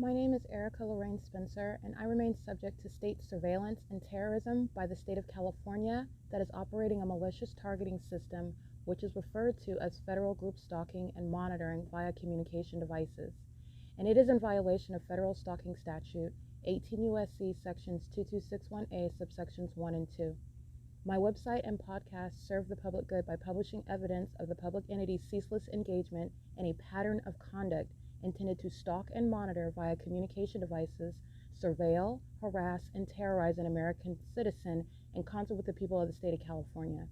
My name is Erica Lorraine Spencer, and I remain subject to state surveillance and terrorism by the state of California that is operating a malicious targeting system, which is referred to as federal group stalking and monitoring via communication devices. And it is in violation of federal stalking statute 18 U.S.C. sections 2261A subsections 1 and 2. My website and podcast serve the public good by publishing evidence of the public entity's ceaseless engagement in a pattern of conduct intended to stalk and monitor via communication devices, surveil, harass, and terrorize an American citizen in concert with the people of the state of California.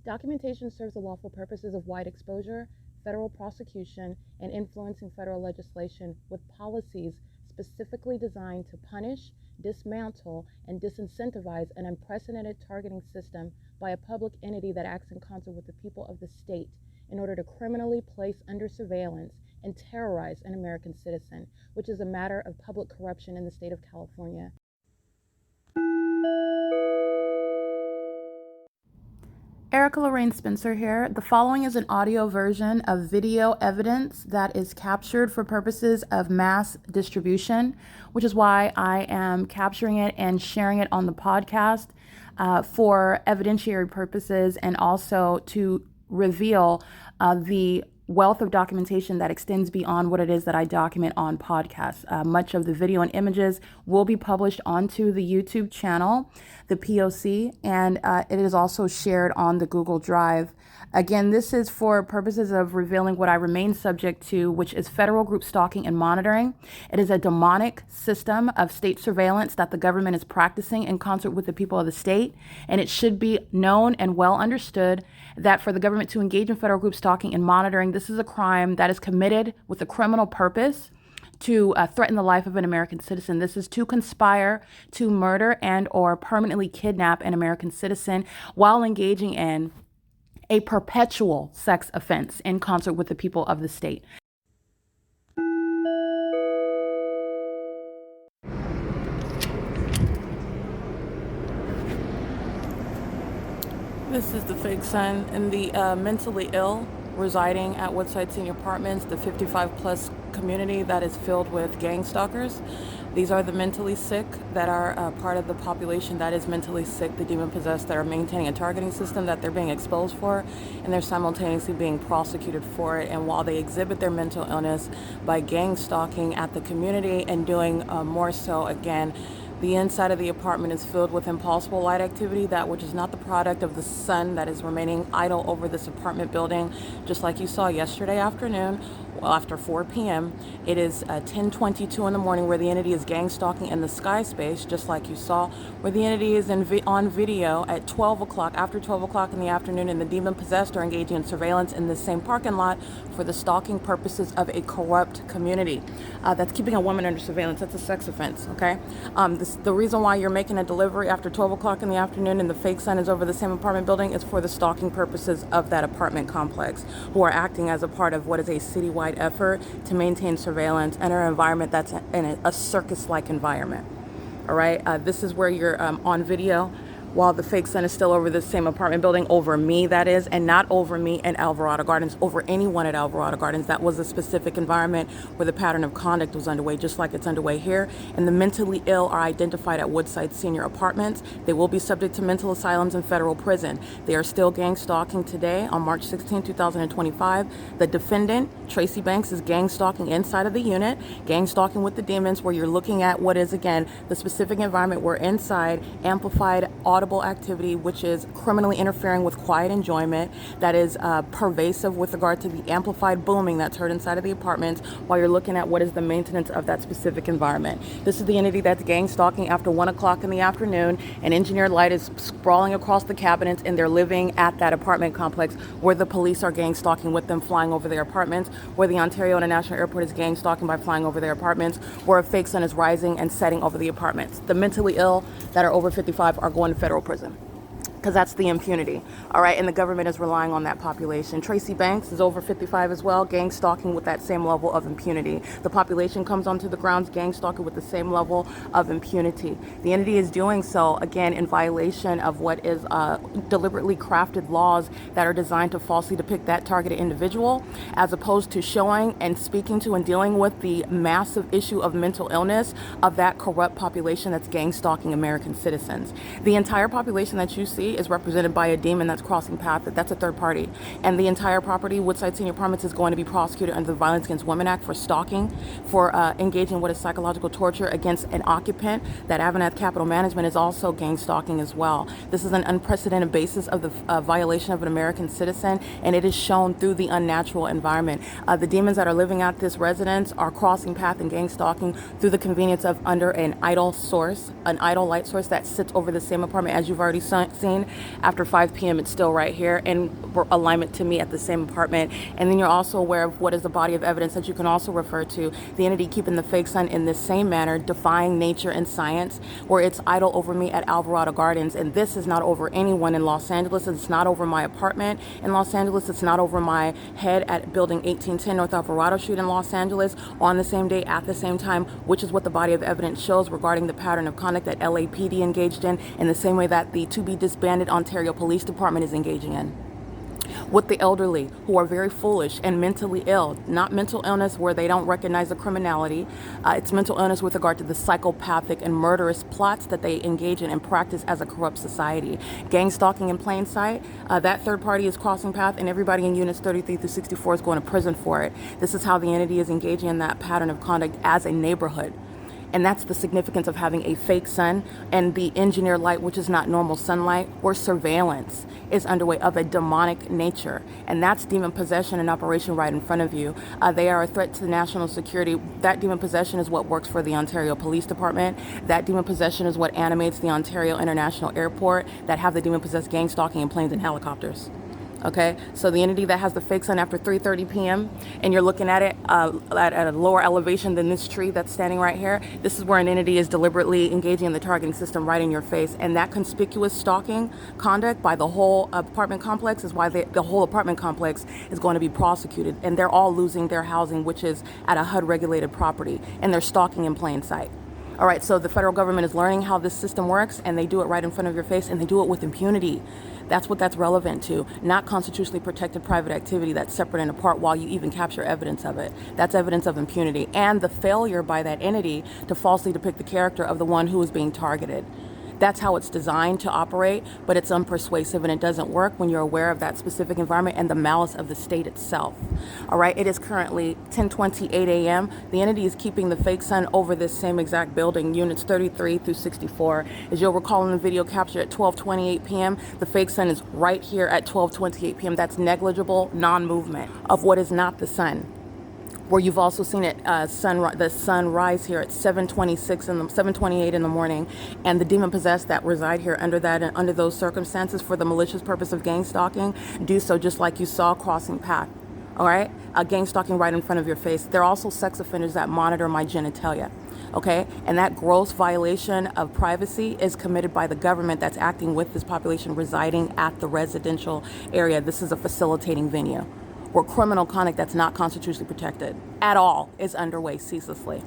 Documentation serves the lawful purposes of wide exposure, federal prosecution, and influencing federal legislation with policies specifically designed to punish, dismantle, and disincentivize an unprecedented targeting system by a public entity that acts in concert with the people of the state in order to criminally place under surveillance and terrorize an American citizen, which is a matter of public corruption in the state of California. Erica Lorraine Spencer here. The following is an audio version of video evidence that is captured for purposes of mass distribution, which is why I am capturing it and sharing it on the podcast for evidentiary purposes and also to reveal the wealth of documentation that extends beyond what it is that I document on podcasts. Much of the video and images will be published onto the YouTube channel, the P.O.C, and it is also shared on the Google Drive. Again, this is for purposes of revealing what I remain subject to, which is federal group stalking and monitoring. It is a demonic system of state surveillance that the government is practicing in concert with the people of the state, and it should be known and well understood that for the government to engage in federal group stalking and monitoring, this is a crime that is committed with a criminal purpose to threaten the life of an American citizen. This is to conspire to murder and or permanently kidnap an American citizen while engaging in a perpetual sex offense in concert with the people of the state. This is the fake son and the mentally ill residing at Woodside Senior Apartments, the 55 plus community that is filled with gang stalkers. These are the mentally sick that are part of the population that is mentally sick, the demon possessed, that are maintaining a targeting system that they're being exposed for, and they're simultaneously being prosecuted for it. And while they exhibit their mental illness by gang stalking at the community and doing more so, again, the inside of the apartment is filled with impossible light activity, that which is not the product of the sun that is remaining idle over this apartment building, just like you saw yesterday afternoon. Well, after 4 p.m. It is 10:22 in the morning where the entity is gang stalking in the sky space, just like you saw, where the entity is on video at 12 o'clock, after 12 o'clock in the afternoon, and the demon possessed are engaging in surveillance in the same parking lot for the stalking purposes of a corrupt community. That's keeping a woman under surveillance. That's a sex offense, okay? The reason why you're making a delivery after 12 o'clock in the afternoon and the fake son is over the same apartment building is for the stalking purposes of that apartment complex, who are acting as a part of what is a citywide effort to maintain surveillance in an environment that's in a circus-like environment. All right, this is where you're on video while the fake son is still over the same apartment building, over me, that is, and not over me and Alvarado Gardens, over anyone at Alvarado Gardens. That was a specific environment where the pattern of conduct was underway, just like it's underway here. And the mentally ill are identified at Woodside Senior Apartments. They will be subject to mental asylums and federal prison. They are still gang stalking today on March 16, 2025. The defendant, Tracy Banks, is gang stalking inside of the unit, gang stalking with the demons, where you're looking at what is, again, the specific environment where inside amplified audible activity, which is criminally interfering with quiet enjoyment, that is pervasive with regard to the amplified booming that's heard inside of the apartments, while you're looking at what is the maintenance of that specific environment. This is the entity that's gang stalking after 1 o'clock in the afternoon, and engineered light is sprawling across the cabinets, and they're living at that apartment complex where the police are gang stalking with them flying over their apartments, where the Ontario International Airport is gang stalking by flying over their apartments, where a fake sun is rising and setting over the apartments. The mentally ill that are over 55 are going to federal prison. because that's the impunity, all right? And the government is relying on that population. Tracy Banks is over 55 as well, gang stalking with that same level of impunity. The population comes onto the grounds, gang stalking with the same level of impunity. The entity is doing so, again, in violation of what is deliberately crafted laws that are designed to falsely depict that targeted individual, as opposed to showing and speaking to and dealing with the massive issue of mental illness of that corrupt population that's gang stalking American citizens. The entire population that you see is represented by a demon that's crossing path. That's a third party. And the entire property, Woodside Senior Apartments, is going to be prosecuted under the Violence Against Women Act for stalking, for engaging in what is psychological torture against an occupant. That AVANATH Capital Management is also gang stalking as well. This is an unprecedented basis of the violation of an American citizen, and it is shown through the unnatural environment. The demons that are living at this residence are crossing path and gang stalking through the convenience of under an idle source, an idle light source that sits over the same apartment. As you've already seen, after 5 p.m. it's still right here in alignment to me at the same apartment. And then you're also aware of what is the body of evidence that you can also refer to, the entity keeping the fake sun in this same manner, defying nature and science, where it's idle over me at Alvarado Gardens. And this is not over anyone in Los Angeles. It's not over my apartment in Los Angeles. It's not over my head at building 1810 North Alvarado Street in Los Angeles on the same day at the same time, which is what the body of evidence shows regarding the pattern of conduct that LAPD engaged in the same way that the to-be disbanded Ontario Police Department is engaging in. With the elderly, who are very foolish and mentally ill, not mental illness where they don't recognize the criminality. It's mental illness with regard to the psychopathic and murderous plots that they engage in and practice as a corrupt society. Gang stalking in plain sight, that third party is crossing path, and everybody in units 33 through 64 is going to prison for it. This is how the entity is engaging in that pattern of conduct as a neighborhood. And that's the significance of having a fake sun and the engineered light, which is not normal sunlight, where surveillance is underway of a demonic nature. And that's demon possession in operation right in front of you. They are a threat to the national security. That demon possession is what works for the Ontario Police Department. That demon possession is what animates the Ontario International Airport that have the demon possessed gang stalking in planes and helicopters. Okay, so the entity that has the fake sun after 3:30 p.m. and you're looking at it at a lower elevation than this tree that's standing right here, this is where an entity is deliberately engaging in the targeting system right in your face. And that conspicuous stalking conduct by the whole apartment complex is why the whole apartment complex is going to be prosecuted. And they're all losing their housing, which is at a HUD-regulated property, and they're stalking in plain sight. All right, so the federal government is learning how this system works, and they do it right in front of your face, and they do it with impunity. That's what that's relevant to, not constitutionally protected private activity that's separate and apart while you even capture evidence of it. That's evidence of impunity and the failure by that entity to falsely depict the character of the one who is being targeted. That's how it's designed to operate, but it's unpersuasive and it doesn't work when you're aware of that specific environment and the malice of the state itself. All right, it is currently 10:28 a.m. The entity is keeping the fake sun over this same exact building, units 33 through 64. As you'll recall in the video captured at 12:28 p.m., the fake sun is right here at 12:28 p.m. That's negligible non-movement of what is not the sun. Where you've also seen it, the sun rise here at 7:28 in the morning, and the demon possessed that reside here under that and under those circumstances for the malicious purpose of gang stalking do so just like you saw crossing path. All right, gang stalking right in front of your face. They're also sex offenders that monitor my genitalia. Okay, and that gross violation of privacy is committed by the government that's acting with this population residing at the residential area. This is a facilitating venue where criminal conduct that's not constitutionally protected at all is underway ceaselessly.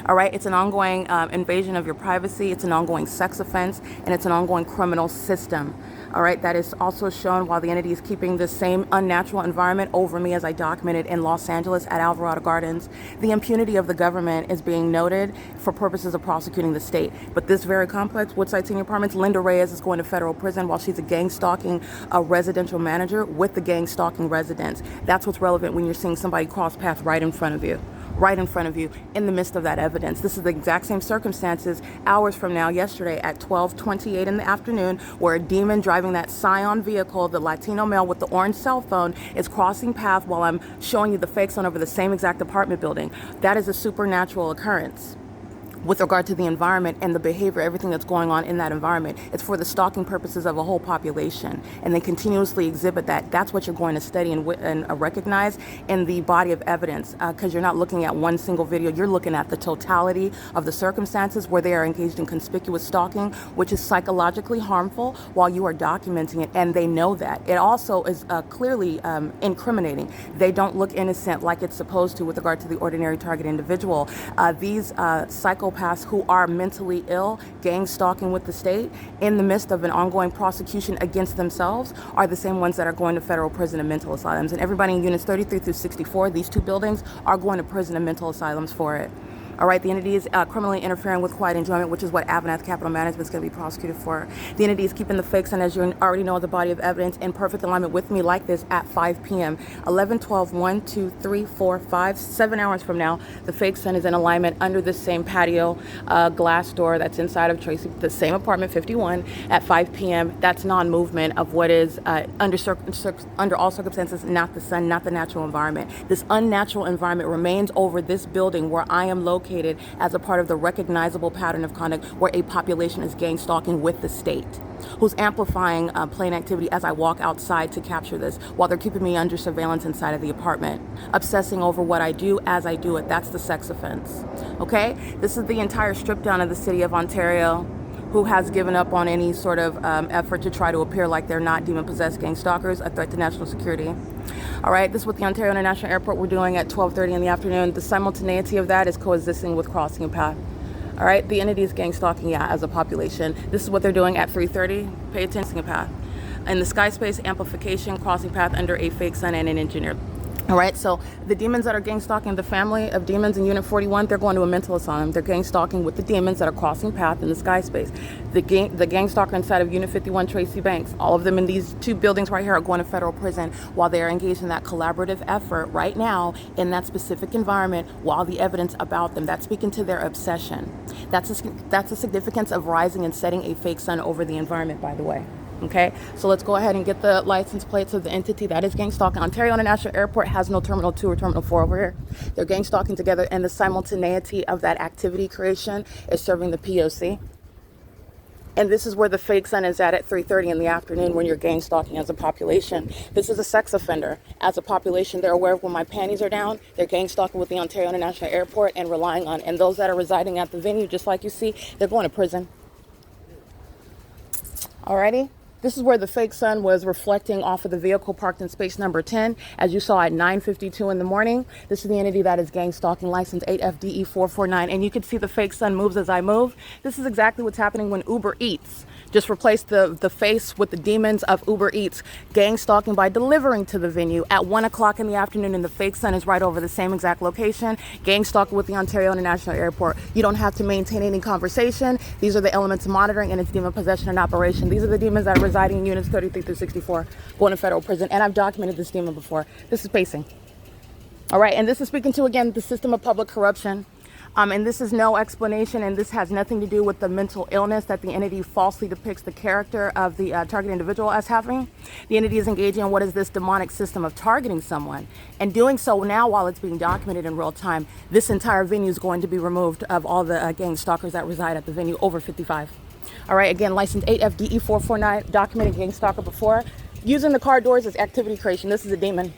All right, it's an ongoing invasion of your privacy, it's an ongoing sex offense, and it's an ongoing criminal system. All right, that is also shown while the entity is keeping the same unnatural environment over me as I documented in Los Angeles at Alvarado Gardens. The impunity of the government is being noted for purposes of prosecuting the state. But this very complex, Woodside Senior Apartments, Linda Reyes is going to federal prison while she's a gang stalking residential manager with the gang stalking residents. That's what's relevant when you're seeing somebody cross path right in front of you. Right in front of you in the midst of that evidence. This is the exact same circumstances hours from now, yesterday at 12:28 in the afternoon, where a demon driving that Scion vehicle, the Latino male with the orange cell phone, is crossing path while I'm showing you the fake sun over the same exact apartment building. That is a supernatural occurrence. with regard to the environment and the behavior, everything that's going on in that environment. It's for the stalking purposes of a whole population, and they continuously exhibit that. That's what you're going to study and recognize in the body of evidence, because you're not looking at one single video. You're looking at the totality of the circumstances where they are engaged in conspicuous stalking, which is psychologically harmful while you are documenting it, and they know that. It also is clearly incriminating. They don't look innocent like it's supposed to with regard to the ordinary target individual. These psychopaths who are mentally ill, gang stalking with the state in the midst of an ongoing prosecution against themselves are the same ones that are going to federal prison and mental asylums. And everybody in units 33 through 64, these two buildings, are going to prison and mental asylums for it. All right, the entity is criminally interfering with quiet enjoyment, which is what AVANATH Capital Management is going to be prosecuted for. The entity is keeping the fakes, and as you already know, the body of evidence in perfect alignment with me like this at 5 p.m. 11, 12, 1, 2, 3, 4, 5, 7 hours from now, the fake sun is in alignment under the same patio glass door that's inside of Tracy, the same apartment 51 at 5 p.m. That's non-movement of what is under all circumstances not the sun, not the natural environment. This unnatural environment remains over this building where I am located as a part of the recognizable pattern of conduct where a population is gang stalking with the state, who's amplifying plain activity as I walk outside to capture this while they're keeping me under surveillance inside of the apartment, obsessing over what I do as I do it. That's the sex offense. Okay? This is the entire strip down of the city of Ontario, who has given up on any sort of effort to try to appear like they're not demon-possessed gang stalkers, a threat to national security. All right, this is what the Ontario International Airport we're doing at 12:30 in the afternoon. The simultaneity of that is coexisting with crossing a path. All right, the entity is gang stalking, yeah, as a population. This is what they're doing at 3:30. Pay attention to the path. In the sky space, amplification, crossing path under a fake sun and an engineer. All right, so the demons that are gang stalking the family of demons in Unit 41, they're going to a mental asylum. They're gang stalking with the demons that are crossing path in the sky space. The gang stalker inside of Unit 51, Tracy Banks, all of them in these two buildings right here are going to federal prison while they are engaged in that collaborative effort right now in that specific environment while the evidence about them, that's speaking to their obsession. That's the significance of rising and setting a fake sun over the environment, by the way. Okay, so let's go ahead and get the license plates of the entity that is gang stalking. Ontario International Airport has no Terminal 2 or Terminal 4 over here. They're gang stalking together, and the simultaneity of that activity creation is serving the P.O.C. And this is where the fake sun is at 3:30 in the afternoon when you're gang stalking as a population. This is a sex offender. As a population, they're aware of when my panties are down. They're gang stalking with the Ontario International Airport and relying on, and those that are residing at the venue, just like you see, they're going to prison. Alrighty? This is where the fake sun was reflecting off of the vehicle parked in space number 10, as you saw at 9:52 in the morning. This is the entity that is gang stalking, license 8FDE449, and you can see the fake sun moves as I move. This is exactly what's happening when Uber Eats just replaced the face with the demons of Uber Eats, gang stalking by delivering to the venue at 1 o'clock in the afternoon, and the fake sun is right over the same exact location, gang stalking with the Ontario International Airport. You don't have to maintain any conversation. These are the elements of monitoring, and it's demon possession and operation. These are the demons that are residing in units 33 through 64, going to federal prison, and I've documented this demon before. This is pacing. All right, and this is speaking to, again, the system of public corruption. And this is no explanation, and this has nothing to do with the mental illness that the entity falsely depicts the character of the target individual as having. The entity is engaging in what is this demonic system of targeting someone, and doing so now while it's being documented in real time. This entire venue is going to be removed of all the gang stalkers that reside at the venue over 55. All right, again, license 8FDE449, documented gang stalker before. Using the car doors as activity creation. This is a demon.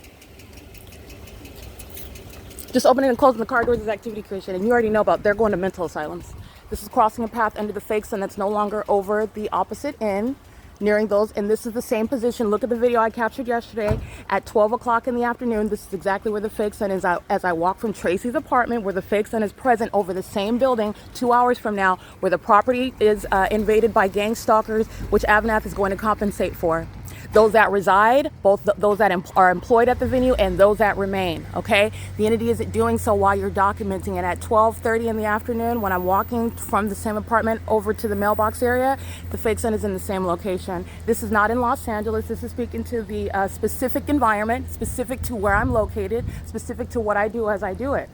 Just opening and closing the car doors is activity creation, and you already know about they're going to mental asylums. This is crossing a path under the fake sun that's no longer over the opposite end, nearing those, and this is the same position. Look at the video I captured yesterday at 12 o'clock in the afternoon. This is exactly where the fake sun is as I walk from Tracy's apartment, where the fake sun is present over the same building 2 hours from now, where the property is invaded by gang stalkers, which AVANATH is going to compensate for. Those that reside, both those that are employed at the venue and those that remain, okay? The entity is doing so while you're documenting it at 12:30 in the afternoon when I'm walking from the same apartment over to the mailbox area. The fake sun is in the same location. This is not in Los Angeles. This is speaking to the specific environment, specific to where I'm located, specific to what I do as I do it.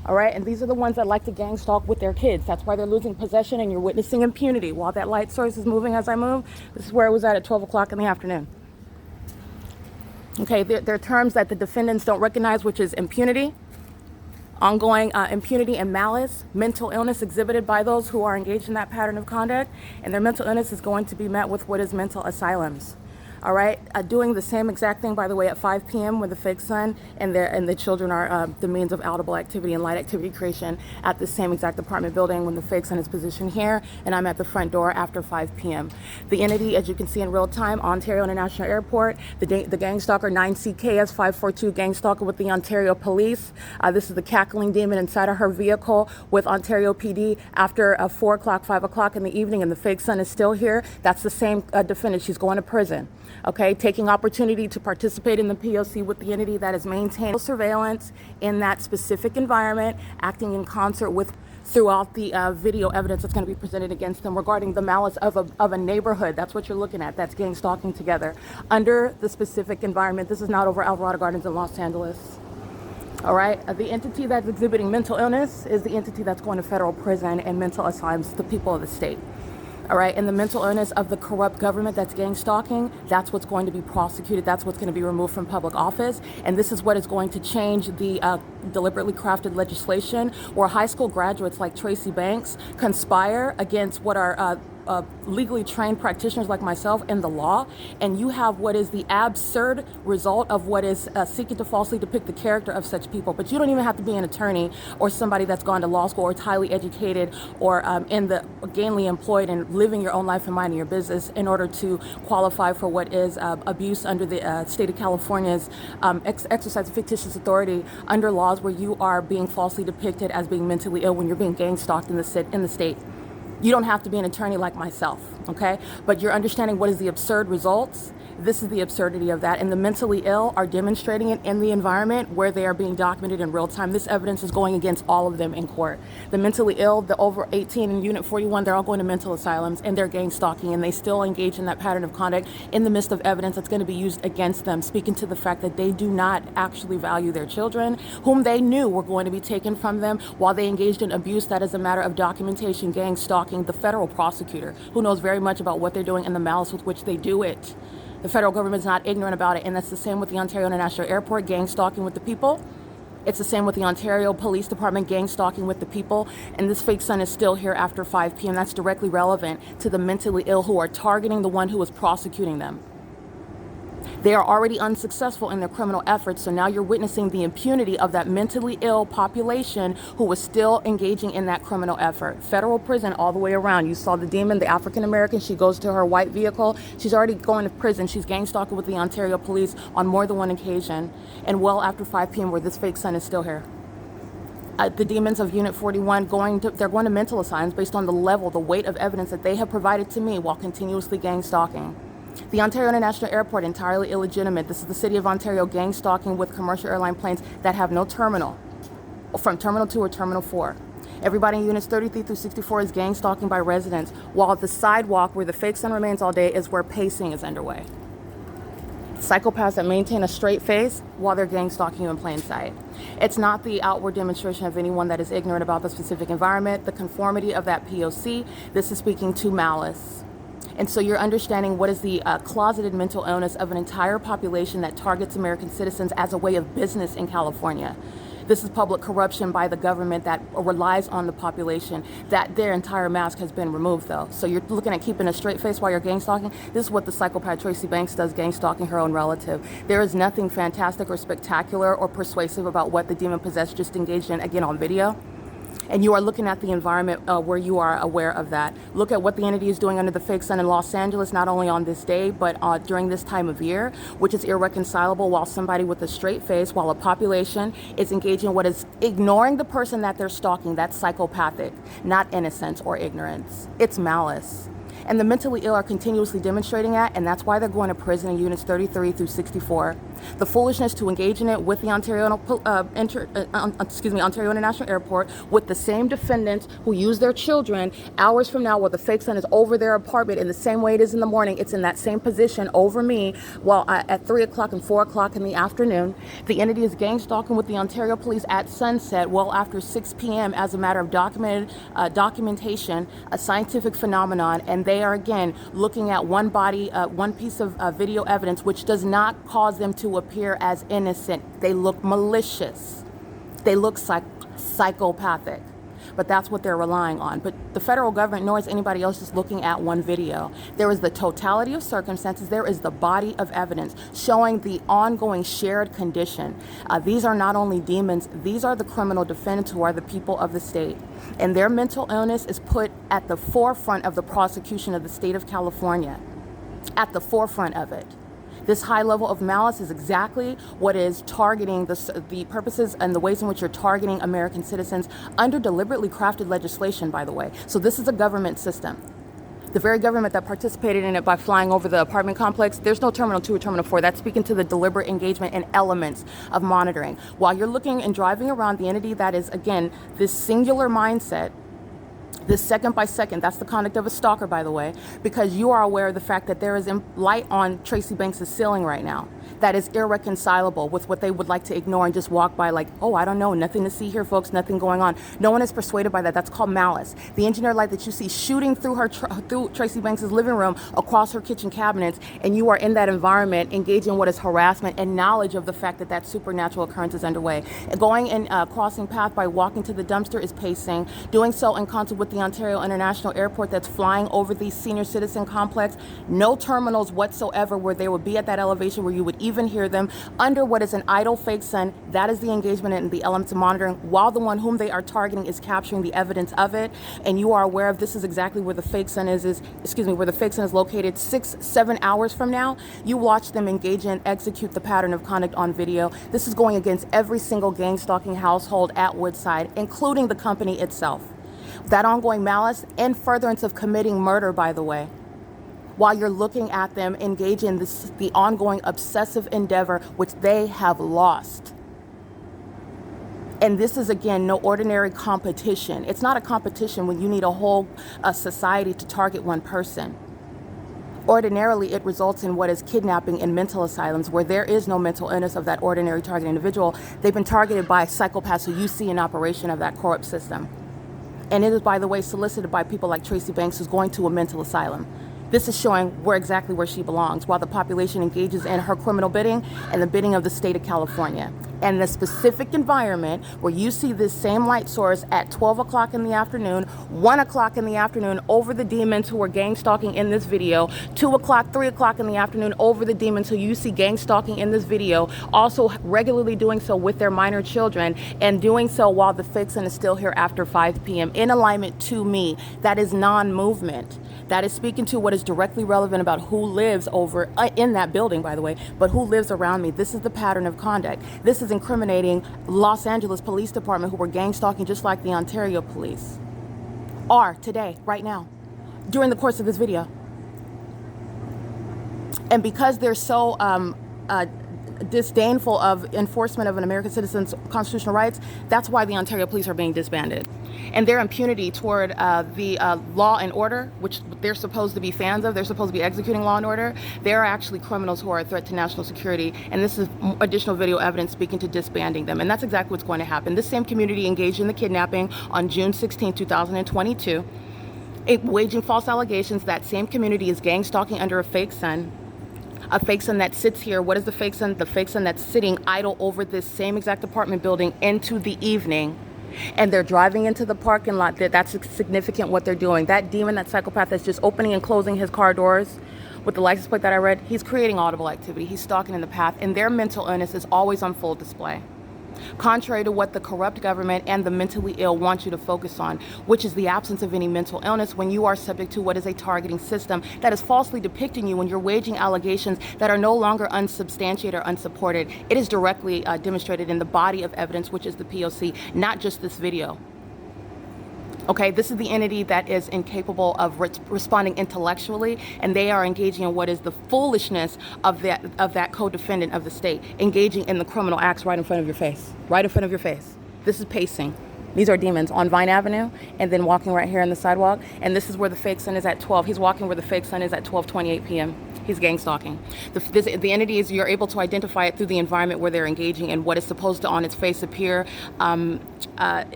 All right, and these are the ones that like to gang stalk with their kids. That's why they're losing possession, and you're witnessing impunity. While that light source is moving as I move, this is where it was at 12 o'clock in the afternoon. Okay, there are terms that the defendants don't recognize, which is impunity. ongoing impunity and malice, mental illness exhibited by those who are engaged in that pattern of conduct, and their mental illness is going to be met with what is mental asylums. All right, doing the same exact thing, by the way, at 5 p.m. with the fake sun and the children are the means of audible activity and light activity creation at the same exact apartment building when the fake sun is positioned here, and I'm at the front door after 5 p.m. The entity, as you can see in real time, Ontario International Airport, the gang stalker 9CKS 542 gang stalker with the Ontario Police. This is the cackling demon inside of her vehicle with Ontario PD after 4 o'clock, 5 o'clock in the evening, and the fake sun is still here. That's the same defendant. She's going to prison. Okay, taking opportunity to participate in the P.O.C. with the entity that is maintaining surveillance in that specific environment, acting in concert with throughout the video evidence that's going to be presented against them regarding the malice of a neighborhood. That's what you're looking at. That's gang stalking together under the specific environment. This is not over Alvarado Gardens in Los Angeles. All right, the entity that's exhibiting mental illness is the entity that's going to federal prison and mental asylums, the people of the state. All right, and the mental illness of the corrupt government that's gang stalking, that's what's going to be prosecuted. That's what's going to be removed from public office. And this is what is going to change the deliberately crafted legislation where high school graduates like Tracy Banks conspire against what are legally trained practitioners like myself in the law, and you have what is the absurd result of what is seeking to falsely depict the character of such people. But you don't even have to be an attorney or somebody that's gone to law school or is highly educated or in the gainfully employed and living your own life and minding your business in order to qualify for what is abuse under the state of California's exercise of fictitious authority under laws where you are being falsely depicted as being mentally ill when you're being gang stalked in the state. You don't have to be an attorney like myself, okay? But you're understanding what is the absurd results. This is the absurdity of that. And the mentally ill are demonstrating it in the environment where they are being documented in real time. This evidence is going against all of them in court. The mentally ill, the over 18 in Unit 41, they're all going to mental asylums and they're gang stalking, and they still engage in that pattern of conduct in the midst of evidence that's going to be used against them, speaking to the fact that they do not actually value their children, whom they knew were going to be taken from them while they engaged in abuse. That is a matter of documentation, gang stalking, the federal prosecutor, who knows very much about what they're doing and the malice with which they do it. The federal government is not ignorant about it, and that's the same with the Ontario International Airport, gang stalking with the people. It's the same with the Ontario Police Department, gang stalking with the people, and this fake sun is still here after 5 p.m. That's directly relevant to the mentally ill who are targeting the one who is prosecuting them. They are already unsuccessful in their criminal efforts, so now you're witnessing the impunity of that mentally ill population who was still engaging in that criminal effort. Federal prison all the way around. You saw the demon, the African American. She goes to her white vehicle. She's already going to prison. She's gang stalking with the Ontario Police on more than one occasion, and well after 5 p.m. where this fake sun is still here. The demons of Unit 41 they're going to mental asylums based on the level, the weight of evidence that they have provided to me while continuously gang stalking. The Ontario International Airport, entirely illegitimate. This is the city of Ontario gang stalking with commercial airline planes that have no terminal, from Terminal 2 or Terminal 4. Everybody in Units 33 through 64 is gang stalking by residents, while the sidewalk where the fake sun remains all day is where pacing is underway. Psychopaths that maintain a straight face while they're gang stalking you in plain sight. It's not the outward demonstration of anyone that is ignorant about the specific environment, the conformity of that P.O.C. This is speaking to malice. And so you're understanding what is the closeted mental illness of an entire population that targets American citizens as a way of business in California. This is public corruption by the government that relies on the population, that their entire mask has been removed though. So you're looking at keeping a straight face while you're gang stalking. This is what the psychopath Tracy Banks does, gang stalking her own relative. There is nothing fantastic or spectacular or persuasive about what the demon possessed just engaged in, again on video. And you are looking at the environment where you are aware of that. Look at what the entity is doing under the fake sun in Los Angeles, not only on this day, but during this time of year, which is irreconcilable while somebody with a straight face, while a population is engaging in what is ignoring the person that they're stalking. That's psychopathic, not innocence or ignorance. It's malice. And the mentally ill are continuously demonstrating that, and that's why they're going to prison in Units 33 through 64. The foolishness to engage in it with the Ontario International Airport with the same defendants who use their children hours from now while the fake sun is over their apartment in the same way it is in the morning. It's in that same position over me while at 3 o'clock and 4 o'clock in the afternoon. The entity is gang stalking with the Ontario Police at sunset well after 6 p.m. as a matter of documentation, a scientific phenomenon, and they are again looking at one piece of video evidence which does not cause them to appear as innocent. They look malicious. They look psychopathic. But that's what they're relying on. But the federal government, nor is anybody else just looking at one video. There is the totality of circumstances. There is the body of evidence showing the ongoing shared condition. These are not only demons, these are the criminal defendants who are the people of the state. And their mental illness is put at the forefront of the prosecution of the state of California, at the forefront of it. This high level of malice is exactly what is targeting the purposes and the ways in which you're targeting American citizens under deliberately crafted legislation, by the way. So this is a government system. The very government that participated in it by flying over the apartment complex, there's no Terminal 2 or Terminal 4. That's speaking to the deliberate engagement and elements of monitoring. While you're looking and driving around the entity that is, again, this singular mindset, this second by second, that's the conduct of a stalker, by the way, because you are aware of the fact that there is light on Tracy Banks' ceiling right now that is irreconcilable with what they would like to ignore and just walk by like, oh, I don't know, nothing to see here, folks, nothing going on. No one is persuaded by that. That's called malice. The engineer light that you see shooting through through Tracy Banks' living room across her kitchen cabinets, and you are in that environment engaging in what is harassment and knowledge of the fact that that supernatural occurrence is underway. Going and crossing path by walking to the dumpster is pacing. Doing so in concert with the Ontario International Airport that's flying over the senior citizen complex. No terminals whatsoever where they would be at that elevation where you would even hear them under what is an idle fake sun. That is the engagement and the elements of monitoring, while the one whom they are targeting is capturing the evidence of it. And you are aware of this is exactly where the fake sun is where the fake sun is located 6-7 hours from now. You watch them engage in, execute the pattern of conduct on video. This is going against every single gang stalking household at Woodside, including the company itself. That ongoing malice and furtherance of committing murder, by the way, while you're looking at them engage in the ongoing obsessive endeavor, which they have lost. And this is, again, no ordinary competition. It's not a competition when you need a whole society to target one person. Ordinarily, it results in what is kidnapping in mental asylums where there is no mental illness of that ordinary target individual. They've been targeted by psychopaths who you see in operation of that corrupt system. And it is, by the way, solicited by people like Tracy Banks, who's going to a mental asylum. This is showing exactly where she belongs, while the population engages in her criminal bidding and the bidding of the state of California. And the specific environment where you see this same light source at 12 o'clock in the afternoon, 1 o'clock in the afternoon over the demons who are gang stalking in this video, 2 o'clock, 3 o'clock in the afternoon over the demons who you see gang stalking in this video, also regularly doing so with their minor children, and doing so while the fake sun is still here after 5 p.m. in alignment to me. That is non-movement. That is speaking to what is directly relevant about who lives over in that building, by the way, but who lives around me. This is the pattern of conduct. This is incriminating Los Angeles Police Department, who were gang stalking just like the Ontario police are today, right now, during the course of this video. And because they're so disdainful of enforcement of an American citizen's constitutional rights, that's why the Ontario police are being disbanded. And their impunity toward the law and order, which they're supposed to be fans of, they're supposed to be executing law and order, they're actually criminals who are a threat to national security. And this is additional video evidence speaking to disbanding them. And that's exactly what's going to happen. This same community engaged in the kidnapping on June 16, 2022, waging false allegations. That same community is gang stalking under a fake sun. A fake sun that sits here. What is the fake sun? The fake sun that's sitting idle over this same exact apartment building into the evening. And they're driving into the parking lot. That's significant what they're doing. That demon, that psychopath that's just opening and closing his car doors with the license plate that I read, he's creating audible activity. He's stalking in the path. And their mental illness is always on full display. Contrary to what the corrupt government and the mentally ill want you to focus on, which is the absence of any mental illness when you are subject to what is a targeting system that is falsely depicting you when you're waging allegations that are no longer unsubstantiated or unsupported. It is directly demonstrated in the body of evidence, which is the P.O.C., not just this video. Okay, this is the entity that is incapable of responding intellectually, and they are engaging in what is the foolishness of that co-defendant of the state, engaging in the criminal acts right in front of your face, right in front of your face. This is pacing. These are demons on Vine Avenue, and then walking right here on the sidewalk. And this is where the fake sun is at 12. He's walking where the fake sun is at 12:28 p.m. He's gang stalking. The entity is, you're able to identify it through the environment where they're engaging in what is supposed to on its face appear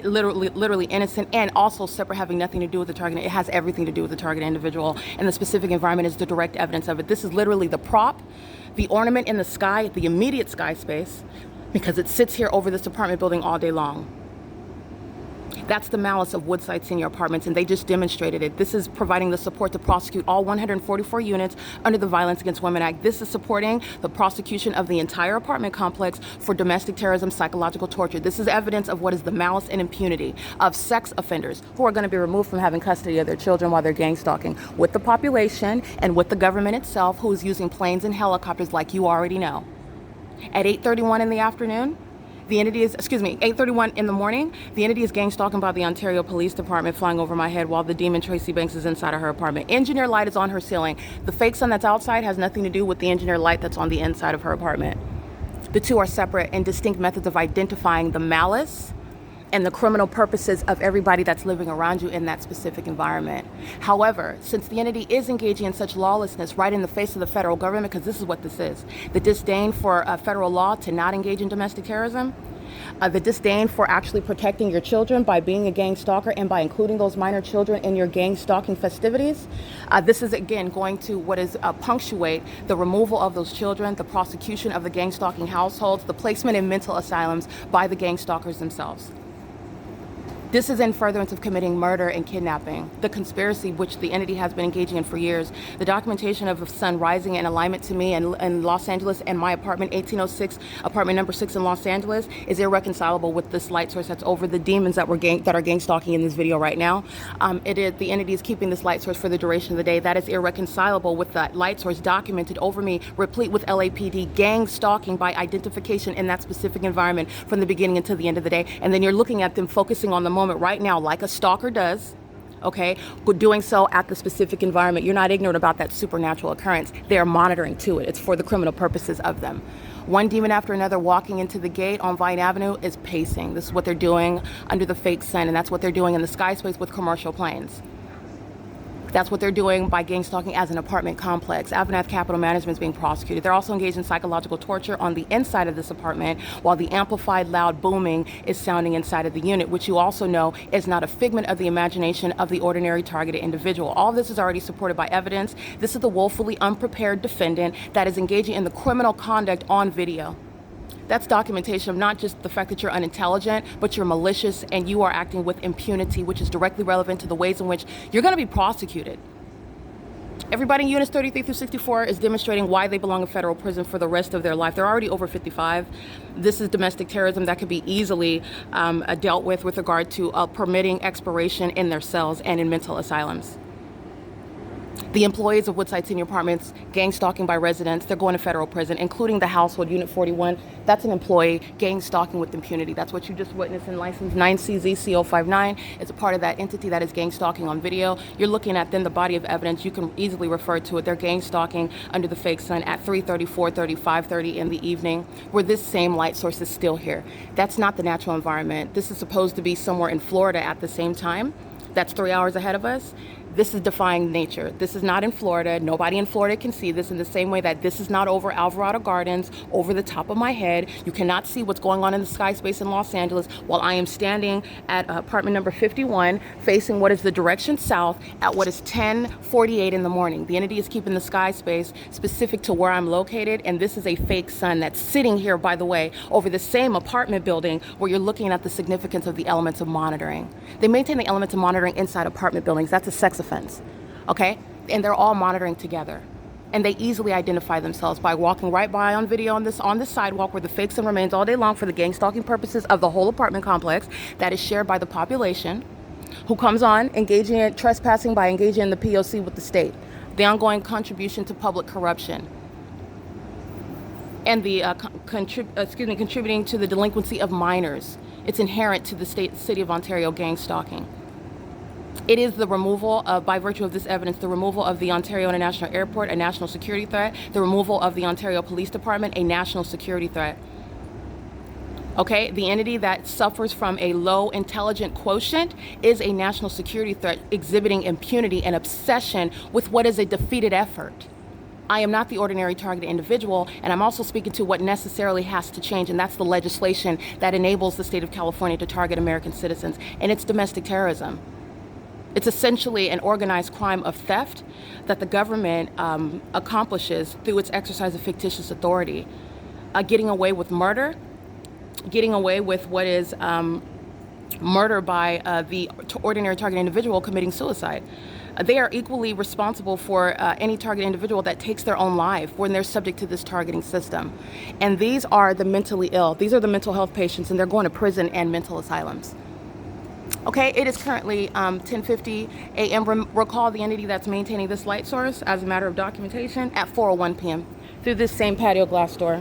literally innocent, and also separate, having nothing to do with the target. It has everything to do with the target individual, and the specific environment is the direct evidence of it. This is literally the prop, the ornament in the sky, the immediate sky space, because it sits here over this apartment building all day long. That's the malice of Woodside Senior Apartments, and they just demonstrated it. This is providing the support to prosecute all 144 units under the Violence Against Women Act. This is supporting the prosecution of the entire apartment complex for domestic terrorism, psychological torture. This is evidence of what is the malice and impunity of sex offenders who are going to be removed from having custody of their children while they're gang stalking with the population and with the government itself, who is using planes and helicopters like you already know. At 8:31 in the afternoon, the entity is, 8:31 in the morning, the entity is gang stalking by the Ontario Police Department, flying over my head while the demon Tracy Banks is inside of her apartment. Engineer light is on her ceiling. The fake sun that's outside has nothing to do with the engineer light that's on the inside of her apartment. The two are separate and distinct methods of identifying the malice and the criminal purposes of everybody that's living around you in that specific environment. However, since the entity is engaging in such lawlessness right in the face of the federal government, because this is what this is, the disdain for federal law to not engage in domestic terrorism, the disdain for actually protecting your children by being a gang stalker and by including those minor children in your gang stalking festivities, this is again going to punctuate the removal of those children, the prosecution of the gang stalking households, the placement in mental asylums by the gang stalkers themselves. This is in furtherance of committing murder and kidnapping, the conspiracy which the entity has been engaging in for years. The documentation of the sun rising in alignment to me in Los Angeles and my apartment, 1806, apartment number 6 in Los Angeles, is irreconcilable with this light source that's over the demons that are gang stalking in this video right now. The entity is keeping this light source for the duration of the day. That is irreconcilable with that light source documented over me, replete with LAPD gang stalking by identification in that specific environment from the beginning until the end of the day. And then you're looking at them focusing on the moment right now like a stalker does, okay, but doing so at the specific environment. You're not ignorant about that supernatural occurrence. They are monitoring to it. It's for the criminal purposes of them. One demon after another walking into the gate on Vine Avenue is pacing. This is what they're doing under the fake sun, and that's what they're doing in the sky space with commercial planes. That's what they're doing by gang stalking as an apartment complex. AVANATH Capital Management is being prosecuted. They're also engaged in psychological torture on the inside of this apartment while the amplified loud booming is sounding inside of the unit, which you also know is not a figment of the imagination of the ordinary targeted individual. All of this is already supported by evidence. This is the woefully unprepared defendant that is engaging in the criminal conduct on video. That's documentation of not just the fact that you're unintelligent, but you're malicious and you are acting with impunity, which is directly relevant to the ways in which you're going to be prosecuted. Everybody in units 33 through 64 is demonstrating why they belong in federal prison for the rest of their life. They're already over 55. This is domestic terrorism that could be easily dealt with regard to permitting expiration in their cells and in mental asylums. The employees of Woodside Senior Apartments, gang stalking by residents, they're going to federal prison, including the household, Unit 41. That's an employee gang stalking with impunity. That's what you just witnessed in license 9CZC059. It's a part of that entity that is gang stalking on video. You're looking at then the body of evidence. You can easily refer to it. They're gang stalking under the fake sun at 3:30, 4:30, 5:30 in the evening, where this same light source is still here. That's not the natural environment. This is supposed to be somewhere in Florida at the same time. That's 3 hours ahead of us. This is defying nature. This is not in Florida. Nobody in Florida can see this in the same way that this is not over Alvarado Gardens, over the top of my head. You cannot see what's going on in the sky space in Los Angeles while I am standing at apartment number 51, facing what is the direction south at what is 10:48 in the morning. The entity is keeping the sky space specific to where I'm located, and this is a fake sun that's sitting here, by the way, over the same apartment building where you're looking at the significance of the elements of monitoring. They maintain the elements of monitoring inside apartment buildings. That's a sex offense, okay? And they're all monitoring together. And they easily identify themselves by walking right by on video on this sidewalk where the fake sun remains all day long for the gang stalking purposes of the whole apartment complex that is shared by the population, who comes on engaging in trespassing by engaging in the P.O.C. with the state, the ongoing contribution to public corruption, and the contributing to the delinquency of minors. It's inherent to the city of Ontario gang stalking. It is the removal of, by virtue of this evidence, the removal of the Ontario International Airport, a national security threat, the removal of the Ontario Police Department, a national security threat. Okay, the entity that suffers from a low intelligent quotient is a national security threat, exhibiting impunity and obsession with what is a defeated effort. I am not the ordinary targeted individual, and I'm also speaking to what necessarily has to change, and that's the legislation that enables the state of California to target American citizens, and it's domestic terrorism. It's essentially an organized crime of theft that the government accomplishes through its exercise of fictitious authority, getting away with murder getting away with what is murder by the ordinary target individual committing suicide. They are equally responsible for any target individual that takes their own life when they're subject to this targeting system. And these are the mentally ill. These are the mental health patients, and they're going to prison and mental asylums. Okay, it is currently 10:50 a.m. Recall the entity that's maintaining this light source as a matter of documentation at 4:01 p.m. through this same patio glass door.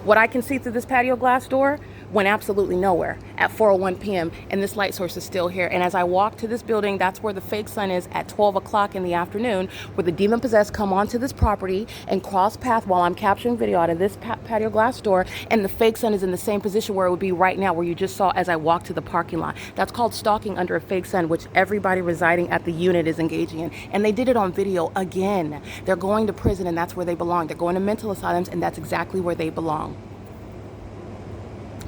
What I can see through this patio glass door went absolutely nowhere at 4:01 p.m. and this light source is still here. And as I walk to this building, that's where the fake sun is at 12 o'clock in the afternoon, where the demon possessed come onto this property and cross path while I'm capturing video out of this patio glass door, and the fake sun is in the same position where it would be right now, where you just saw as I walked to the parking lot. That's called stalking under a fake sun, which everybody residing at the unit is engaging in. And they did it on video again. They're going to prison, and that's where they belong. They're going to mental asylums, and that's exactly where they belong.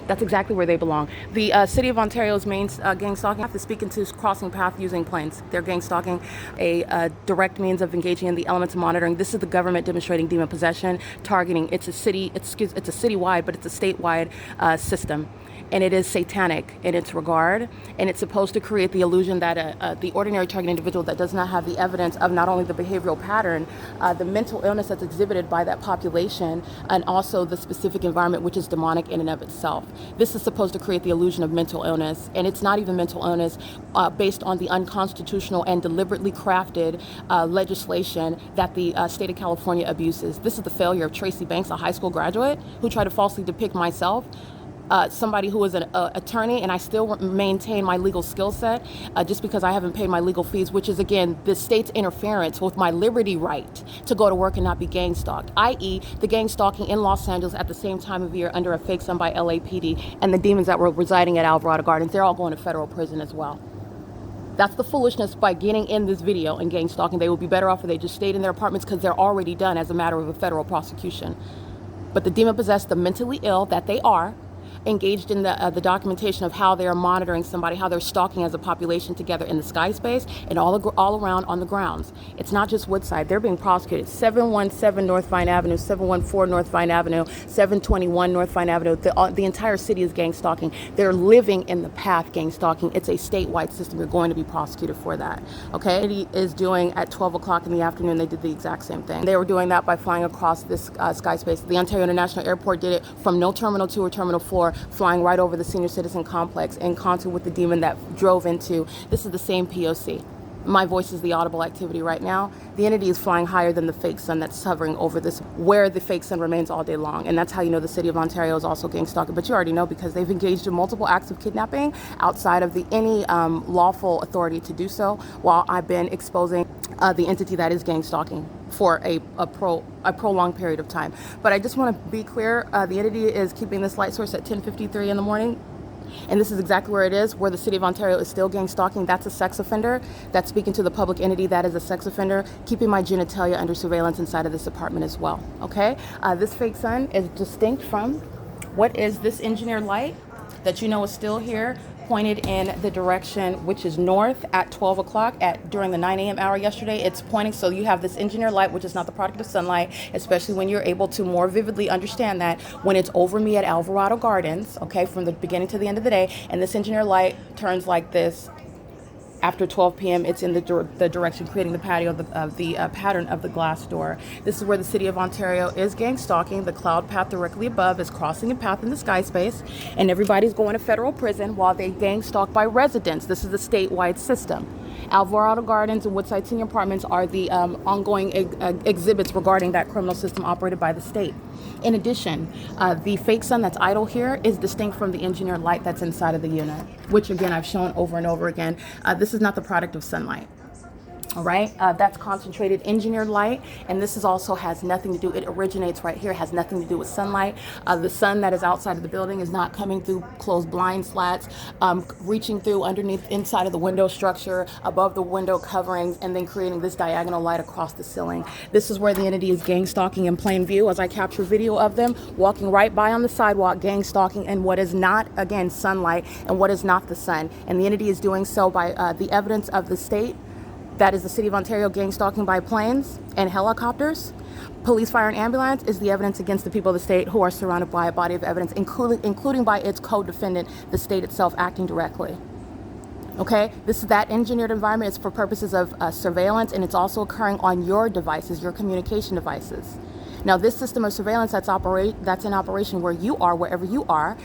That's exactly where they belong. The City of Ontario's main gang stalking is speaking to crossing path using planes. They're gang stalking, a direct means of engaging in the elements of monitoring. This is the government demonstrating demon possession, targeting. It's a citywide, but it's a statewide system. And it is satanic in its regard, and it's supposed to create the illusion that the ordinary target individual that does not have the evidence of not only the behavioral pattern, the mental illness that's exhibited by that population, and also the specific environment, which is demonic in and of itself. This is supposed to create the illusion of mental illness, and it's not even mental illness based on the unconstitutional and deliberately crafted legislation that the state of California abuses. This is the failure of Tracy Banks, a high school graduate who tried to falsely depict myself, somebody who is an attorney, and I still maintain my legal skill set just because I haven't paid my legal fees, which is, again, the state's interference with my liberty right to go to work and not be gang stalked, i.e. the gang stalking in Los Angeles at the same time of year under a fake sun by LAPD, and the demons that were residing at Alvarado Gardens, they're all going to federal prison as well. That's the foolishness by getting in this video and gang stalking. They would be better off if they just stayed in their apartments, because they're already done as a matter of a federal prosecution. But the demon possessed, the mentally ill that they are, engaged in the documentation of how they are monitoring somebody, how they're stalking as a population together in the sky space and all around on the grounds. It's not just Woodside. They're being prosecuted. 717 North Vine Avenue, 714 North Vine Avenue, 721 North Vine Avenue. The entire city is gang stalking. They're living in the path gang stalking. It's a statewide system. You're going to be prosecuted for that. Okay? It is doing at 12 o'clock in the afternoon. They did the exact same thing. They were doing that by flying across this sky space. The Ontario International Airport did it from no terminal 2 or terminal 4, flying right over the senior citizen complex in concert with the demon that drove into. This is the same P.O.C. My voice is the audible activity right now. The entity is flying higher than the fake sun that's hovering over this, where the fake sun remains all day long. And that's how you know the City of Ontario is also gang stalking. But you already know, because they've engaged in multiple acts of kidnapping outside of any lawful authority to do so, while I've been exposing the entity that is gang stalking for a prolonged period of time. But I just want to be clear, the entity is keeping this light source at 10:53 in the morning. And this is exactly where it is, where the City of Ontario is still gang stalking. That's a sex offender. That's speaking to the public entity that is a sex offender, keeping my genitalia under surveillance inside of this apartment as well. Okay? This fake sun is distinct from what is this engineered light that you know is still here, pointed in the direction which is north at 12 o'clock during the 9 a.m. hour yesterday. It's pointing, so you have this engineered light, which is not the product of sunlight, especially when you're able to more vividly understand that when it's over me at Alvarado Gardens, okay, from the beginning to the end of the day, and this engineered light turns like this. After 12 p.m., it's in the direction creating the patio of the pattern of the glass door. This is where the City of Ontario is gang stalking. The cloud path directly above is crossing a path in the sky space, and everybody's going to federal prison while they gang stalk by residents. This is the statewide system. Alvarado Gardens and Woodside Senior Apartments are the ongoing exhibits regarding that criminal system operated by the state. In addition, the fake sun that's idle here is distinct from the engineered light that's inside of the unit, which again I've shown over and over again. This is not the product of sunlight. All right, that's concentrated engineered light, and this is also has nothing to do, it originates right here, has nothing to do with sunlight. The sun that is outside of the building is not coming through closed blind slats, reaching through underneath inside of the window structure, above the window coverings, and then creating this diagonal light across the ceiling. This is where the entity is gang stalking in plain view as I capture video of them walking right by on the sidewalk, gang stalking in what is not, again, sunlight, and what is not the sun. And the entity is doing so by the evidence of the state that is the City of Ontario gang stalking by planes and helicopters. Police, fire, and ambulance is the evidence against the people of the state who are surrounded by a body of evidence, including by its co-defendant, the state itself acting directly. Okay, this is that engineered environment. It's for purposes of surveillance, and it's also occurring on your devices, your communication devices. Now, this system of surveillance that's in operation where you are, wherever you are,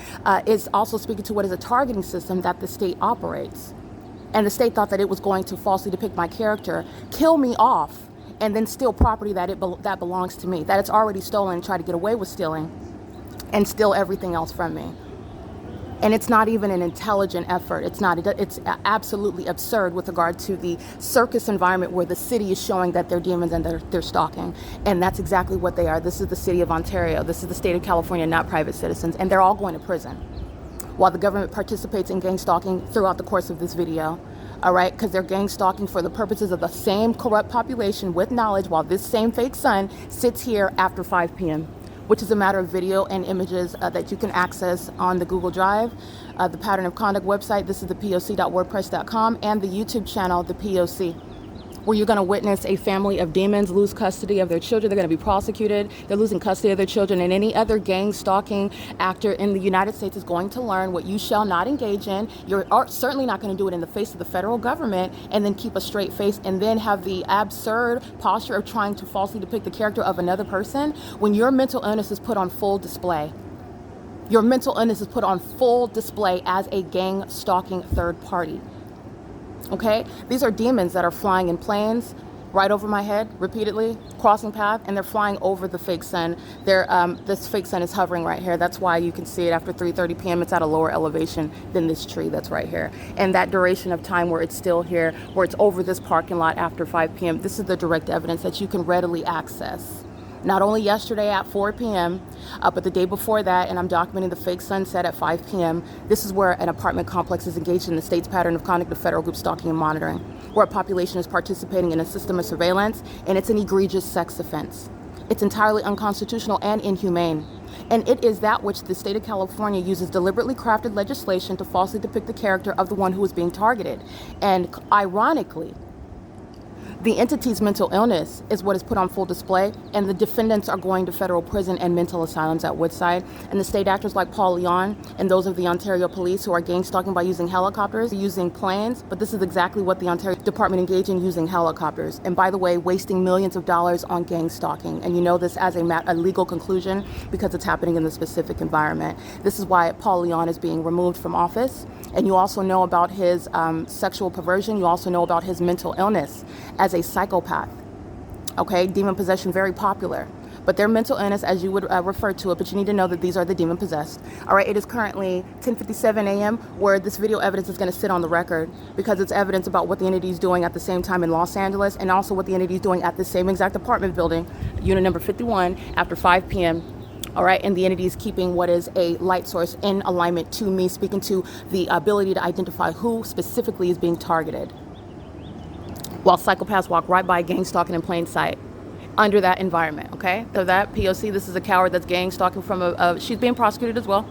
is also speaking to what is a targeting system that the state operates. And the state thought that it was going to falsely depict my character, kill me off, and then steal property that belongs to me, that it's already stolen, and try to get away with stealing, and steal everything else from me. And it's not even an intelligent effort. It's absolutely absurd with regard to the circus environment where the city is showing that they're demons and they're stalking. And that's exactly what they are. This is the City of Ontario. This is the state of California, not private citizens. And they're all going to prison while the government participates in gang stalking throughout the course of this video. All right, because they're gang stalking for the purposes of the same corrupt population with knowledge, while this same fake son sits here after 5 p.m., which is a matter of video and images that you can access on the Google Drive, the Pattern of Conduct website. This is the POC.wordpress.com, and the YouTube channel, the P.O.C., where you're going to witness a family of demons lose custody of their children. They're going to be prosecuted. They're losing custody of their children. And any other gang stalking actor in the United States is going to learn what you shall not engage in. You're certainly not going to do it in the face of the federal government and then keep a straight face and then have the absurd posture of trying to falsely depict the character of another person when your mental illness is put on full display. Your mental illness is put on full display as a gang stalking third party. Okay, these are demons that are flying in planes right over my head repeatedly, crossing path, and they're flying over the fake sun. This fake sun is hovering right here. That's why you can see it after 3:30 p.m. It's at a lower elevation than this tree that's right here. And that duration of time where it's still here, where it's over this parking lot after 5 p.m., this is the direct evidence that you can readily access. Not only yesterday at 4 p.m., but the day before that, and I'm documenting the fake sunset at 5 p.m. This is where an apartment complex is engaged in the state's pattern of conduct of federal group stalking and monitoring, where a population is participating in a system of surveillance, and it's an egregious sex offense. It's entirely unconstitutional and inhumane. And it is that which the state of California uses deliberately crafted legislation to falsely depict the character of the one who is being targeted. And ironically, the entity's mental illness is what is put on full display, and the defendants are going to federal prison and mental asylums at Woodside. And the state actors like Paul Leon and those of the Ontario police who are gang stalking by using helicopters, using planes, but this is exactly what the Ontario Department engaged in, using helicopters. And by the way, wasting millions of dollars on gang stalking. And you know this as a legal conclusion because it's happening in the specific environment. This is why Paul Leon is being removed from office. And you also know about his sexual perversion. You also know about his mental illness as a psychopath. Okay, demon possession, very popular. But their mental illness, as you would refer to it, but you need to know that these are the demon possessed. All right, it is currently 10:57 a.m. where this video evidence is going to sit on the record because it's evidence about what the entity is doing at the same time in Los Angeles and also what the entity is doing at the same exact apartment building, unit number 51, after 5 p.m. All right, and the entity is keeping what is a light source in alignment to me, speaking to the ability to identify who specifically is being targeted. While psychopaths walk right by gang stalking in plain sight under that environment, okay? So that POC, this is a coward that's gang stalking from she's being prosecuted as well.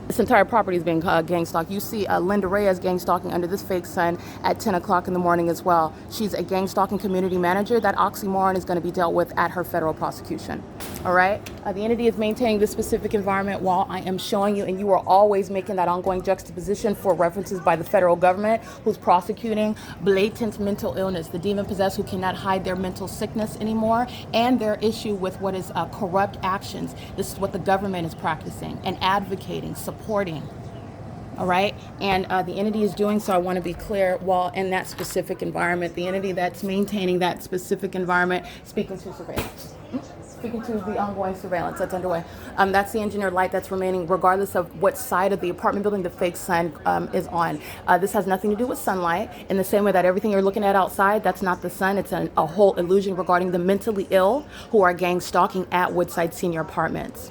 This entire property is being gang stalked. You see Linda Reyes gang stalking under this fake sun at 10 o'clock in the morning as well. She's a gang stalking community manager. That oxymoron is going to be dealt with at her federal prosecution. All right? The entity is maintaining this specific environment while I am showing you, and you are always making that ongoing juxtaposition for references by the federal government who's prosecuting blatant mental illness, the demon possessed who cannot hide their mental sickness anymore, and their issue with what is corrupt actions. This is what the government is practicing and advocating, supporting. All right, and the entity is doing so, I want to be clear, while in that specific environment, the entity that's maintaining that specific environment, speaking to surveillance, speaking to the ongoing surveillance that's underway. That's the engineered light that's remaining regardless of what side of the apartment building the fake sun is on. This has nothing to do with sunlight, in the same way that everything you're looking at outside, that's not the sun. It's a whole illusion regarding the mentally ill who are gang stalking at Woodside Senior Apartments.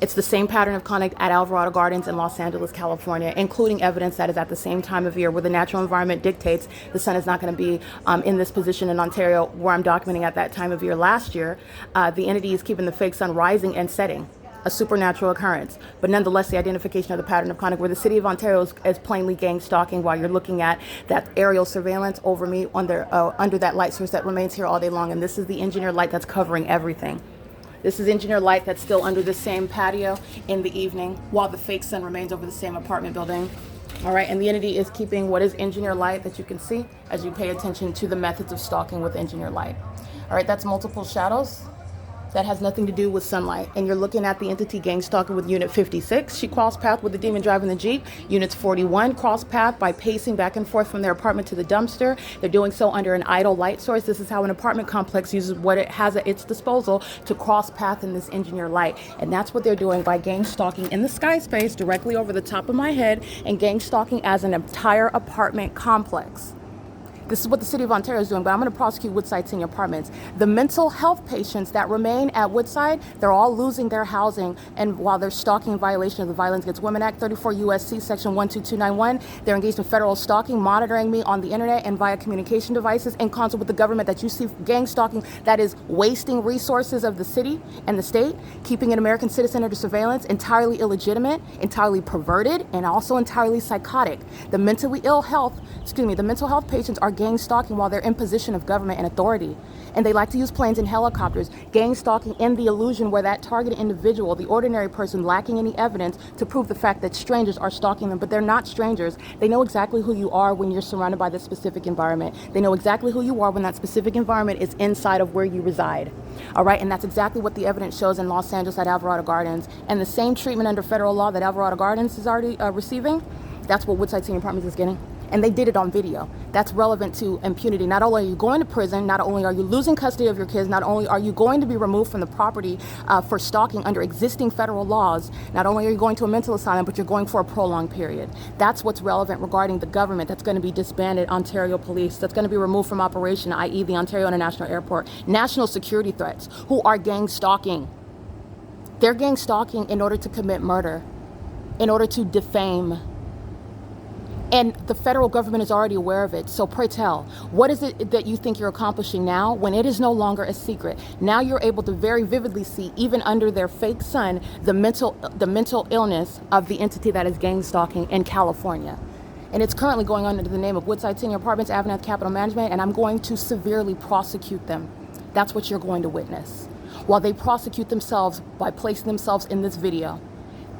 It's the same pattern of conduct at Alvarado Gardens in Los Angeles, California, including evidence that is at the same time of year where the natural environment dictates the sun is not going to be in this position in Ontario, where I'm documenting at that time of year last year. The entity is keeping the fake sun rising and setting a supernatural occurrence. But nonetheless, the identification of the pattern of conduct where the city of Ontario is plainly gang stalking while you're looking at that aerial surveillance over me under that light source that remains here all day long. And this is the engineer light that's covering everything. This is engineer light that's still under the same patio in the evening while the fake sun remains over the same apartment building. All right, and the entity is keeping what is engineer light that you can see as you pay attention to the methods of stalking with engineer light. All right, that's multiple shadows. That has nothing to do with sunlight. And you're looking at the entity gang stalking with Unit 56. She crossed path with the demon driving the Jeep. Units 41 cross path by pacing back and forth from their apartment to the dumpster. They're doing so under an idle light source. This is how an apartment complex uses what it has at its disposal to cross path in this engineer light. And that's what they're doing by gang stalking in the sky space directly over the top of my head and gang stalking as an entire apartment complex. This is what the city of Ontario is doing, but I'm going to prosecute Woodside Senior Apartments. The mental health patients that remain at Woodside, they're all losing their housing, and while they're stalking in violation of the Violence Against Women Act, 34 U.S.C. Section 12291, they're engaged in federal stalking, monitoring me on the internet and via communication devices in concert with the government that you see gang stalking that is wasting resources of the city and the state, keeping an American citizen under surveillance, entirely illegitimate, entirely perverted, and also entirely psychotic. The mental health patients are gang stalking while they're in position of government and authority. And they like to use planes and helicopters, gang stalking in the illusion where that targeted individual, the ordinary person lacking any evidence to prove the fact that strangers are stalking them, but they're not strangers. They know exactly who you are when you're surrounded by this specific environment. They know exactly who you are when that specific environment is inside of where you reside. All right, and that's exactly what the evidence shows in Los Angeles at Alvarado Gardens. And the same treatment under federal law that Alvarado Gardens is already receiving, that's what Woodside Senior Apartments is getting. And they did it on video. That's relevant to impunity. Not only are you going to prison, not only are you losing custody of your kids, not only are you going to be removed from the property for stalking under existing federal laws, not only are you going to a mental asylum, but you're going for a prolonged period. That's what's relevant regarding the government that's going to be disbanded, Ontario Police, that's going to be removed from operation, i.e. the Ontario International Airport, national security threats, who are gang stalking. They're gang stalking in order to commit murder, in order to defame. And the federal government is already aware of it. So pray tell, what is it that you think you're accomplishing now when it is no longer a secret? Now you're able to very vividly see, even under their fake sun, the mental illness of the entity that is gang stalking in California. And it's currently going under the name of Woodside Senior Apartments, AVANATH Capital Management, and I'm going to severely prosecute them. That's what you're going to witness. While they prosecute themselves by placing themselves in this video.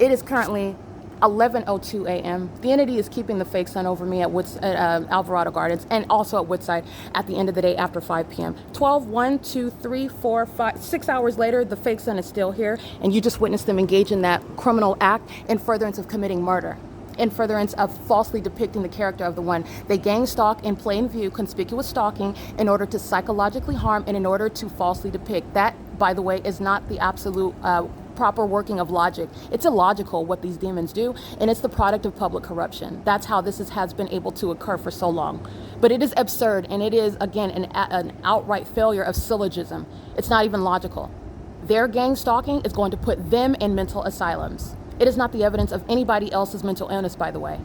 It is currently 11:02 a.m. The entity is keeping the fake sun over me at Alvarado Gardens and also at Woodside at the end of the day after 5 p.m. 12, 1, 2, 3, 4, 5, 6 hours later, the fake sun is still here, and you just witnessed them engage in that criminal act in furtherance of committing murder, in furtherance of falsely depicting the character of the one. They gang stalk in plain view, conspicuous stalking, in order to psychologically harm and in order to falsely depict. That, by the way, is not the absolute proper working of logic. It's illogical what these demons do, and it's the product of public corruption. That's how this has been able to occur for so long. But it is absurd, and it is, again, an outright failure of syllogism. It's not even logical. Their gang stalking is going to put them in mental asylums. It is not the evidence of anybody else's mental illness, by the way,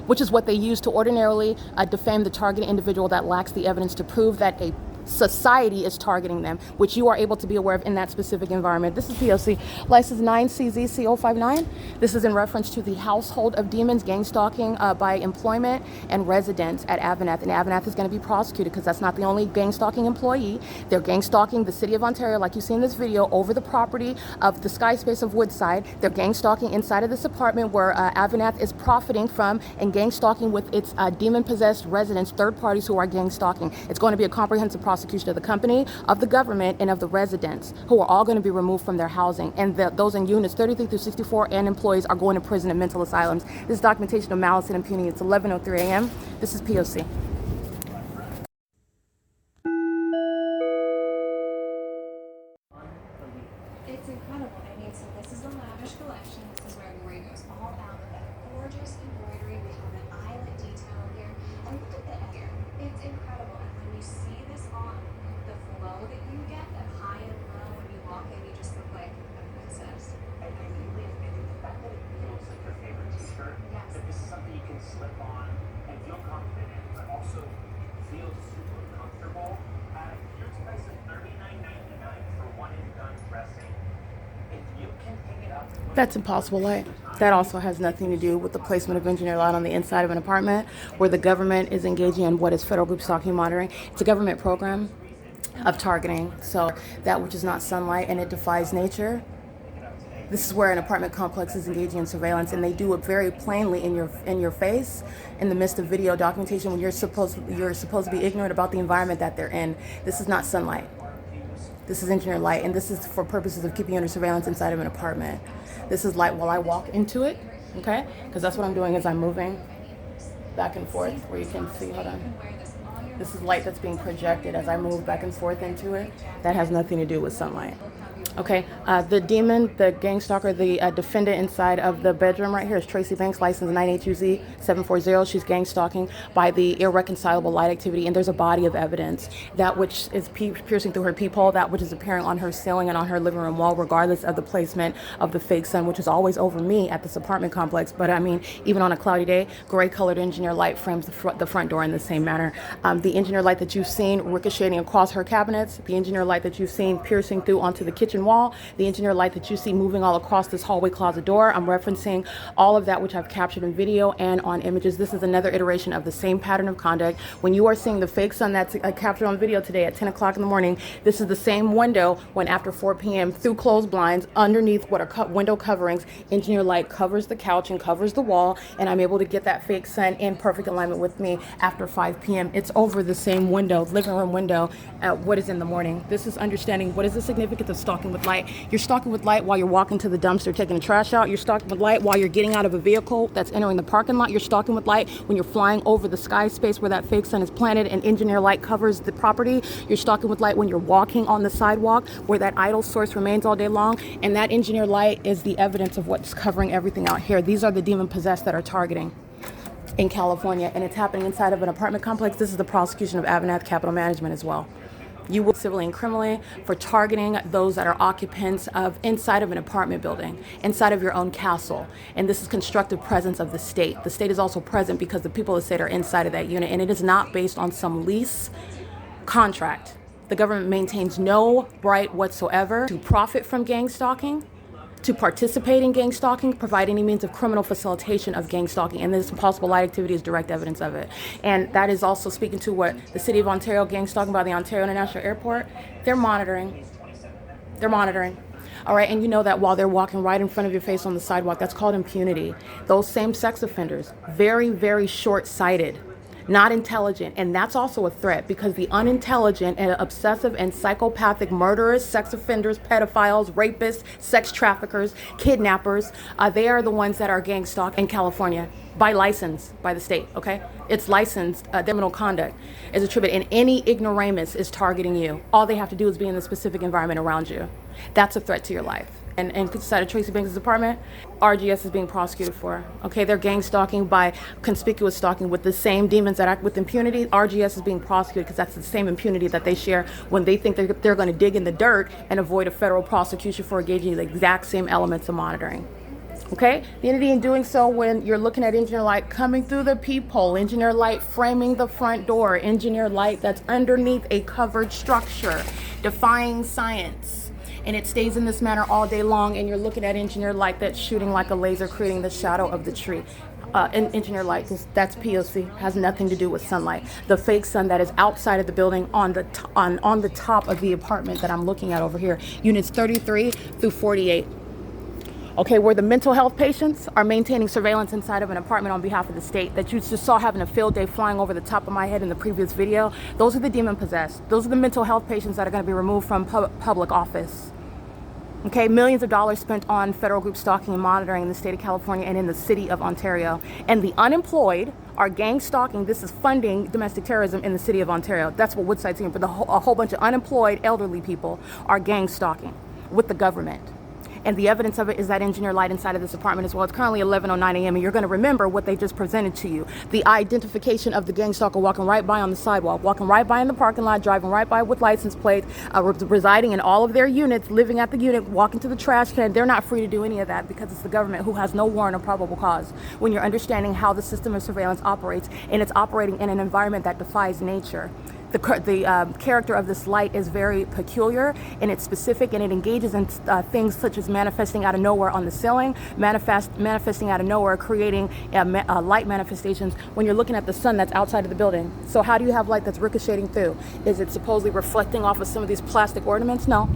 which is what they use to ordinarily defame the targeted individual that lacks the evidence to prove that a society is targeting them, which you are able to be aware of in that specific environment. This is P.O.C. License 9CZC059. This is in reference to the household of demons, gang stalking by employment and residence at AVANATH. And AVANATH is going to be prosecuted because that's not the only gang stalking employee. They're gang stalking the city of Ontario, like you see in this video, over the property of the sky space of Woodside. They're gang stalking inside of this apartment where AVANATH is profiting from, and gang stalking with its demon-possessed residents, third parties who are gang stalking. It's going to be a comprehensive prosecution of the company, of the government, and of the residents, who are all going to be removed from their housing. And those in units 33 through 64 and employees are going to prison and mental asylums. This is documentation of malice and impunity. It's 11:03 a.m. This is P.O.C. It's incredible. I mean, so this is a lavish collection. This is where Glory goes all out with that gorgeous embroidery. We have an eyelet detail here. And look at that here. It's incredible. And when you see this on, the flow that you get, that high and low, when you walk in, you just look like a princess. And the fact that it feels like your favorite t-shirt, Yes. that this is something you can slip on and feel confident in, but also That's impossible light. That also has nothing to do with the placement of engineer light on the inside of an apartment where the government is engaging in what is federal group stalking monitoring. It's a government program of targeting. So that which is not sunlight and it defies nature. This is where an apartment complex is engaging in surveillance, and they do it very plainly in your face in the midst of video documentation when you're supposed to be ignorant about the environment that they're in. This is not sunlight. This is engineer light, and this is for purposes of keeping you under surveillance inside of an apartment. This is light while I walk into it, okay? Because that's what I'm doing is I'm moving back and forth where you can see, hold on. This is light that's being projected as I move back and forth into it. That has nothing to do with sunlight. Okay, the demon, the gang stalker, the defendant inside of the bedroom right here is Tracy Banks, license 9HUZ740. She's gang stalking by the irreconcilable light activity, and there's a body of evidence. That which is piercing through her peephole, that which is appearing on her ceiling and on her living room wall, regardless of the placement of the fake sun, which is always over me at this apartment complex. But I mean, even on a cloudy day, gray colored engineer light frames the front door in the same manner. The engineer light that you've seen ricocheting across her cabinets, the engineer light that you've seen piercing through onto the kitchen wall, the engineer light that you see moving all across this hallway closet door. I'm referencing all of that which I've captured in video and on images. This is another iteration of the same pattern of conduct. When you are seeing the fake sun that's captured on video today at 10 o'clock in the morning, this is the same window when after 4 p.m. through closed blinds, underneath what are window coverings, engineer light covers the couch and covers the wall, and I'm able to get that fake sun in perfect alignment with me after 5 p.m. It's over the same window, living room window, at what is in the morning. This is understanding what is the significance of stalking with light. You're stalking with light while you're walking to the dumpster taking the trash out. You're stalking with light while you're getting out of a vehicle that's entering the parking lot. You're stalking with light when you're flying over the sky space where that fake sun is planted and engineer light covers the property. You're stalking with light when you're walking on the sidewalk where that idle source remains all day long. And that engineer light is the evidence of what's covering everything out here. These are the demon possessed that are targeting in California, and it's happening inside of an apartment complex. This is the prosecution of AVANATH Capital Management as well. You will civilly and criminally for targeting those that are occupants of inside of an apartment building, inside of your own castle. And this is constructive presence of the state. The state is also present because the people of the state are inside of that unit, and it is not based on some lease contract. The government maintains no right whatsoever to profit from gang stalking, to participate in gang stalking, provide any means of criminal facilitation of gang stalking, and this impossible light activity is direct evidence of it. And that is also speaking to what the City of Ontario gang stalking by the Ontario International Airport, they're monitoring. They're monitoring. All right, and you know that while they're walking right in front of your face on the sidewalk, that's called impunity. Those same sex offenders, very, very short-sighted, not intelligent, and that's also a threat because the unintelligent and obsessive and psychopathic murderers, sex offenders, pedophiles, rapists, sex traffickers, kidnappers, they are the ones that are gang stalked in California by license by the state, okay? It's licensed, criminal conduct is attributed, and any ignoramus is targeting you. All they have to do is be in the specific environment around you. That's a threat to your life. And inside of Tracy Banks' apartment, RGS is being prosecuted for. Okay, they're gang stalking by conspicuous stalking with the same demons that act with impunity. RGS is being prosecuted because that's the same impunity that they share when they think they're going to dig in the dirt and avoid a federal prosecution for engaging in the exact same elements of monitoring. Okay, the entity in doing so when you're looking at engineer light coming through the peephole, engineer light framing the front door, engineer light that's underneath a covered structure, defying science. And it stays in this manner all day long, and you're looking at engineer light that's shooting like a laser, creating the shadow of the tree. Engineer light, that's P.O.C, has nothing to do with sunlight. The fake sun that is outside of the building on the top of the apartment that I'm looking at over here, units 33 through 48. Okay, where the mental health patients are maintaining surveillance inside of an apartment on behalf of the state that you just saw having a field day flying over the top of my head in the previous video. Those are the demon possessed. Those are the mental health patients that are going to be removed from public office. Okay, millions of dollars spent on federal group stalking and monitoring in the state of California and in the city of Ontario. And the unemployed are gang stalking. This is funding domestic terrorism in the city of Ontario. That's what WOODSIDE's here. But a whole bunch of unemployed elderly people are gang stalking with the government. And the evidence of it is that engineer light inside of this apartment as well. It's currently 11:09 a.m. and you're going to remember what they just presented to you. The identification of the gang stalker walking right by on the sidewalk, walking right by in the parking lot, driving right by with license plates, residing in all of their units, living at the unit, walking to the trash can. They're not free to do any of that because it's the government who has no warrant or probable cause. When you're understanding how the system of surveillance operates, and it's operating in an environment that defies nature. the character of this light is very peculiar, and it's specific, and it engages in things such as manifesting out of nowhere on the ceiling, manifesting out of nowhere, creating light manifestations when you're looking at the sun that's outside of the building. So how do you have light that's ricocheting through? Is it supposedly reflecting off of some of these plastic ornaments? No.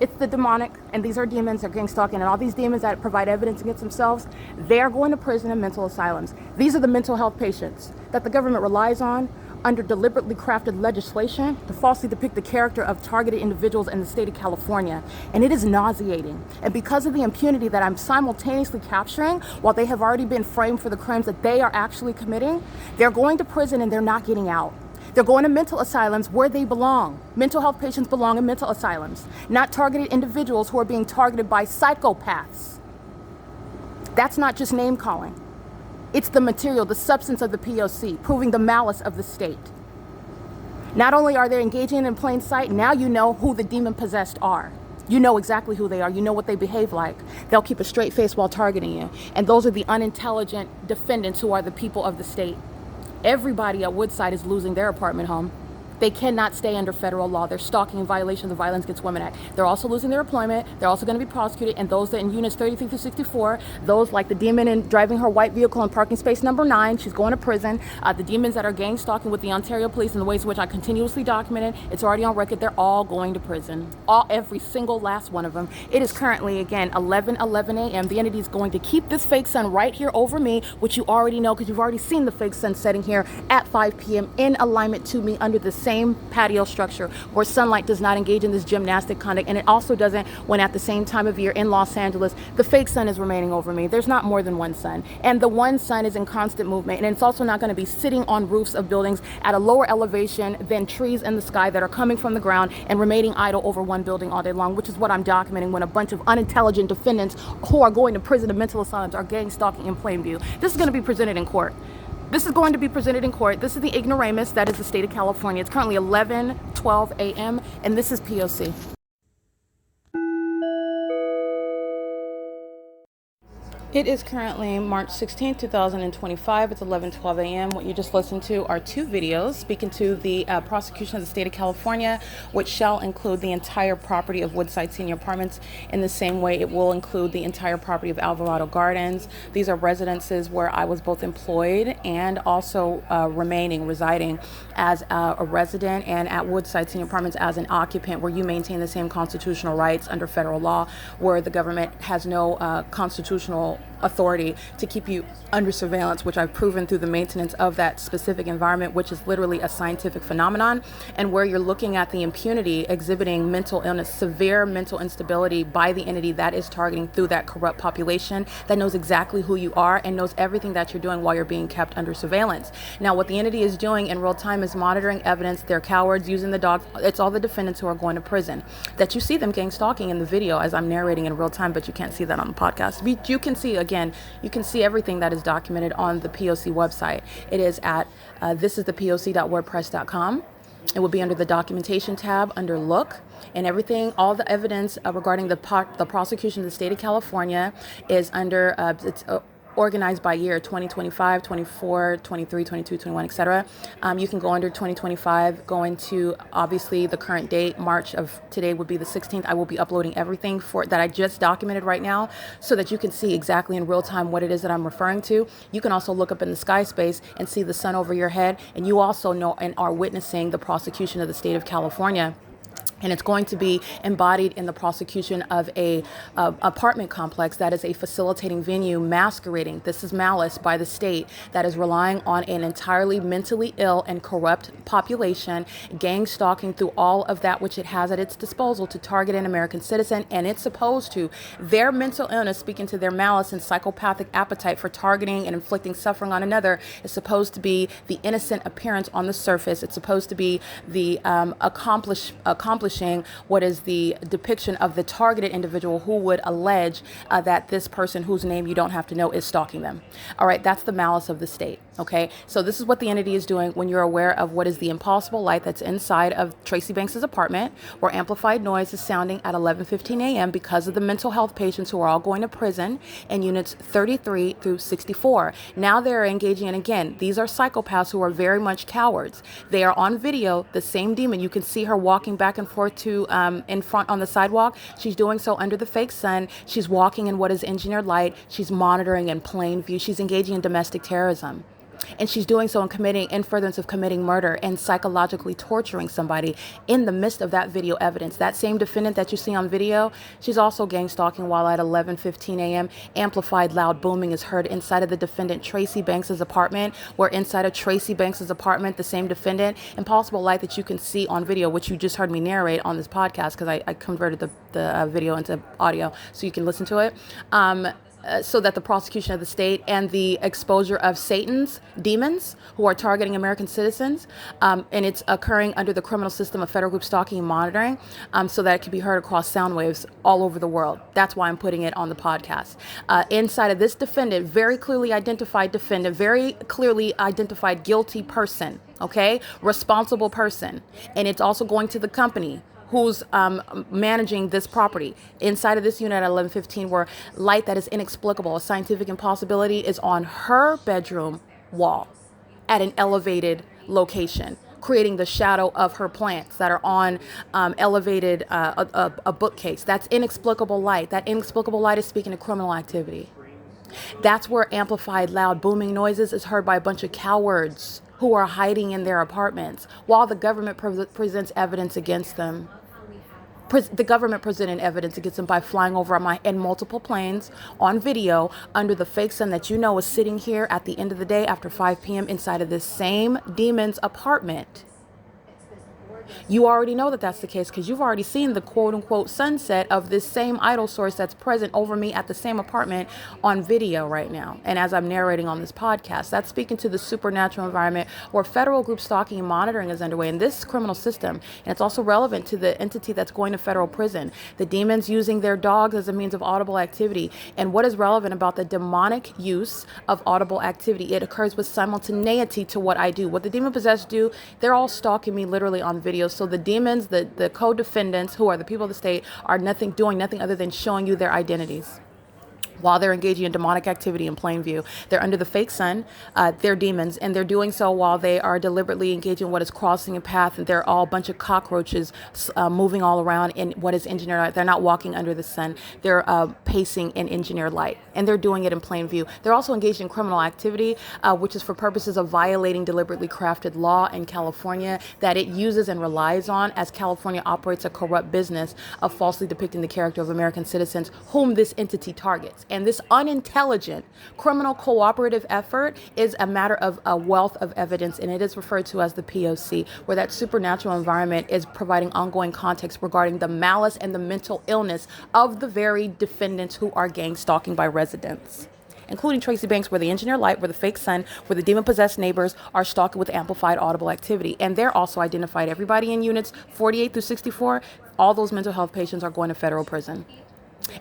It's the demonic, and these are demons, they're gang stalking, and all these demons that provide evidence against themselves, they are going to prison and mental asylums. These are the mental health patients that the government relies on under deliberately crafted legislation to falsely depict the character of targeted individuals in the state of California. And it is nauseating. And because of the impunity that I'm simultaneously capturing, while they have already been framed for the crimes that they are actually committing, they're going to prison and they're not getting out. They're going to mental asylums where they belong. Mental health patients belong in mental asylums, not targeted individuals who are being targeted by psychopaths. That's not just name calling. It's the material, the substance of the P.O.C, proving the malice of the state. Not only are they engaging in plain sight, now you know who the demon-possessed are. You know exactly who they are. You know what they behave like. They'll keep a straight face while targeting you. And those are the unintelligent defendants who are the people of the state. Everybody at Woodside is losing their apartment home. They cannot stay under federal law. They're stalking in violation of the Violence Against Women Act. They're also losing their employment. They're also going to be prosecuted. And those that in units 33 through 64, those like the demon in driving her white vehicle in parking space number 9, she's going to prison. The demons that are gang stalking with the Ontario police in the ways in which I continuously documented, it's already on record, they're all going to prison. Every single last one of them. It is currently, again, 11:11 a.m. The entity is going to keep this fake sun right here over me, which you already know because you've already seen the fake sun setting here at 5 p.m. in alignment to me under the same patio structure where sunlight does not engage in this gymnastic conduct, and it also doesn't when at the same time of year in Los Angeles the fake sun is remaining over me. There's not more than one sun, and the one sun is in constant movement, and it's also not going to be sitting on roofs of buildings at a lower elevation than trees in the sky that are coming from the ground and remaining idle over one building all day long, which is what I'm documenting when a bunch of unintelligent defendants who are going to prison and mental asylums are gang stalking in plain view. This is going to be presented in court. This is going to be presented in court. This is the ignoramus that is the state of California. It's currently 11:12 a.m. and this is P.O.C. It is currently March 16, 2025. It's 11:12 a.m. What you just listened to are two videos speaking to the prosecution of the state of California, which shall include the entire property of Woodside Senior Apartments. In the same way, it will include the entire property of Alvarado Gardens. These are residences where I was both employed and also residing as a resident, and at Woodside Senior Apartments as an occupant, where you maintain the same constitutional rights under federal law, where the government has no constitutional authority to keep you under surveillance, which I've proven through the maintenance of that specific environment, which is literally a scientific phenomenon, and where you're looking at the impunity exhibiting mental illness, severe mental instability by the entity that is targeting through that corrupt population that knows exactly who you are and knows everything that you're doing while you're being kept under surveillance. Now, what the entity is doing in real time is monitoring evidence. They're cowards using the dog. It's all the defendants who are going to prison that you see them gang stalking in the video as I'm narrating in real time, but you can't see that on the podcast. You can see, again, you can see everything that is documented on the P.O.C. website. It is at thisisthepoc.wordpress.com. It will be under the documentation tab under look, and everything, all the evidence regarding the prosecution of the state of California is under, it's organized by year 2025, 24, 23, 22, 21, etc. You can go under 2025, go into obviously the current date, March of today would be the 16th. I will be uploading everything for that I just documented right now so that you can see exactly in real time what it is that I'm referring to. You can also look up in the sky space and see the sun over your head, and you also know and are witnessing the prosecution of the state of California. And it's going to be embodied in the prosecution of a apartment complex that is a facilitating venue masquerading. This is malice by the state that is relying on an entirely mentally ill and corrupt population, gang stalking through all of that which it has at its disposal to target an American citizen. And it's supposed to, their mental illness, speaking to their malice and psychopathic appetite for targeting and inflicting suffering on another, is supposed to be the innocent appearance on the surface. It's supposed to be the accomplishing what is the depiction of the targeted individual who would allege that this person whose name you don't have to know is stalking them. All right, that's the malice of the state. Okay, so this is what the entity is doing when you're aware of what is the impossible light that's inside of Tracy Banks's apartment, where amplified noise is sounding at 11:15 a.m. because of the mental health patients who are all going to prison in units 33 through 64. Now they're engaging in, again, these are psychopaths who are very much cowards. They are on video, the same demon. You can see her walking back and forth to in front on the sidewalk. She's doing so under the fake sun. She's walking in what is engineered light. She's monitoring in plain view. She's engaging in domestic terrorism. And she's doing so in furtherance of committing murder and psychologically torturing somebody in the midst of that video evidence. That same defendant that you see on video, she's also gang stalking while at 11:15 a.m. Amplified loud booming is heard inside of the defendant Tracy Banks's apartment, where inside of Tracy Banks's apartment, the same defendant, impossible light that you can see on video, which you just heard me narrate on this podcast because I converted the video into audio so you can listen to it. So that the prosecution of the state and the exposure of Satan's demons who are targeting American citizens, and it's occurring under the criminal system of federal group stalking and monitoring, so that it can be heard across sound waves all over the world. That's why I'm putting it on the podcast. Inside of this defendant, very clearly identified defendant, very clearly identified guilty person, okay, responsible person, and it's also going to the company who's managing this property. Inside of this unit at 11:15, where light that is inexplicable, a scientific impossibility, is on her bedroom wall at an elevated location, creating the shadow of her plants that are on elevated, a bookcase. That's inexplicable light. That inexplicable light is speaking of criminal activity. That's where amplified loud booming noises is heard by a bunch of cowards who are hiding in their apartments while the government presents evidence against them. The government presented evidence against them by flying over in multiple planes on video under the fake sun that you know is sitting here at the end of the day after 5 p.m. inside of this same demon's apartment. You already know that that's the case because you've already seen the quote-unquote sunset of this same idol source that's present over me at the same apartment on video right now. And as I'm narrating on this podcast, that's speaking to the supernatural environment where federal group stalking and monitoring is underway in this criminal system. And it's also relevant to the entity that's going to federal prison. The demons using their dogs as a means of audible activity. And what is relevant about the demonic use of audible activity? It occurs with simultaneity to what I do. What the demon possessed do, they're all stalking me literally on video. So the demons, the co-defendants, who are the people of the state, are doing nothing other than showing you their identities while they're engaging in demonic activity in plain view. They're under the fake sun. They're demons, and they're doing so while they are deliberately engaging in what is crossing a path, and they're all a bunch of cockroaches moving all around in what is engineered light. They're not walking under the sun. They're pacing in engineered light, and they're doing it in plain view. They're also engaged in criminal activity, which is for purposes of violating deliberately crafted law in California that it uses and relies on as California operates a corrupt business of falsely depicting the character of American citizens whom this entity targets. And this unintelligent criminal cooperative effort is a matter of a wealth of evidence, and it is referred to as the P.O.C, where that supernatural environment is providing ongoing context regarding the malice and the mental illness of the very defendants who are gang stalking by residents, including Tracy Banks, where the engineer light, where the fake sun, where the demon-possessed neighbors are stalking with amplified audible activity. And they're also identified. Everybody in units 48 through 64, all those mental health patients are going to federal prison.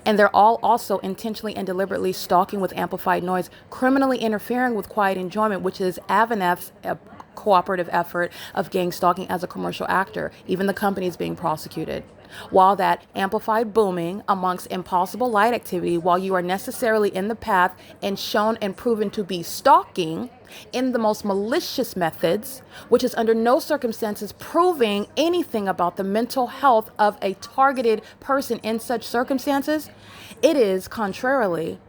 And they're all also intentionally and deliberately stalking with amplified noise, criminally interfering with quiet enjoyment, which is AVANATH's cooperative effort of gang stalking as a commercial actor. Even the company is being prosecuted. While that amplified booming amongst impossible light activity, while you are necessarily in the path and shown and proven to be stalking in the most malicious methods, which is under no circumstances proving anything about the mental health of a targeted person in such circumstances, it is contrarily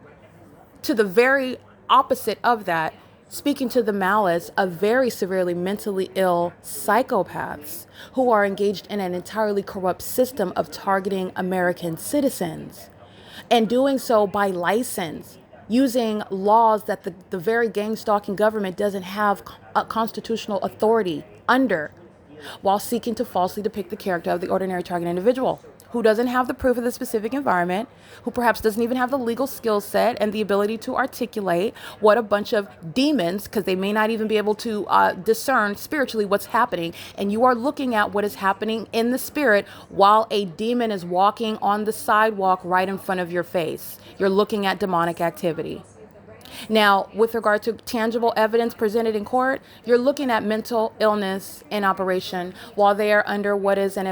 to the very opposite of that, speaking to the malice of very severely mentally ill psychopaths who are engaged in an entirely corrupt system of targeting American citizens, and doing so by license, using laws that the very gang stalking government doesn't have a constitutional authority under, while seeking to falsely depict the character of the ordinary target individual who doesn't have the proof of the specific environment, who perhaps doesn't even have the legal skill set and the ability to articulate what a bunch of demons, because they may not even be able to discern spiritually what's happening. And you are looking at what is happening in the spirit while a demon is walking on the sidewalk right in front of your face. You're looking at demonic activity. Now, with regard to tangible evidence presented in court, you're looking at mental illness in operation while they are under what is an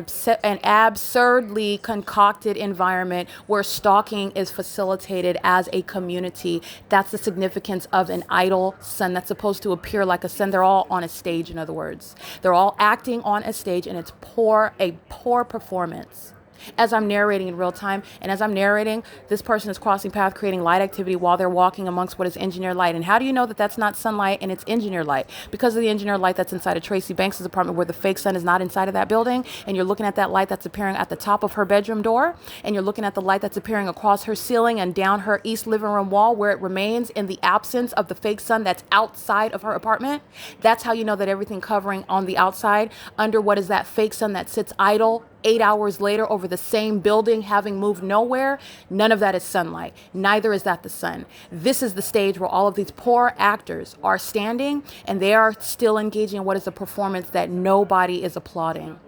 absurdly concocted environment where stalking is facilitated as a community. That's the significance of an idle son that's supposed to appear like a son. They're all on a stage, in other words. They're all acting on a stage, and it's a poor performance. As I'm narrating in real time, and as I'm narrating, this person is crossing path, creating light activity while they're walking amongst what is engineered light. And how do you know that that's not sunlight and it's engineered light? Because of the engineered light that's inside of Tracy Banks' apartment, where the fake sun is not inside of that building, and you're looking at that light that's appearing at the top of her bedroom door, and you're looking at the light that's appearing across her ceiling and down her east living room wall, where it remains in the absence of the fake sun that's outside of her apartment. That's how you know that everything covering on the outside under what is that fake sun that sits idle 8 hours later over the same building, having moved nowhere. None of that is sunlight. Neither is that the sun. This is the stage where all of these poor actors are standing, and they are still engaging in what is a performance that nobody is applauding.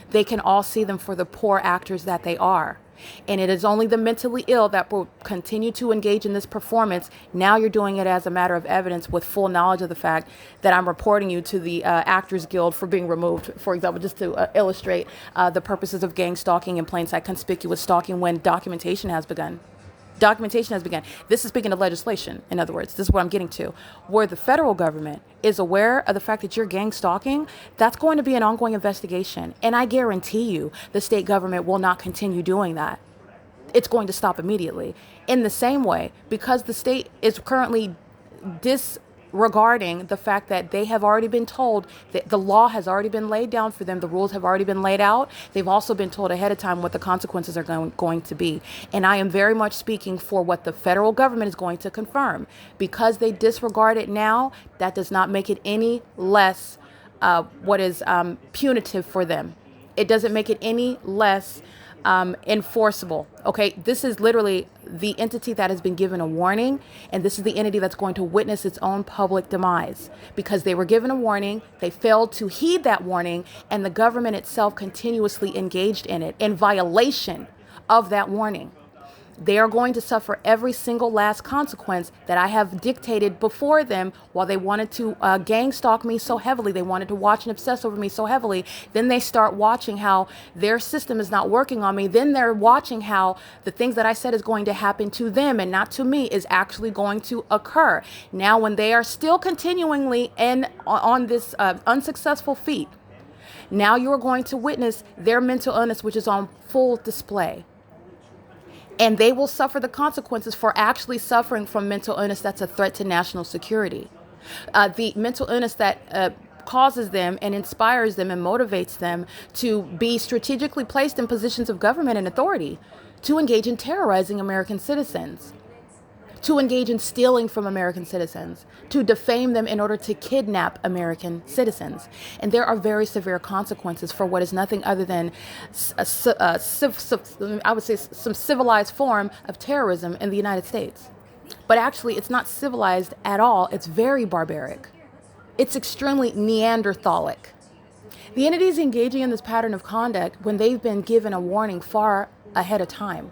They can all see them for the poor actors that they are. And it is only the mentally ill that will continue to engage in this performance. Now you're doing it as a matter of evidence with full knowledge of the fact that I'm reporting you to the Actors Guild for being removed, for example, just to illustrate the purposes of gang stalking and plain sight conspicuous stalking when documentation has begun. Documentation has begun. This is speaking of legislation, in other words. This is what I'm getting to. Where the federal government is aware of the fact that you're gang stalking, that's going to be an ongoing investigation. And I guarantee you the state government will not continue doing that. It's going to stop immediately. In the same way, because the state is currently disregarding the fact that they have already been told that the law has already been laid down for them, the rules have already been laid out. They've also been told ahead of time what the consequences are going to be. And I am very much speaking for what the federal government is going to confirm. Because they disregard it now, that does not make it any less punitive for them. It doesn't make it any less enforceable. Okay, this is literally the entity that has been given a warning, and this is the entity that's going to witness its own public demise because they were given a warning, they failed to heed that warning, and the government itself continuously engaged in it in violation of that warning. They are going to suffer every single last consequence that I have dictated before them while they wanted to gang stalk me so heavily. They wanted to watch and obsess over me so heavily. Then they start watching how their system is not working on me. Then they're watching how the things that I said is going to happen to them and not to me is actually going to occur. Now, when they are still continually on this unsuccessful feat, now you are going to witness their mental illness, which is on full display. And they will suffer the consequences for actually suffering from mental illness that's a threat to national security. The mental illness that causes them and inspires them and motivates them to be strategically placed in positions of government and authority, to engage in terrorizing American citizens, to engage in stealing from American citizens, to defame them in order to kidnap American citizens. And there are very severe consequences for what is nothing other than I would say some civilized form of terrorism in the United States. But actually, it's not civilized at all. It's very barbaric. It's extremely Neanderthalic. The entities engaging in this pattern of conduct when they've been given a warning far ahead of time.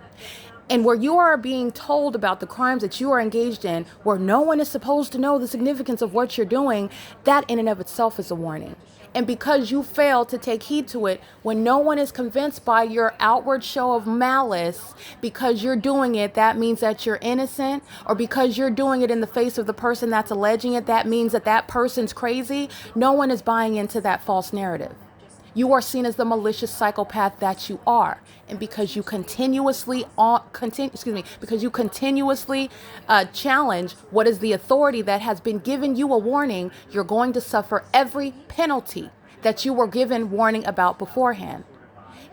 And where you are being told about the crimes that you are engaged in, where no one is supposed to know the significance of what you're doing, that in and of itself is a warning. And because you fail to take heed to it, when no one is convinced by your outward show of malice, because you're doing it, that means that you're innocent, or because you're doing it in the face of the person that's alleging it, that means that that person's crazy. No one is buying into that false narrative. You are seen as the malicious psychopath that you are. And because you continuously challenge what is the authority that has been given you a warning, you're going to suffer every penalty that you were given warning about beforehand.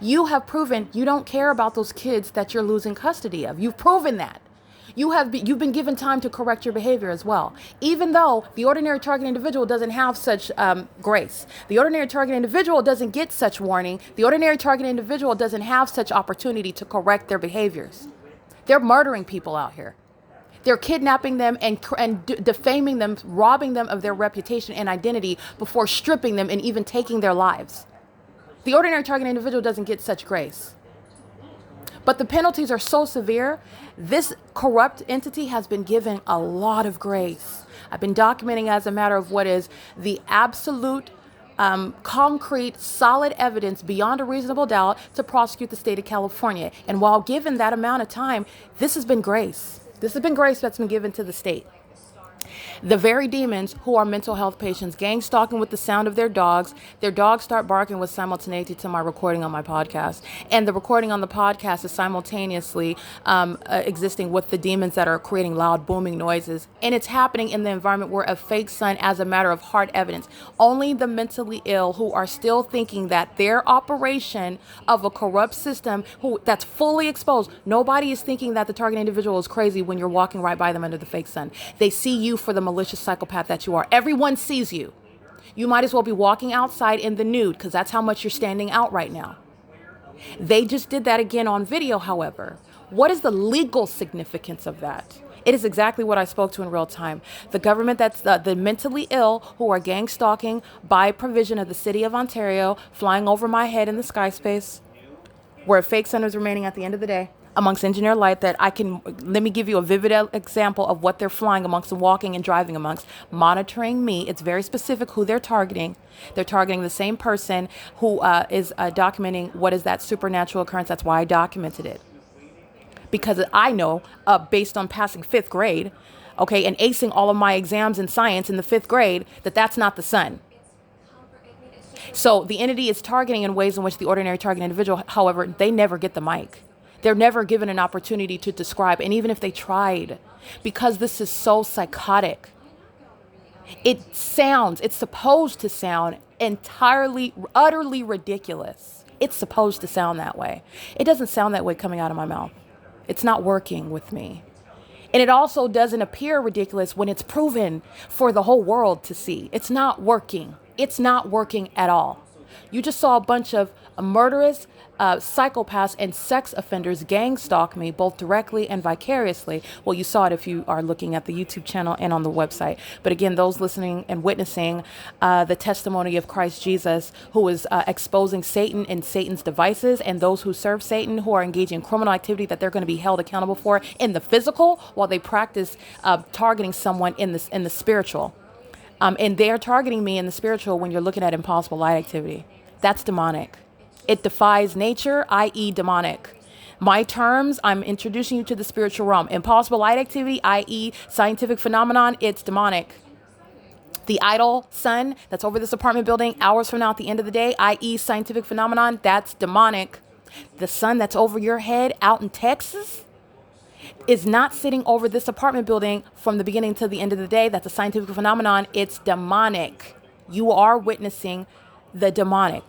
You have proven you don't care about those kids that you're losing custody of. You've proven that. You've been given time to correct your behavior as well. Even though the ordinary target individual doesn't have such grace. The ordinary target individual doesn't get such warning. The ordinary target individual doesn't have such opportunity to correct their behaviors. They're murdering people out here. They're kidnapping them and defaming them, robbing them of their reputation and identity before stripping them and even taking their lives. The ordinary target individual doesn't get such grace. But the penalties are so severe. This corrupt entity has been given a lot of grace. I've been documenting as a matter of what is the absolute concrete, solid evidence beyond a reasonable doubt to prosecute the state of California. And while given that amount of time, this has been grace. This has been grace that's been given to the state. The very demons who are mental health patients, gang stalking with the sound of their dogs start barking with simultaneity to my recording on my podcast. And the recording on the podcast is simultaneously existing with the demons that are creating loud booming noises. And it's happening in the environment where a fake sun as a matter of hard evidence. Only the mentally ill who are still thinking that their operation of a corrupt system that's fully exposed, nobody is thinking that the target individual is crazy when you're walking right by them under the fake sun. They see you for the malicious psychopath that you are. Everyone sees you. You might as well be walking outside in the nude because that's how much you're standing out right now. They just did that again on video, however. What is the legal significance of that? It is exactly what I spoke to in real time. The government that's the mentally ill who are gang stalking by provision of the city of Ontario, flying over my head in the sky space, where a fake sun is remaining at the end of the day, amongst engineer light that let me give you a vivid example of what they're flying amongst and walking and driving amongst, monitoring me. It's very specific who they're targeting. They're targeting the same person who is documenting what is that supernatural occurrence. That's why I documented it. Because I know, based on passing 5th grade, okay, and acing all of my exams in science in the 5th grade, that's not the sun. So the entity is targeting in ways in which the ordinary target individual, however, they never get the mic. They're never given an opportunity to describe. And even if they tried, because this is so psychotic, it's supposed to sound entirely, utterly ridiculous. It's supposed to sound that way. It doesn't sound that way coming out of my mouth. It's not working with me. And it also doesn't appear ridiculous when it's proven for the whole world to see. It's not working. It's not working at all. You just saw a bunch of murderous psychopaths and sex offenders gang stalk me both directly and vicariously. Well, you saw it if you are looking at the YouTube channel and on the website. But again, those listening and witnessing the testimony of Christ Jesus, who is exposing Satan and Satan's devices, and those who serve Satan, who are engaging in criminal activity that they're going to be held accountable for in the physical, while they practice targeting someone in the spiritual. And they're targeting me in the spiritual when you're looking at impossible light activity. That's demonic. It defies nature, i.e. demonic. My terms, I'm introducing you to the spiritual realm. Impossible light activity, i.e. scientific phenomenon, it's demonic. The idle sun that's over this apartment building hours from now at the end of the day, i.e. scientific phenomenon, that's demonic. The sun that's over your head out in Texas is not sitting over this apartment building from the beginning to the end of the day. That's a scientific phenomenon. It's demonic. You are witnessing the demonic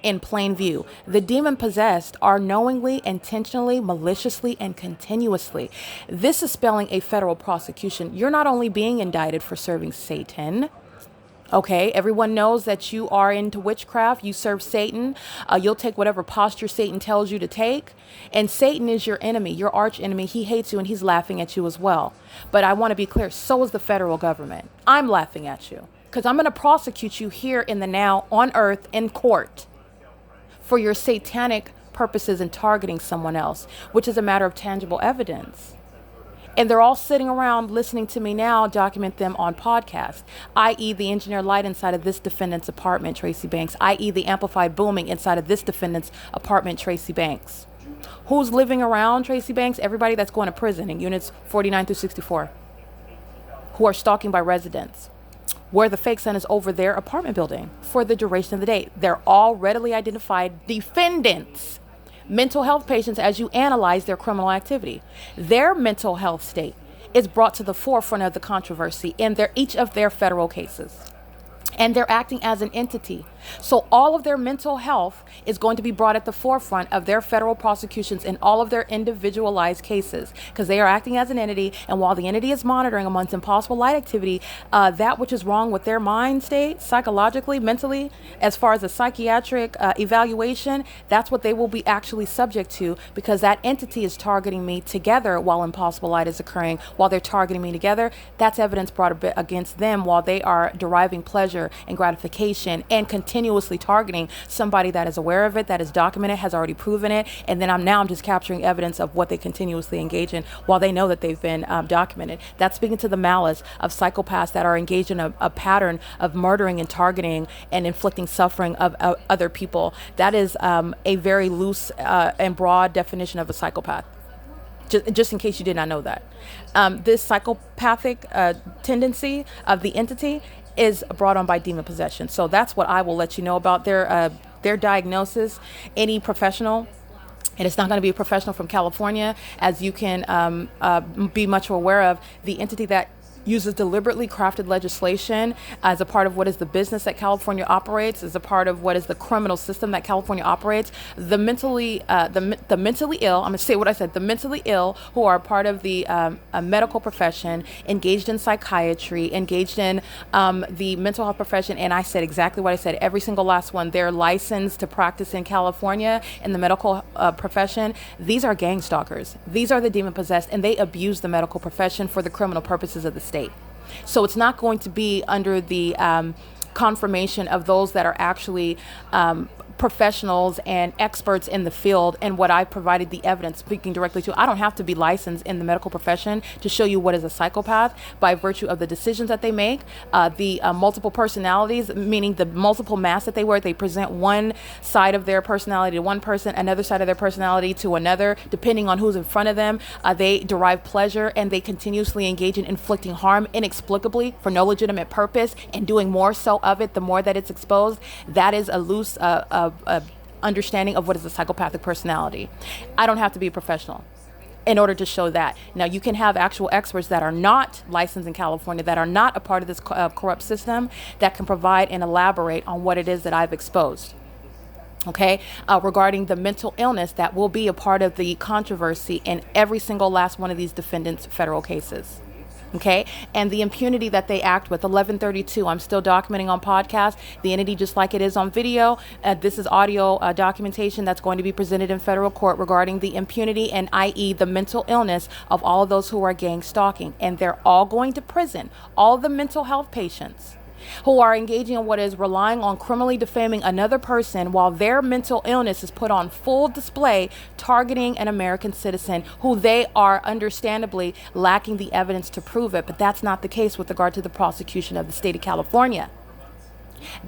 in plain view. The demon possessed are knowingly, intentionally, maliciously, and continuously. This is spelling a federal prosecution. You're not only being indicted for serving Satan. Okay, everyone knows that you are into witchcraft. You serve Satan. You'll take whatever posture Satan tells you to take. And Satan is your enemy, your arch enemy. He hates you and he's laughing at you as well. But I want to be clear, so is the federal government. I'm laughing at you because I'm going to prosecute you here in the now on earth in court for your satanic purposes in targeting someone else, which is a matter of tangible evidence. And they're all sitting around listening to me now document them on podcast, i.e. the engineer light inside of this defendant's apartment, Tracy Banks, i.e. the amplified booming inside of this defendant's apartment, Tracy Banks. Who's living around Tracy Banks? Everybody that's going to prison in units 49 through 64, who are stalking by residents, where the fake sun is over their apartment building for the duration of the day. They're all readily identified defendants, mental health patients, as you analyze their criminal activity. Their mental health state is brought to the forefront of the controversy in each of their federal cases. And they're acting as an entity. So all of their mental health is going to be brought at the forefront of their federal prosecutions in all of their individualized cases, because they are acting as an entity. And while the entity is monitoring amongst impossible light activity, that which is wrong with their mind state, psychologically, mentally, as far as a psychiatric evaluation, that's what they will be actually subject to, because that entity is targeting me together while impossible light is occurring. While they're targeting me together, that's evidence brought against them while they are deriving pleasure pleasure and gratification and continuously targeting somebody that is aware of it, that is documented, has already proven it, and then I'm just capturing evidence of what they continuously engage in while they know that they've been documented. That's speaking to the malice of psychopaths that are engaged in a pattern of murdering and targeting and inflicting suffering of other people. That is a very loose and broad definition of a psychopath. Just in case you did not know that. This psychopathic tendency of the entity is brought on by demon possession. So that's what I will let you know about their diagnosis. Any professional, and it's not going to be a professional from California, as you can be much aware of, the entity that uses deliberately crafted legislation as a part of what is the business that California operates, as a part of what is the criminal system that California operates. The mentally ill, I'm going to say what I said, the mentally ill who are part of the medical profession, engaged in psychiatry, engaged in the mental health profession, and I said exactly what I said, every single last one. They're licensed to practice in California in the medical profession. These are gang stalkers. These are the demon possessed, and they abuse the medical profession for the criminal purposes of the state. So it's not going to be under the confirmation of those that are actually professionals and experts in the field, and what I provided the evidence speaking directly to. I don't have to be licensed in the medical profession to show you what is a psychopath by virtue of the decisions that they make, the multiple personalities, meaning the multiple masks that they wear. They present one side of their personality to one person, another side of their personality to another, depending on who's in front of them. They derive pleasure, and they continuously engage in inflicting harm inexplicably for no legitimate purpose, and doing more so of it the more that it's exposed. That is a loose understanding of what is a psychopathic personality. I don't have to be a professional in order to show that. Now, you can have actual experts that are not licensed in California, that are not a part of this corrupt system, that can provide and elaborate on what it is that I've exposed. Okay, regarding the mental illness that will be a part of the controversy in every single last one of these defendants' federal cases. Okay, and the impunity that they act with, 1132, I'm still documenting on podcast, the entity just like it is on video. This is audio documentation that's going to be presented in federal court regarding the impunity and i.e. the mental illness of all of those who are gang stalking. And they're all going to prison, all the mental health patients who are engaging in what is relying on criminally defaming another person while their mental illness is put on full display, targeting an American citizen who they are understandably lacking the evidence to prove it. But that's not the case with regard to the prosecution of the state of California.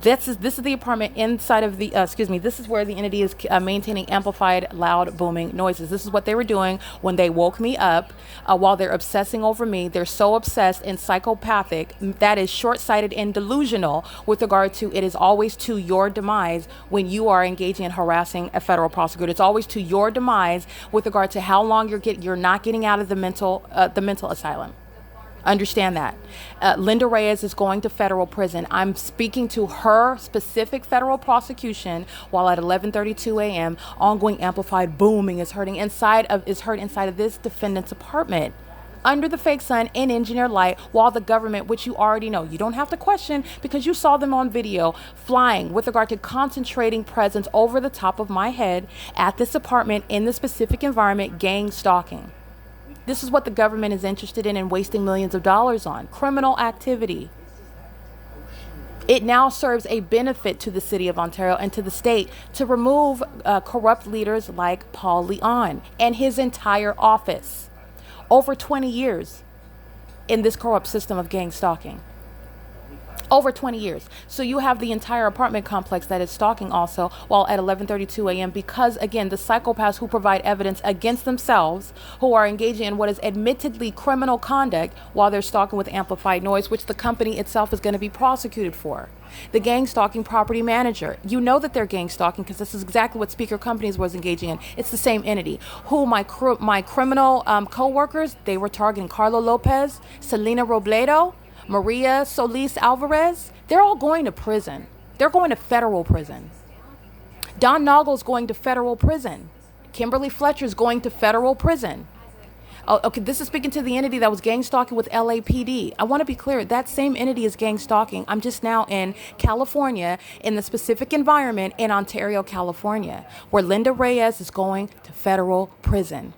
This is the apartment inside of the, this is where the entity is maintaining amplified, loud, booming noises. This is what they were doing when they woke me up while they're obsessing over me. They're so obsessed and psychopathic, that is short-sighted and delusional with regard to it is always to your demise when you are engaging in harassing a federal prosecutor. It's always to your demise with regard to how long you're not getting out of the mental asylum. Understand that. Linda Reyes is going to federal prison. I'm speaking to her specific federal prosecution while at 11:32 a.m. ongoing amplified booming is heard inside of this defendant's apartment under the fake sun in engineer light, while the government, which you already know, you don't have to question because you saw them on video, flying with regard to concentrating presence over the top of my head at this apartment in the specific environment, gang stalking. This is what the government is interested in wasting millions of dollars on. Criminal activity. It now serves a benefit to the city of Ontario and to the state to remove corrupt leaders like Paul Leon and his entire office. Over 20 years in this corrupt system of gang stalking. Over 20 years. So you have the entire apartment complex that is stalking also while at 11:32 a.m. because, again, the psychopaths who provide evidence against themselves, who are engaging in what is admittedly criminal conduct while they're stalking with amplified noise, which the company itself is going to be prosecuted for. The gang stalking property manager. You know that they're gang stalking because this is exactly what Speaker Companies was engaging in. It's the same entity. Who my criminal co-workers, they were targeting Carlo Lopez, Selena Robledo, Maria Solis Alvarez. They're all going to prison. They're going to federal prison. Don Noggle's going to federal prison. Kimberly Fletcher's going to federal prison. Oh, okay, this is speaking to the entity that was gang stalking with LAPD. I want to be clear, that same entity is gang stalking. I'm just now in California, in the specific environment in Ontario, California, where Linda Reyes is going to federal prison.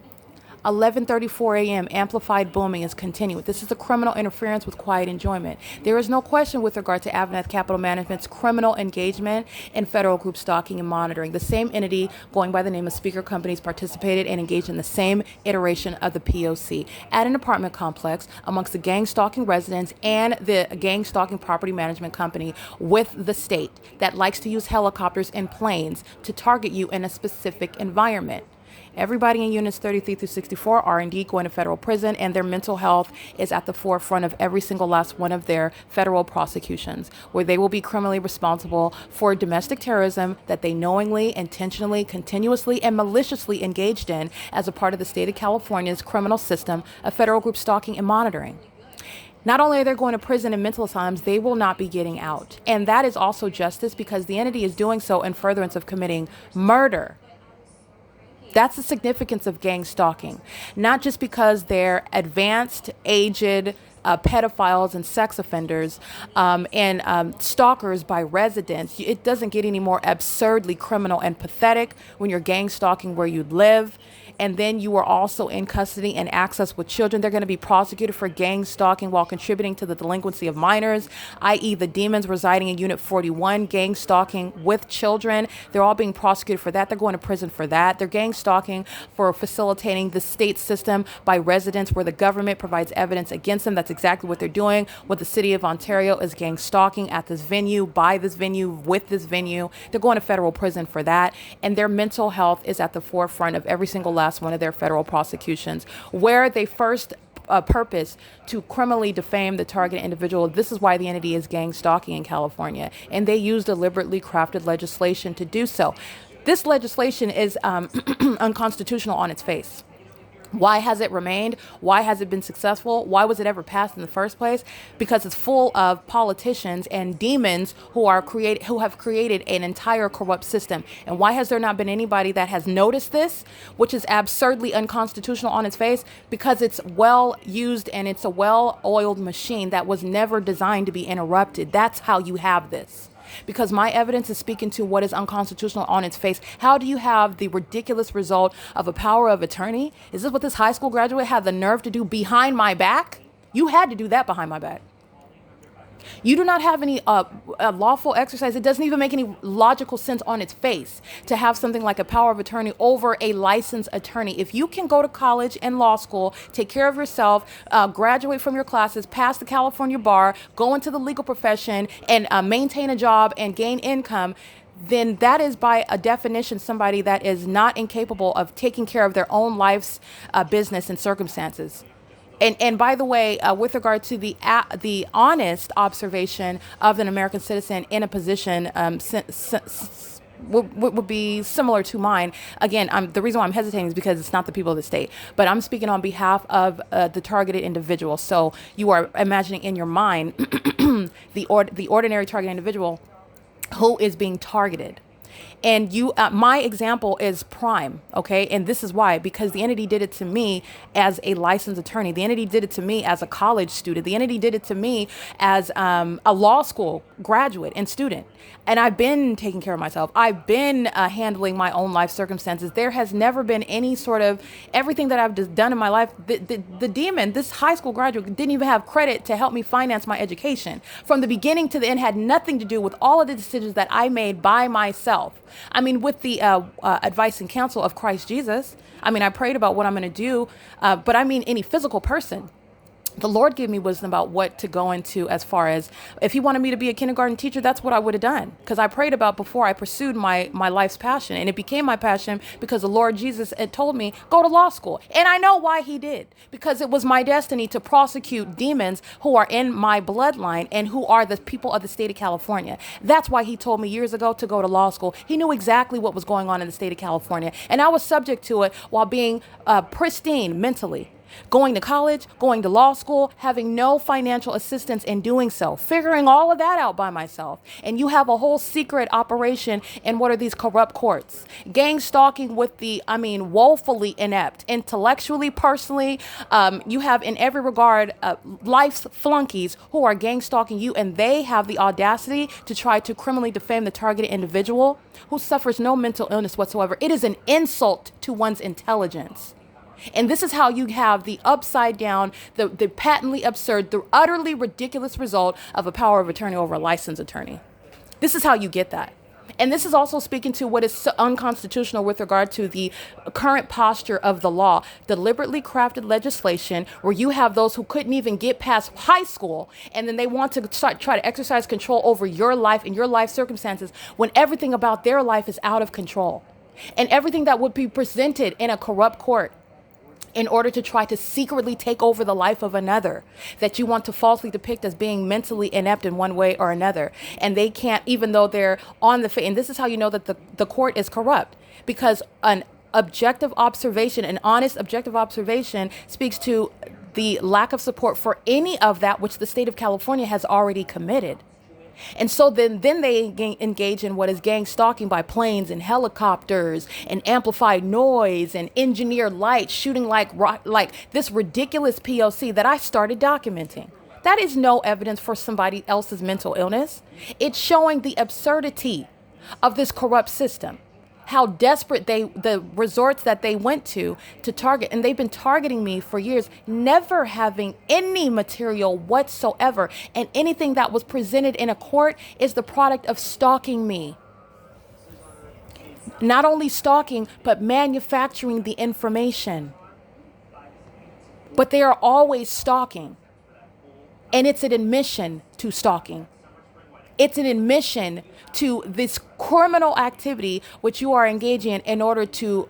11:34 a.m. amplified booming is continuing. This is a criminal interference with quiet enjoyment. There is no question with regard to AVANATH Capital Management's criminal engagement in federal group stalking and monitoring. The same entity going by the name of Speaker Companies participated and engaged in the same iteration of the P.O.C. at an apartment complex amongst the gang stalking residents and the gang stalking property management company with the state that likes to use helicopters and planes to target you in a specific environment. Everybody in units 33 through 64 are indeed going to federal prison, and their mental health is at the forefront of every single last one of their federal prosecutions, where they will be criminally responsible for domestic terrorism that they knowingly, intentionally, continuously, and maliciously engaged in as a part of the state of California's criminal system of federal group stalking and monitoring. Not only are they going to prison and mental asylums, they will not be getting out. And that is also justice, because the entity is doing so in furtherance of committing murder. That's the significance of gang stalking. Not just because they're advanced, aged, pedophiles and sex offenders and stalkers by residents. It doesn't get any more absurdly criminal and pathetic when you're gang stalking where you live. And then you are also in custody and access with children. They're going to be prosecuted for gang stalking while contributing to the delinquency of minors, i.e. the demons residing in Unit 41, gang stalking with children. They're all being prosecuted for that. They're going to prison for that. They're gang stalking for facilitating the state system by residents where the government provides evidence against them. That's exactly what they're doing. What the city of Ontario is gang stalking at this venue, by this venue, with this venue. They're going to federal prison for that. And their mental health is at the forefront of every single last one of their federal prosecutions, where they first purpose to criminally defame the target individual. This is why the entity is gang stalking in California, and they use deliberately crafted legislation to do so. This legislation is unconstitutional on its face. Why has it remained? Why has it been successful? Why was it ever passed in the first place? Because it's full of politicians and demons who have created an entire corrupt system. And why has there not been anybody that has noticed this, which is absurdly unconstitutional on its face? Because it's well used and it's a well-oiled machine that was never designed to be interrupted. That's how you have this. Because my evidence is speaking to what is unconstitutional on its face. How do you have the ridiculous result of a power of attorney? Is this what this high school graduate had the nerve to do behind my back? You had to do that behind my back. You do not have any lawful exercise. It doesn't even make any logical sense on its face to have something like a power of attorney over a licensed attorney. If you can go to college and law school, take care of yourself, graduate from your classes, pass the California bar, go into the legal profession and maintain a job and gain income, then that is by a definition somebody that is not incapable of taking care of their own life's business and circumstances. And by the way, with regard to the honest observation of an American citizen in a position would be similar to mine. Again, the reason why I'm hesitating is because it's not the people of the state, but I'm speaking on behalf of the targeted individual. So you are imagining in your mind the ordinary targeted individual who is being targeted. And my example is prime, okay? And this is why, because the entity did it to me as a licensed attorney. The entity did it to me as a college student. The entity did it to me as a law school graduate and student. And I've been taking care of myself. I've been handling my own life circumstances. There has never been any sort of everything that I've done in my life. The demon, this high school graduate, didn't even have credit to help me finance my education. From the beginning to the end, had nothing to do with all of the decisions that I made by myself. I mean, with the advice and counsel of Christ Jesus. I mean, I prayed about what I'm going to do, but I mean any physical person. The Lord gave me wisdom about what to go into as far as if he wanted me to be a kindergarten teacher, that's what I would have done. Because I prayed about before I pursued my life's passion. And it became my passion because the Lord Jesus had told me, go to law school. And I know why he did. Because it was my destiny to prosecute demons who are in my bloodline and who are the people of the state of California. That's why he told me years ago to go to law school. He knew exactly what was going on in the state of California. And I was subject to it while being pristine mentally. Going to college, going to law school, having no financial assistance in doing so, figuring all of that out by myself. And you have a whole secret operation in what are these corrupt courts? Gang stalking with the, woefully inept, intellectually, personally. You have in every regard life's flunkies who are gang stalking you, and they have the audacity to try to criminally defame the targeted individual who suffers no mental illness whatsoever. It is an insult to one's intelligence. And this is how you have the upside down, the patently absurd, the utterly ridiculous result of a power of attorney over a licensed attorney. This is how you get that. And this is also speaking to what is so unconstitutional with regard to the current posture of the law. Deliberately crafted legislation where you have those who couldn't even get past high school, and then they want to try to exercise control over your life and your life circumstances when everything about their life is out of control. And everything that would be presented in a corrupt court in order to try to secretly take over the life of another that you want to falsely depict as being mentally inept in one way or another. And they can't, even though they're on the face. And this is how you know that the court is corrupt, because an objective observation, an honest objective observation, speaks to the lack of support for any of that which the state of California has already committed. And so then they engage in what is gang stalking by planes and helicopters and amplified noise and engineered light shooting like this ridiculous P.O.C. that I started documenting. That is no evidence for somebody else's mental illness. It's showing the absurdity of this corrupt system. How desperate the resorts that they went to target. And they've been targeting me for years, never having any material whatsoever. And anything that was presented in a court is the product of stalking me. Not only stalking, but manufacturing the information. But they are always stalking. And it's an admission to stalking. It's an admission to this criminal activity which you are engaging in order to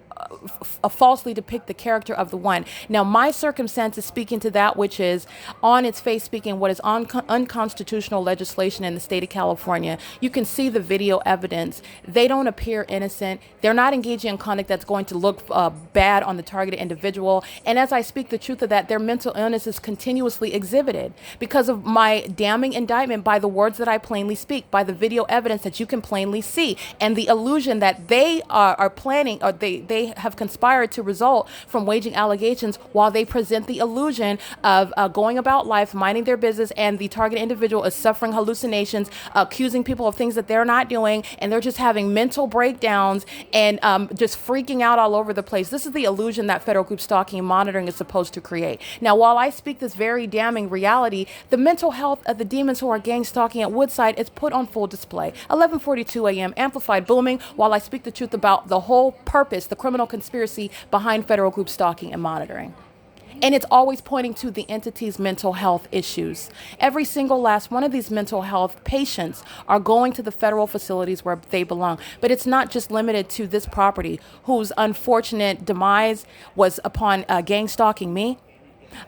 falsely depict the character of the one. Now, my circumstance is speaking to that which is on its face speaking what is unconstitutional legislation in the state of California. You can see the video evidence. They don't appear innocent. They're not engaging in conduct that's going to look bad on the targeted individual. And as I speak the truth of that, their mental illness is continuously exhibited because of my damning indictment by the words that I plainly speak, by the video evidence that you can plainly see, and the illusion that they are planning, or they have conspired to result from waging allegations while they present the illusion of going about life, minding their business, and the target individual is suffering hallucinations, accusing people of things that they're not doing, and they're just having mental breakdowns and just freaking out all over the place. This is the illusion that federal group stalking and monitoring is supposed to create. Now, while I speak this very damning reality, the mental health of the demons who are gang stalking at Woodside is put on full display. 11:42 a.m. amplified booming while I speak the truth about the whole purpose, the criminal conspiracy behind federal group stalking and monitoring. And it's always pointing to the entity's mental health issues. Every single last one of these mental health patients are going to the federal facilities where they belong. But it's not just limited to this property whose unfortunate demise was upon gang stalking me,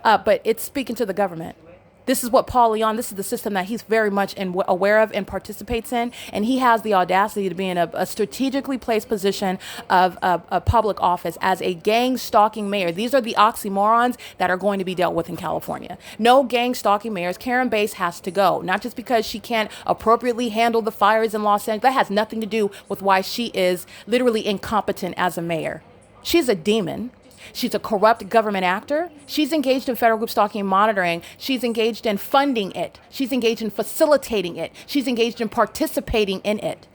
but it's speaking to the government. This is what Paul Leon, this is the system that he's very much aware of and participates in. And he has the audacity to be in a strategically placed position of a public office as a gang stalking mayor. These are the oxymorons that are going to be dealt with in California. No gang stalking mayors. Karen Bass has to go, not just because she can't appropriately handle the fires in Los Angeles. That has nothing to do with why she is literally incompetent as a mayor. She's a demon. She's a corrupt government actor. She's engaged in federal group stalking and monitoring. She's engaged in funding it. She's engaged in facilitating it. She's engaged in participating in it.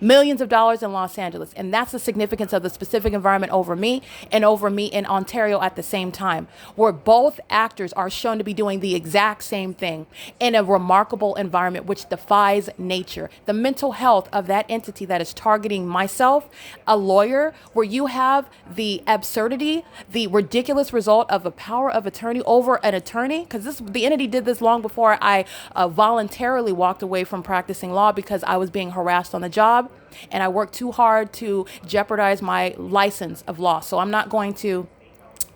Millions of dollars in Los Angeles. And that's the significance of the specific environment over me and over me in Ontario at the same time, where both actors are shown to be doing the exact same thing in a remarkable environment which defies nature. The mental health of that entity that is targeting myself, a lawyer, where you have the absurdity, the ridiculous result of a power of attorney over an attorney, because the entity did this long before I voluntarily walked away from practicing law because I was being harassed on the job. And I worked too hard to jeopardize my license of law. So I'm not going to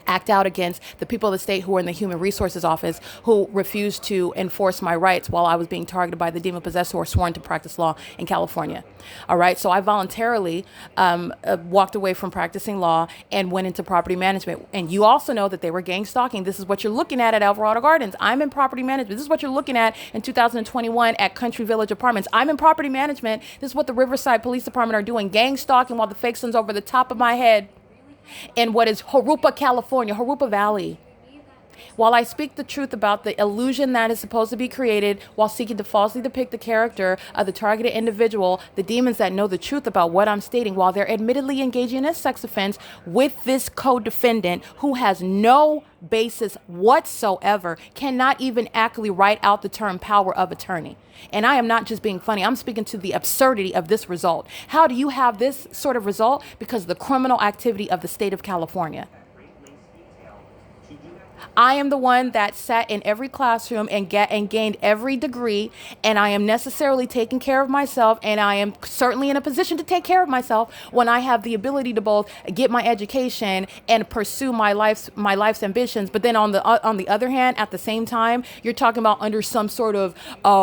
act out against the people of the state who are in the Human Resources Office who refused to enforce my rights while I was being targeted by the demon possessed who are sworn to practice law in California. All right. So I voluntarily walked away from practicing law and went into property management. And you also know that they were gang stalking. This is what you're looking at Alvarado Gardens. I'm in property management. This is what you're looking at in 2021 at Country Village Apartments. I'm in property management. This is what the Riverside Police Department are doing, gang stalking while the fake sun's over the top of my head in what is Jurupa, California, Jurupa Valley. While I speak the truth about the illusion that is supposed to be created while seeking to falsely depict the character of the targeted individual, the demons that know the truth about what I'm stating, while they're admittedly engaging in a sex offense with this co-defendant who has no basis whatsoever, cannot even accurately write out the term power of attorney. And I am not just being funny. I'm speaking to the absurdity of this result. How do you have this sort of result? Because of the criminal activity of the state of California. I am the one that sat in every classroom and gained every degree, and I am necessarily taking care of myself, and I am certainly in a position to take care of myself when I have the ability to both get my education and pursue my life's ambitions. But then on the other hand, at the same time, you're talking about under some sort of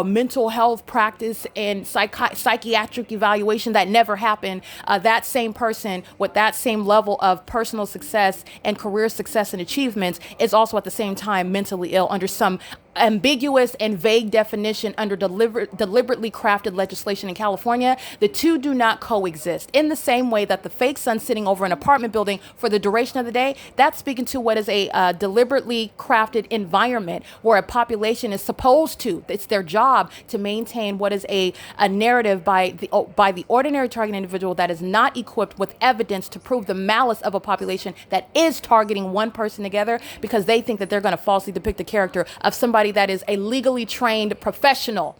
mental health practice and psychiatric evaluation that never happened. That same person with that same level of personal success and career success and achievements is also at the same time mentally ill under some ambiguous and vague definition under deliberately crafted legislation in California. The two do not coexist. In the same way that the fake son sitting over an apartment building for the duration of the day, that's speaking to what is a deliberately crafted environment where a population is supposed to, it's their job to maintain what is a narrative by the ordinary target individual that is not equipped with evidence to prove the malice of a population that is targeting one person together because they think that they're going to falsely depict the character of somebody that is a legally trained professional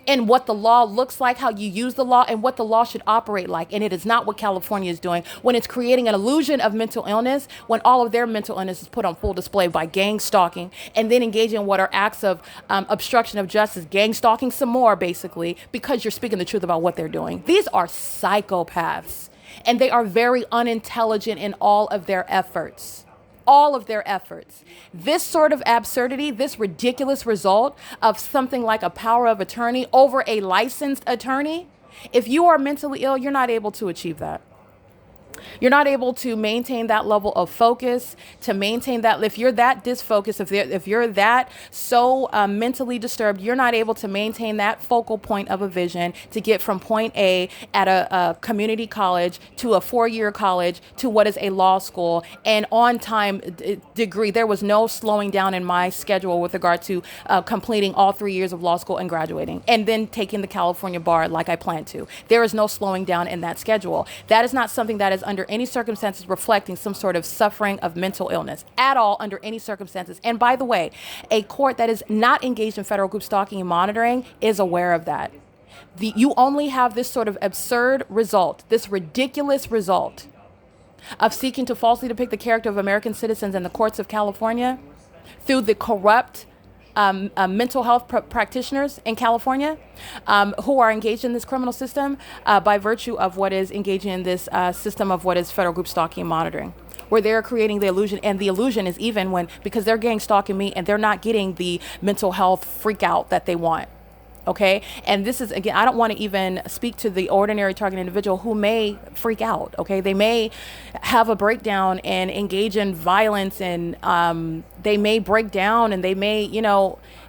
in what the law looks like, how you use the law, and what the law should operate like. And it is not what California is doing when it's creating an illusion of mental illness, when all of their mental illness is put on full display by gang stalking and then engaging in what are acts of obstruction of justice, gang stalking some more, basically, because you're speaking the truth about what they're doing. These are psychopaths, and they are very unintelligent in all of their efforts. All of their efforts. This sort of absurdity, this ridiculous result of something like a power of attorney over a licensed attorney, if you are mentally ill, you're not able to achieve that. You're not able to maintain that level of focus, to maintain that. If you're that disfocused, if you're that so mentally disturbed, you're not able to maintain that focal point of a vision to get from point A at a community college to a 4-year college to what is a law school and on time degree. There was no slowing down in my schedule with regard to completing all 3 years of law school and graduating and then taking the California bar like I planned to. There is no slowing down in that schedule. That is not something that is under any circumstances reflecting some sort of suffering of mental illness at all under any circumstances. And by the way, a court that is not engaged in federal group stalking and monitoring is aware of that. You only have this sort of absurd result, this ridiculous result of seeking to falsely depict the character of American citizens in the courts of California through the corrupt mental health practitioners in California who are engaged in this criminal system by virtue of what is engaging in this system of what is federal group stalking and monitoring, where they're creating the illusion. And the illusion is even when, because they're gang stalking me and they're not getting the mental health freak out that they want. Okay. And this is, again, I don't want to even speak to the ordinary target individual who may freak out. Okay. They may have a breakdown and engage in violence, and they may break down and they may,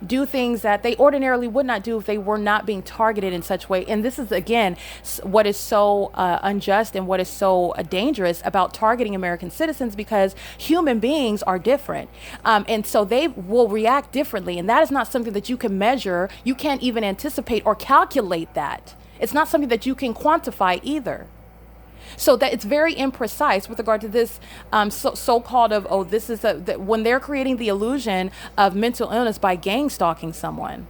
do things that they ordinarily would not do if they were not being targeted in such way. And this is, again, what is so unjust and what is so dangerous about targeting American citizens, because human beings are different. And so they will react differently. And that is not something that you can measure. You can't even anticipate or calculate that. It's not something that you can quantify either. So that it's very imprecise with regard to this so-called of, this is when they're creating the illusion of mental illness by gang stalking someone,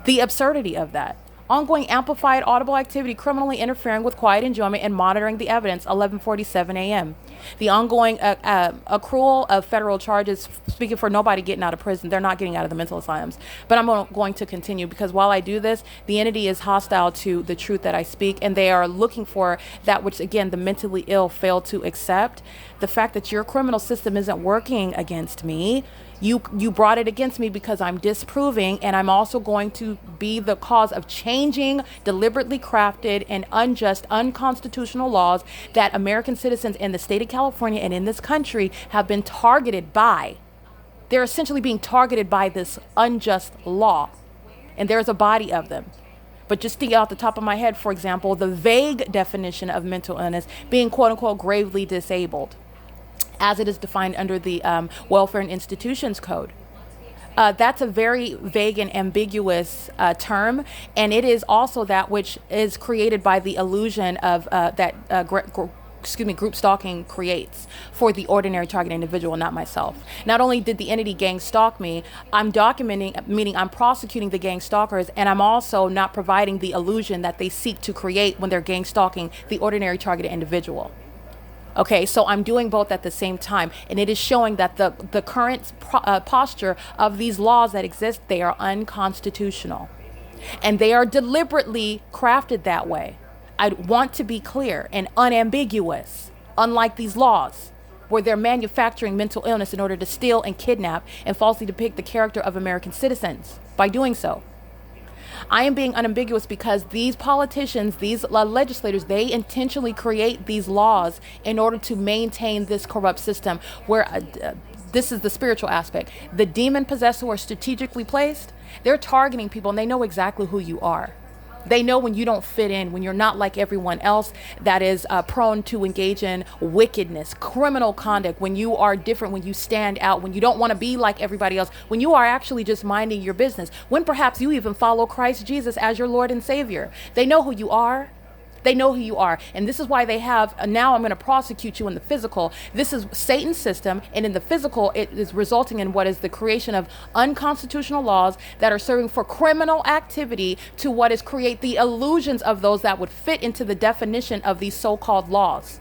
the absurdity of that. Ongoing amplified audible activity criminally interfering with quiet enjoyment and monitoring the evidence, 11:47 a.m. The ongoing accrual of federal charges, speaking for nobody getting out of prison. They're not getting out of the mental asylums. But I'm going to continue, because while I do this, the entity is hostile to the truth that I speak, and they are looking for that which, again, the mentally ill fail to accept. The fact that your criminal system isn't working against me. You brought it against me because I'm disproving, and I'm also going to be the cause of changing deliberately crafted and unjust, unconstitutional laws that American citizens in the state of California and in this country have been targeted by. They're essentially being targeted by this unjust law, and there's a body of them. But just thinking out the top of my head, for example, the vague definition of mental illness being quote unquote gravely disabled. as it is defined under the Welfare and Institutions Code. That's a very vague and ambiguous term, and it is also that which is created by the illusion of group stalking creates for the ordinary target individual, not myself. Not only did the entity gang stalk me, I'm documenting, meaning I'm prosecuting the gang stalkers, and I'm also not providing the illusion that they seek to create when they're gang stalking the ordinary targeted individual. Okay, so I'm doing both at the same time, and it is showing that the current posture of these laws that exist, they are unconstitutional, and they are deliberately crafted that way. I want to be clear and unambiguous, unlike these laws, where they're manufacturing mental illness in order to steal and kidnap and falsely depict the character of American citizens by doing so. I am being unambiguous because these politicians, these legislators, they intentionally create these laws in order to maintain this corrupt system where this is the spiritual aspect. The demon possessed who are strategically placed, they're targeting people and they know exactly who you are. They know when you don't fit in, when you're not like everyone else that is prone to engage in wickedness, criminal conduct, when you are different, when you stand out, when you don't want to be like everybody else, when you are actually just minding your business, when perhaps you even follow Christ Jesus as your Lord and Savior. They know who you are. They know who you are. And this is why they have, now I'm going to prosecute you in the physical. This is Satan's system. And in the physical, it is resulting in what is the creation of unconstitutional laws that are serving for criminal activity to what is create the illusions of those that would fit into the definition of these so-called laws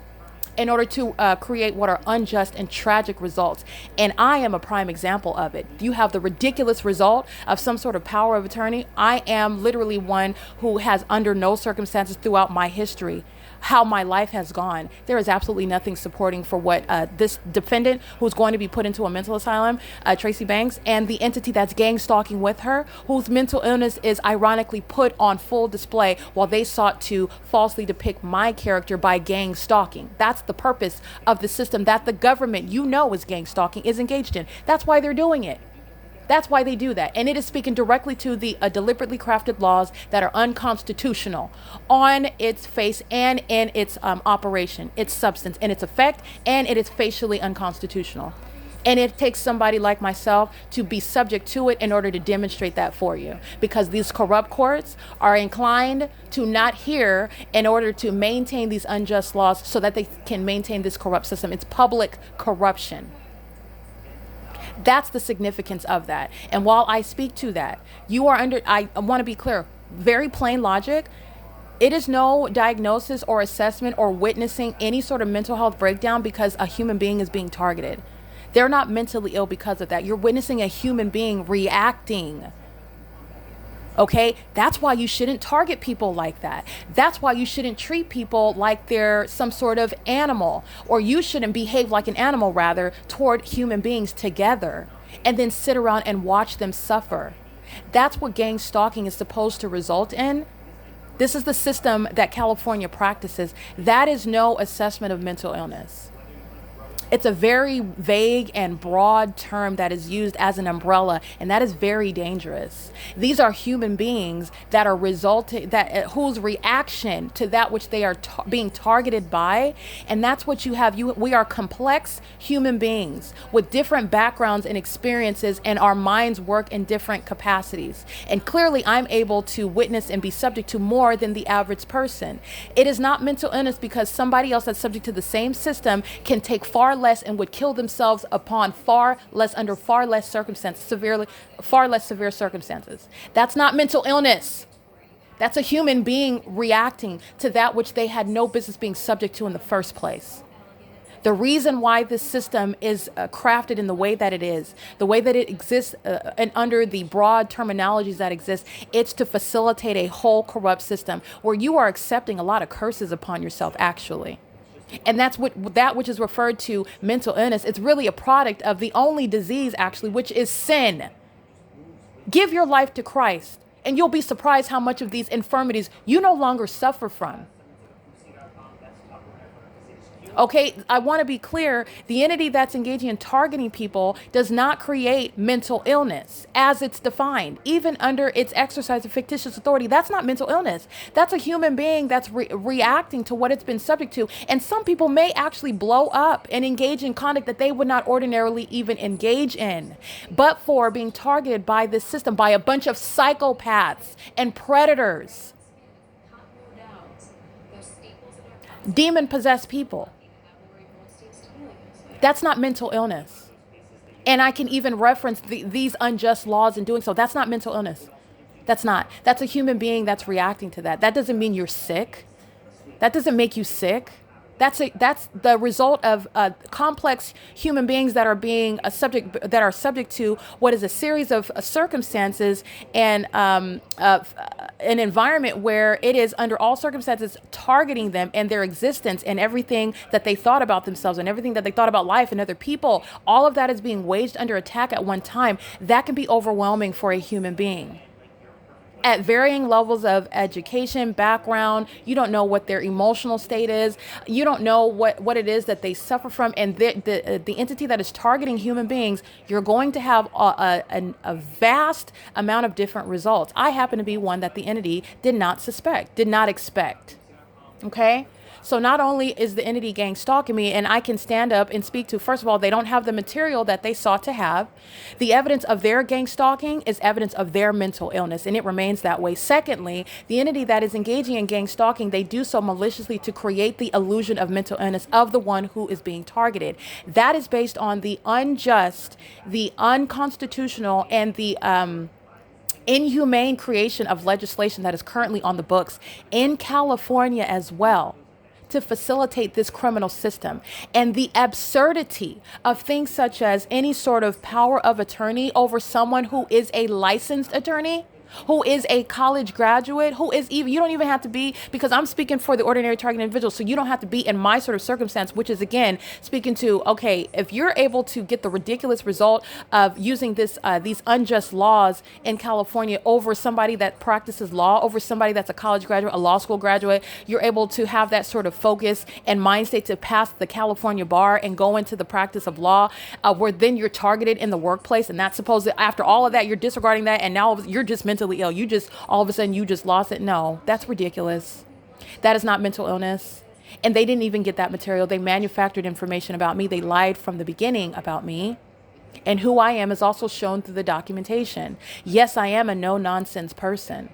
in order to create what are unjust and tragic results. And I am a prime example of it. You have the ridiculous result of some sort of power of attorney. I am literally one who has, under no circumstances throughout my history, how my life has gone, there is absolutely nothing supporting for what this defendant who's going to be put into a mental asylum, Tracy Banks, and the entity that's gang stalking with her, whose mental illness is ironically put on full display while they sought to falsely depict my character by gang stalking. That's the purpose of the system that the government, you know, is gang stalking, is engaged in. That's why they're doing it. That's why they do that. And it is speaking directly to the deliberately crafted laws that are unconstitutional on its face and in its operation, its substance, and its effect, and it is facially unconstitutional. And it takes somebody like myself to be subject to it in order to demonstrate that for you. Because these corrupt courts are inclined to not hear in order to maintain these unjust laws so that they can maintain this corrupt system. It's public corruption. That's the significance of that. And while I speak to that, you are under, I want to be clear, very plain logic. It is no diagnosis or assessment or witnessing any sort of mental health breakdown because a human being is being targeted. They're not mentally ill because of that. You're witnessing a human being reacting. Okay, that's why you shouldn't target people like that. That's why you shouldn't treat people like they're some sort of animal, or you shouldn't behave like an animal, rather, toward human beings together and then sit around and watch them suffer. That's what gang stalking is supposed to result in. This is the system that California practices. That is no assessment of mental illness. It's a very vague and broad term that is used as an umbrella, and that is very dangerous. These are human beings that are whose reaction to that which they are being targeted by, and that's what you have. We are complex human beings with different backgrounds and experiences, and our minds work in different capacities. And clearly, I'm able to witness and be subject to more than the average person. It is not mental illness because somebody else that's subject to the same system can take far less and would kill themselves upon under far less circumstances, far less severe circumstances. That's not mental illness. That's a human being reacting to that which they had no business being subject to in the first place. The reason why this system is crafted in the way that it is, the way that it exists and under the broad terminologies that exist, it's to facilitate a whole corrupt system where you are accepting a lot of curses upon yourself, actually. And that's that which is referred to mental illness. It's really a product of the only disease, actually, which is sin. Give your life to Christ, and you'll be surprised how much of these infirmities you no longer suffer from. Okay, I want to be clear. The entity that's engaging in targeting people does not create mental illness as it's defined, even under its exercise of fictitious authority. That's not mental illness. That's a human being that's reacting to what it's been subject to. And some people may actually blow up and engage in conduct that they would not ordinarily even engage in, but for being targeted by this system, by a bunch of psychopaths and predators, demon-possessed people. That's not mental illness. And I can even reference these unjust laws in doing so. That's not mental illness. That's not. That's a human being that's reacting to that. That doesn't mean you're sick. That doesn't make you sick. That's the result of complex human beings that are being subject to what is a series of circumstances and an environment where it is under all circumstances targeting them and their existence and everything that they thought about themselves and everything that they thought about life and other people. All of that is being waged under attack at one time. That can be overwhelming for a human being. At varying levels of education, background, you don't know what their emotional state is. You don't know what it is that they suffer from. And the entity that is targeting human beings, you're going to have a vast amount of different results. I happen to be one that the entity did not suspect, did not expect. Okay? So not only is the entity gang stalking me and I can stand up and speak to, first of all, they don't have the material that they sought to have. The evidence of their gang stalking is evidence of their mental illness, and it remains that way. Secondly, the entity that is engaging in gang stalking, they do so maliciously to create the illusion of mental illness of the one who is being targeted. That is based on the unjust, the unconstitutional, and the inhumane creation of legislation that is currently on the books in California as well, to facilitate this criminal system, and the absurdity of things such as any sort of power of attorney over someone who is a licensed attorney, who is a college graduate, who is even, you don't even have to be, because I'm speaking for the ordinary target individual, so you don't have to be in my sort of circumstance, which is again speaking to, okay, if you're able to get the ridiculous result of using these unjust laws in California over somebody that practices law, over somebody that's a college graduate, a law school graduate, you're able to have that sort of focus and mind state to pass the California bar and go into the practice of law, where then you're targeted in the workplace, and that's supposed to, after all of that, you're disregarding that, and now you're just mentally ill. You just, all of a sudden, you just lost it. No, that's ridiculous. That is not mental illness. And they didn't even get that material. They manufactured information about me. They lied from the beginning about me. And who I am is also shown through the documentation. Yes, I am a no-nonsense person.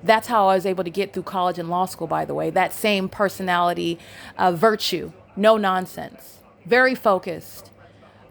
That's how I was able to get through college and law school, by the way. That same personality, virtue, no nonsense, very focused,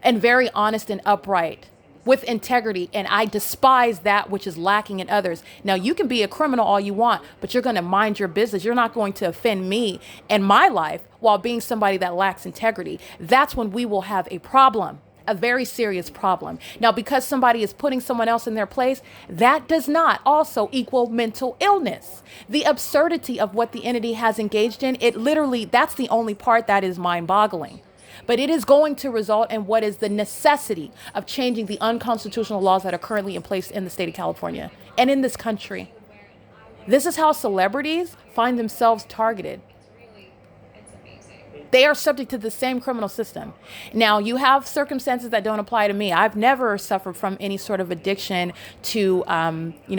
and very honest and upright, with integrity, and I despise that which is lacking in others. Now, you can be a criminal all you want, but you're going to mind your business. You're not going to offend me and my life while being somebody that lacks integrity. That's when we will have a problem, a very serious problem. Now, because somebody is putting someone else in their place, that does not also equal mental illness. The absurdity of what the entity has engaged in, it literally, that's the only part that is mind-boggling. But it is going to result in what is the necessity of changing the unconstitutional laws that are currently in place in the state of California and in this country. This is how celebrities find themselves targeted. They are subject to the same criminal system. Now, you have circumstances that don't apply to me. I've never suffered from any sort of addiction to,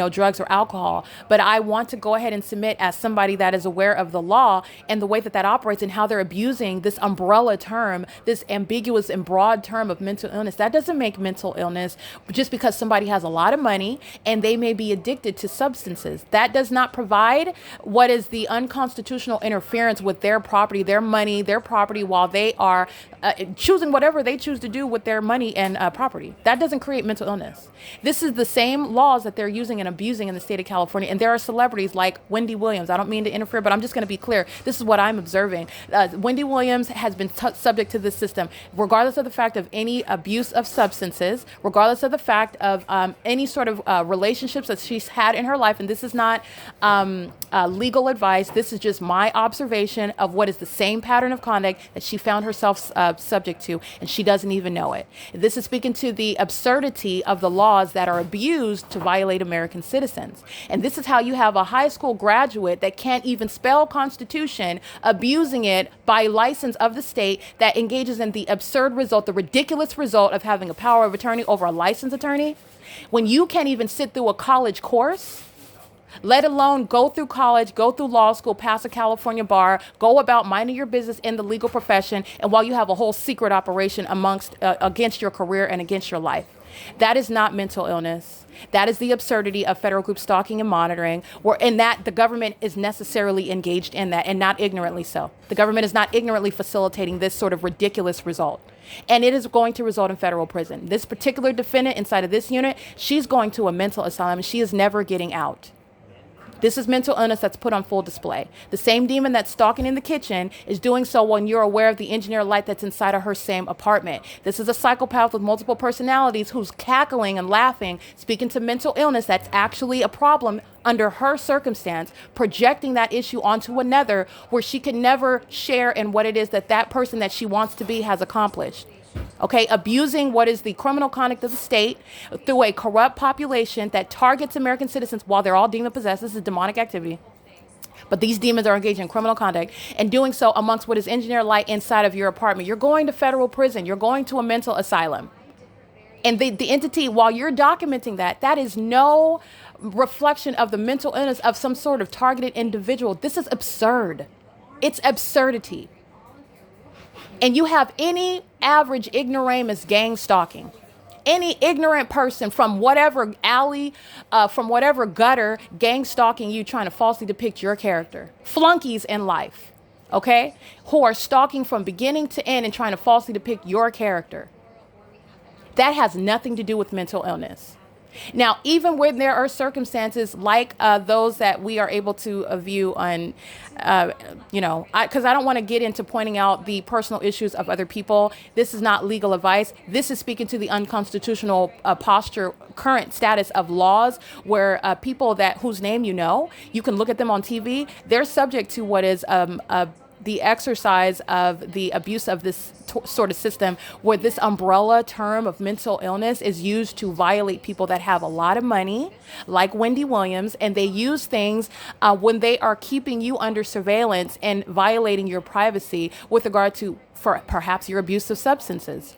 drugs or alcohol. But I want to go ahead and submit as somebody that is aware of the law and the way that operates and how they're abusing this umbrella term, this ambiguous and broad term of mental illness. That doesn't make mental illness just because somebody has a lot of money and they may be addicted to substances. That does not provide what is the unconstitutional interference with their property, their money, their property, while they are choosing whatever they choose to do with their money and property. That doesn't create mental illness. This is the same laws that they're using and abusing in the state of California. And there are celebrities like Wendy Williams. I don't mean to interfere, but I'm just going to be clear. This is what I'm observing. Wendy Williams has been subject to this system, regardless of the fact of any abuse of substances, regardless of the fact of any sort of relationships that she's had in her life. And this is not legal advice. This is just my observation of what is the same pattern of conduct that she found herself subject to, and she doesn't even know it. This is speaking to the absurdity of the laws that are abused to violate American citizens. And this is how you have a high school graduate that can't even spell Constitution, abusing it by license of the state, that engages in the absurd result, the ridiculous result of having a power of attorney over a licensed attorney, when you can't even sit through a college course, let alone go through college, go through law school, pass a California bar, go about minding your business in the legal profession, and while you have a whole secret operation against your career and against your life. That is not mental illness. That is the absurdity of federal group stalking and monitoring, in that the government is necessarily engaged in that, and not ignorantly so. The government is not ignorantly facilitating this sort of ridiculous result. And it is going to result in federal prison. This particular defendant inside of this unit, she's going to a mental asylum, and she is never getting out. This is mental illness that's put on full display. The same demon that's stalking in the kitchen is doing so when you're aware of the engineer light that's inside of her same apartment. This is a psychopath with multiple personalities who's cackling and laughing, speaking to mental illness that's actually a problem under her circumstance, projecting that issue onto another where she can never share in what it is that that person that she wants to be has accomplished. Okay, abusing what is the criminal conduct of the state through a corrupt population that targets American citizens while they're all demon possessed. This is demonic activity. But these demons are engaged in criminal conduct and doing so amongst what is engineer light inside of your apartment. You're going to federal prison. You're going to a mental asylum. And the entity, while you're documenting that, that is no reflection of the mental illness of some sort of targeted individual. This is absurd. It's absurdity. And you have any average ignoramus gang stalking, any ignorant person from whatever alley, from whatever gutter, gang stalking you, trying to falsely depict your character. Flunkies in life, okay, who are stalking from beginning to end and trying to falsely depict your character. That has nothing to do with mental illness. Now, even when there are circumstances like those that we are able to view on, because I don't want to get into pointing out the personal issues of other people. This is not legal advice. This is speaking to the unconstitutional posture, current status of laws where people whose name you can look at them on TV. They're subject to what is the exercise of the abuse of this sort of system, where this umbrella term of mental illness is used to violate people that have a lot of money, like Wendy Williams, and they use things when they are keeping you under surveillance and violating your privacy with regard to, for perhaps, your abuse of substances.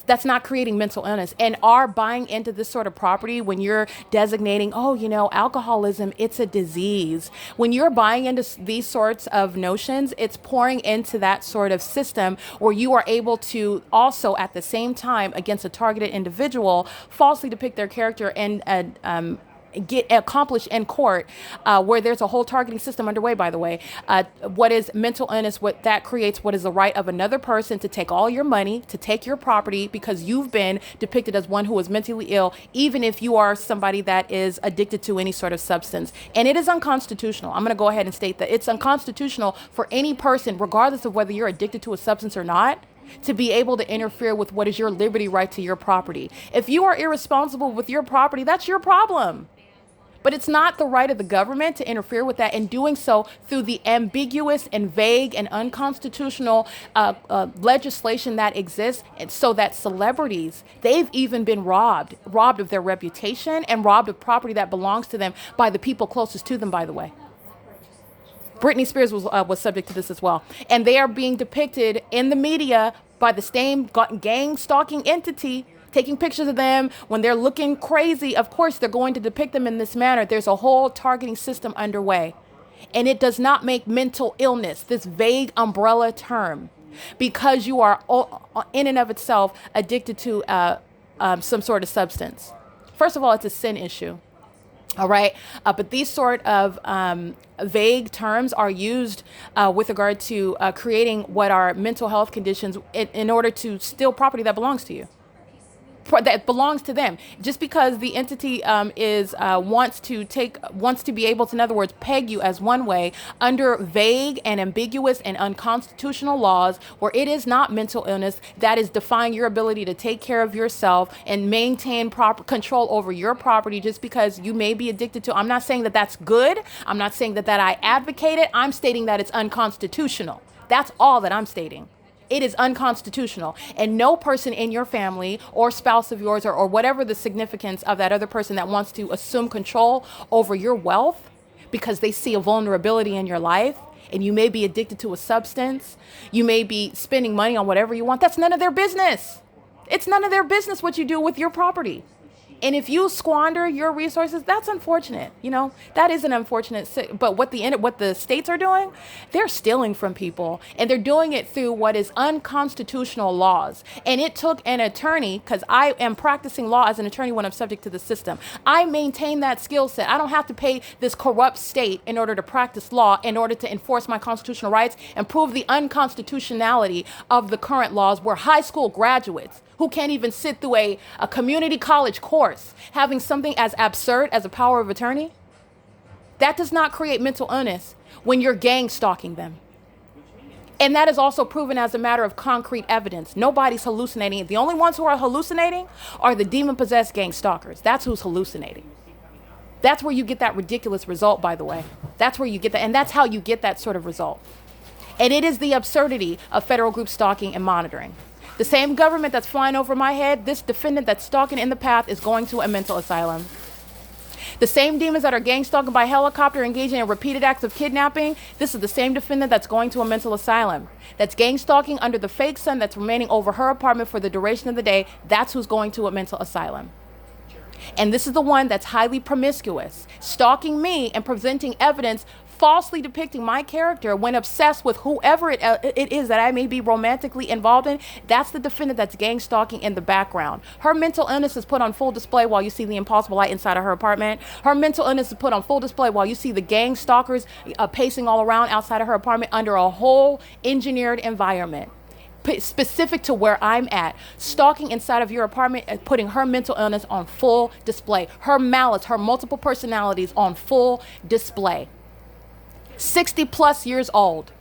That's not creating mental illness. And are buying into this sort of property when you're designating, alcoholism, it's a disease. When you're buying into these sorts of notions, it's pouring into that sort of system where you are able to also at the same time against a targeted individual falsely depict their character and get accomplished in court, where there's a whole targeting system underway, by the way. What is mental illness? What that creates, what is the right of another person to take all your money, to take your property, because you've been depicted as one who is mentally ill, even if you are somebody that is addicted to any sort of substance. And it is unconstitutional. I'm going to go ahead and state that it's unconstitutional for any person, regardless of whether you're addicted to a substance or not, to be able to interfere with what is your liberty right to your property. If you are irresponsible with your property, that's your problem. But it's not the right of the government to interfere with that, and doing so through the ambiguous and vague and unconstitutional legislation that exists, and so that celebrities, they've even been robbed of their reputation and robbed of property that belongs to them by the people closest to them, by the way. Britney Spears was subject to this as well. And they are being depicted in the media by the same gang stalking entity, taking pictures of them when they're looking crazy. Of course, they're going to depict them in this manner. There's a whole targeting system underway. And it does not make mental illness, this vague umbrella term, because you are in and of itself addicted to some sort of substance. First of all, it's a sin issue. All right. But these sort of vague terms are used with regard to creating what are mental health conditions in order to steal property that belongs to you. That belongs to them. Just because the entity wants to be able to, in other words, peg you as one way under vague and ambiguous and unconstitutional laws, where it is not mental illness that is defying your ability to take care of yourself and maintain proper control over your property, just because you may be addicted to. I'm not saying that that's good. I'm not saying that I advocate it. I'm stating that it's unconstitutional. That's all that I'm stating. It is unconstitutional, and no person in your family or spouse of yours or whatever the significance of that other person that wants to assume control over your wealth because they see a vulnerability in your life, and you may be addicted to a substance, you may be spending money on whatever you want. That's none of their business. It's none of their business what you do with your property. And if you squander your resources, that's unfortunate. You know, that is an unfortunate. But what the states are doing, they're stealing from people, and they're doing it through what is unconstitutional laws. And it took an attorney, because I am practicing law as an attorney when I'm subject to the system. I maintain that skill set. I don't have to pay this corrupt state in order to practice law, in order to enforce my constitutional rights and prove the unconstitutionality of the current laws, where high school graduates who can't even sit through a community college course, having something as absurd as a power of attorney, that does not create mental illness when you're gang stalking them. And that is also proven as a matter of concrete evidence. Nobody's hallucinating. The only ones who are hallucinating are the demon-possessed gang stalkers. That's who's hallucinating. That's where you get that ridiculous result, by the way. That's where you get that, and that's how you get that sort of result. And it is the absurdity of federal group stalking and monitoring. The same government that's flying over my head, this defendant that's stalking in the path is going to a mental asylum. The same demons that are gang stalking by helicopter, engaging in repeated acts of kidnapping, this is the same defendant that's going to a mental asylum. That's gang stalking under the fake sun that's remaining over her apartment for the duration of the day. That's who's going to a mental asylum. And this is the one that's highly promiscuous, stalking me and presenting evidence falsely depicting my character when obsessed with whoever it is that I may be romantically involved in. That's the defendant that's gang stalking in the background. Her mental illness is put on full display while you see the impossible light inside of her apartment. Her mental illness is put on full display while you see the gang stalkers pacing all around outside of her apartment under a whole engineered environment specific to where I'm at, stalking inside of your apartment and putting her mental illness on full display, her malice, her multiple personalities on full display. 60 plus years old,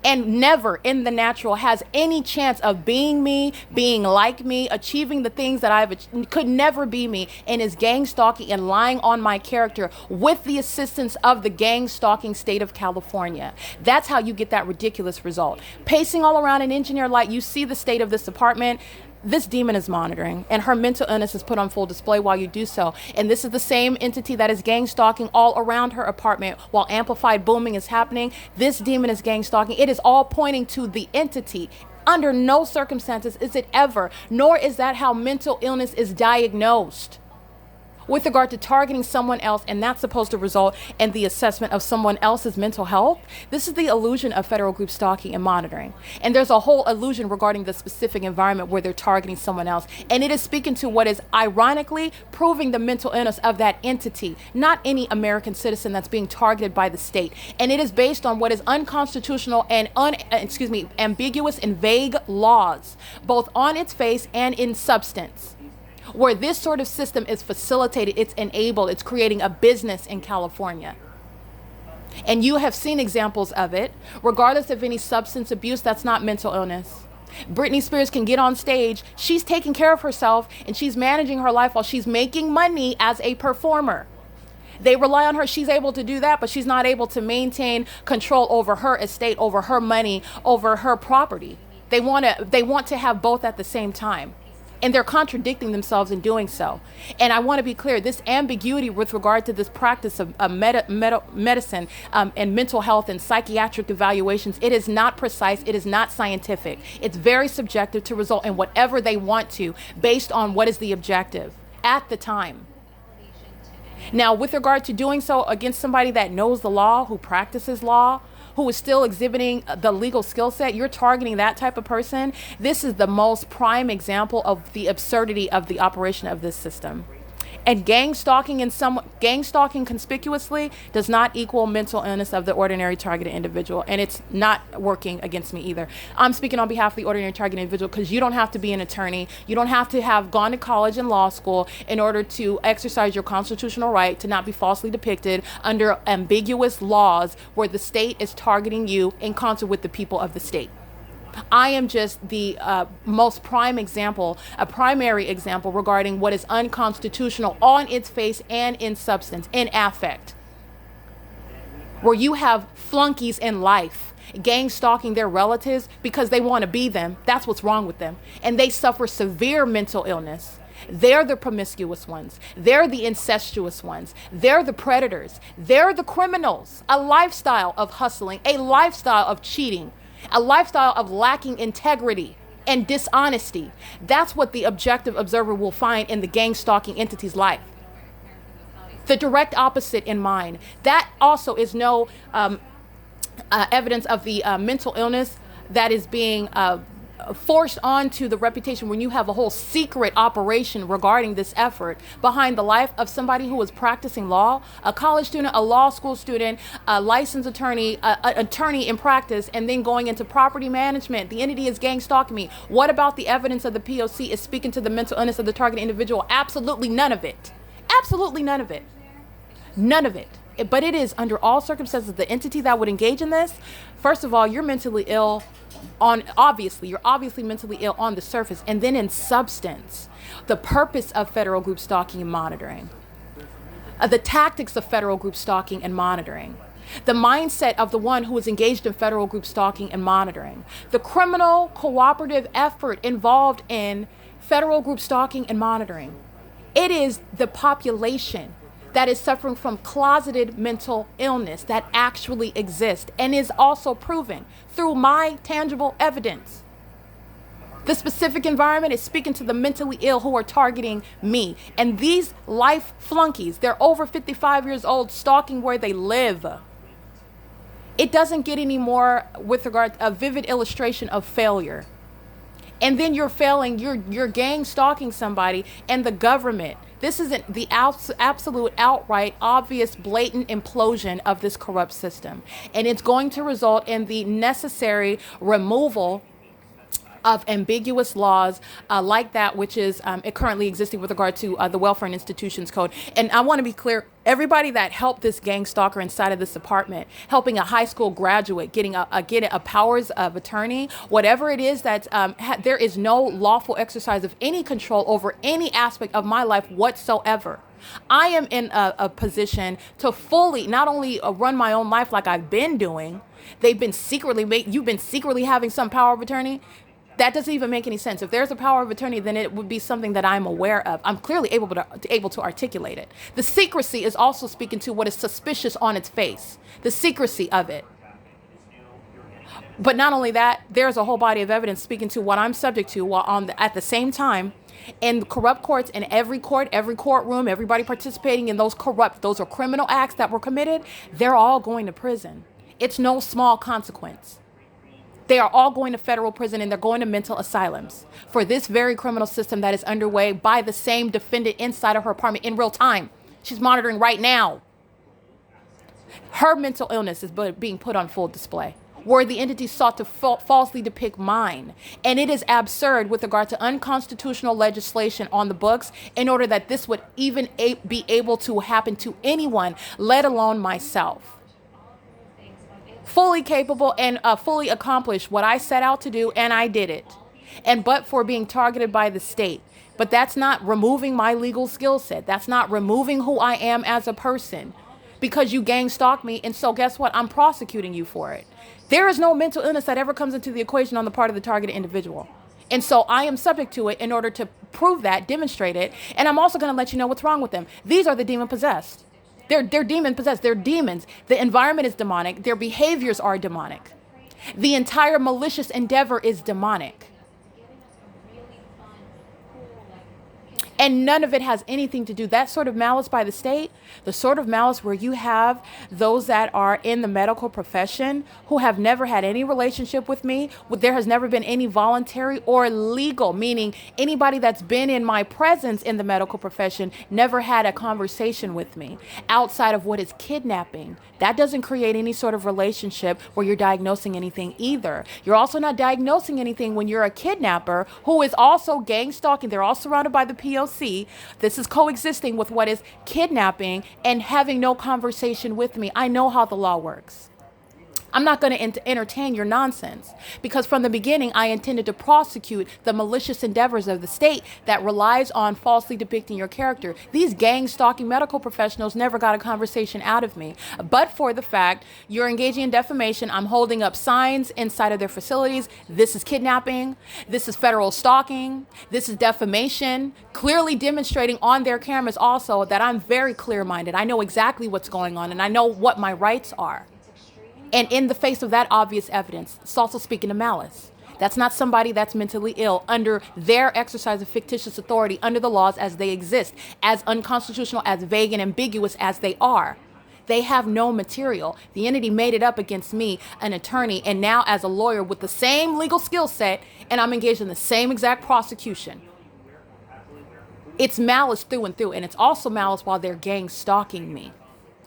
and never in the natural has any chance of being me, being like me, achieving the things that could never be me, and is gang stalking and lying on my character with the assistance of the gang stalking state of California. That's how you get that ridiculous result. Pacing all around an engineer light, you see the state of this apartment. This demon is monitoring, and her mental illness is put on full display while you do so. And this is the same entity that is gang stalking all around her apartment while amplified booming is happening. This demon is gang stalking. It is all pointing to the entity. Under no circumstances is it ever, nor is that how mental illness is diagnosed. With regard to targeting someone else, and that's supposed to result in the assessment of someone else's mental health. This is the illusion of federal group stalking and monitoring. And there's a whole illusion regarding the specific environment where they're targeting someone else. And it is speaking to what is ironically proving the mental illness of that entity, not any American citizen that's being targeted by the state. And it is based on what is unconstitutional and ambiguous and vague laws, both on its face and in substance. Where this sort of system is facilitated, it's enabled, it's creating a business in California. And you have seen examples of it, regardless of any substance abuse. That's not mental illness. Britney Spears can get on stage, she's taking care of herself, and she's managing her life while she's making money as a performer. They rely on her, she's able to do that, but she's not able to maintain control over her estate, over her money, over her property. They want to have both at the same time. And they're contradicting themselves in doing so. And I want to be clear, this ambiguity with regard to this practice of medicine and mental health and psychiatric evaluations, it is not precise, it is not scientific. It's very subjective to result in whatever they want to, based on what is the objective at the time. Now, with regard to doing so against somebody that knows the law, who practices law, who is still exhibiting the legal skill set, you're targeting that type of person. This is the most prime example of the absurdity of the operation of this system. And gang stalking conspicuously does not equal mental illness of the ordinary targeted individual. And it's not working against me either. I'm speaking on behalf of the ordinary targeted individual because you don't have to be an attorney. You don't have to have gone to college and law school in order to exercise your constitutional right to not be falsely depicted under ambiguous laws where the state is targeting you in concert with the people of the state. I am just the most prime example, a primary example regarding what is unconstitutional on its face and in substance, in affect. Where you have flunkies in life gang stalking their relatives because they want to be them. That's what's wrong with them. And they suffer severe mental illness. They're the promiscuous ones. They're the incestuous ones. They're the predators. They're the criminals. A lifestyle of hustling, a lifestyle of cheating, a lifestyle of lacking integrity and dishonesty. That's what the objective observer will find in the gang stalking entity's life. The direct opposite in mine. That also is no evidence of the mental illness that is being forced onto the reputation when you have a whole secret operation regarding this effort behind the life of somebody who was practicing law, a college student, a law school student, a licensed attorney, attorney in practice, and then going into property management. The entity is gang stalking me. What about the evidence of the P.O.C. is speaking to the mental illness of the target individual? Absolutely none of it. Absolutely none of it. None of it. But it is under all circumstances the entity that would engage in this. First of all, you're mentally ill you're obviously mentally ill on the surface, and then in substance. The purpose of federal group stalking and monitoring, the tactics of federal group stalking and monitoring, the mindset of the one who is engaged in federal group stalking and monitoring, the criminal cooperative effort involved in federal group stalking and monitoring. It is the population that is suffering from closeted mental illness that actually exists and is also proven through my tangible evidence. The specific environment is speaking to the mentally ill who are targeting me. And these life flunkies, they're over 55 years old, stalking where they live. It doesn't get any more with regard to a vivid illustration of failure. And then you're failing, you're gang stalking somebody, and the government. This isn't the absolute, outright, obvious, blatant implosion of this corrupt system. And it's going to result in the necessary removal of ambiguous laws like that which is currently existing with regard to the Welfare and Institutions Code. And I want to be clear, everybody that helped this gang stalker inside of this apartment, helping a high school graduate, getting a powers of attorney, whatever it is that there is no lawful exercise of any control over any aspect of my life whatsoever. I am in a position to fully not only run my own life like I've been doing. You've been secretly having some power of attorney. That doesn't even make any sense. If there's a power of attorney, then it would be something that I'm aware of. I'm clearly able to articulate it. The secrecy is also speaking to what is suspicious on its face. The secrecy of it. But not only that, there's a whole body of evidence speaking to what I'm subject to while at the same time in corrupt courts, in every court, every courtroom, everybody participating in those are criminal acts that were committed. They're all going to prison. It's no small consequence. They are all going to federal prison, and they're going to mental asylums for this very criminal system that is underway by the same defendant inside of her apartment in real time. She's monitoring right now. Her mental illness is being put on full display, where the entity sought to falsely depict mine. And it is absurd with regard to unconstitutional legislation on the books in order that this would even be able to happen to anyone, let alone myself. Fully capable and fully accomplished what I set out to do, and I did it. And but for being targeted by the state. But that's not removing my legal skill set. That's not removing who I am as a person. Because you gang stalked me, and so guess what? I'm prosecuting you for it. There is no mental illness that ever comes into the equation on the part of the targeted individual. And so I am subject to it in order to prove that, demonstrate it. And I'm also going to let you know what's wrong with them. These are the demon possessed. They're demon possessed. They're demons. The environment is demonic. Their behaviors are demonic. The entire malicious endeavor is demonic. And none of it has anything to do, that sort of malice by the state, the sort of malice where you have those that are in the medical profession who have never had any relationship with me. There has never been any voluntary or legal, meaning anybody that's been in my presence in the medical profession never had a conversation with me outside of what is kidnapping. That doesn't create any sort of relationship where you're diagnosing anything either. You're also not diagnosing anything when you're a kidnapper who is also gang stalking. They're all surrounded by the P.O.C. This is coexisting with what is kidnapping and having no conversation with me. I know how the law works. I'm not going to entertain your nonsense, because from the beginning, I intended to prosecute the malicious endeavors of the state that relies on falsely depicting your character. These gang stalking medical professionals never got a conversation out of me, but for the fact you're engaging in defamation. I'm holding up signs inside of their facilities. This is kidnapping. This is federal stalking. This is defamation, clearly demonstrating on their cameras also that I'm very clear-minded. I know exactly what's going on, and I know what my rights are. And in the face of that obvious evidence, it's also speaking to malice. That's not somebody that's mentally ill under their exercise of fictitious authority under the laws as they exist, as unconstitutional, as vague and ambiguous as they are. They have no material. The entity made it up against me, an attorney, and now as a lawyer with the same legal skill set, and I'm engaged in the same exact prosecution. It's malice through and through, and it's also malice while they're gang stalking me.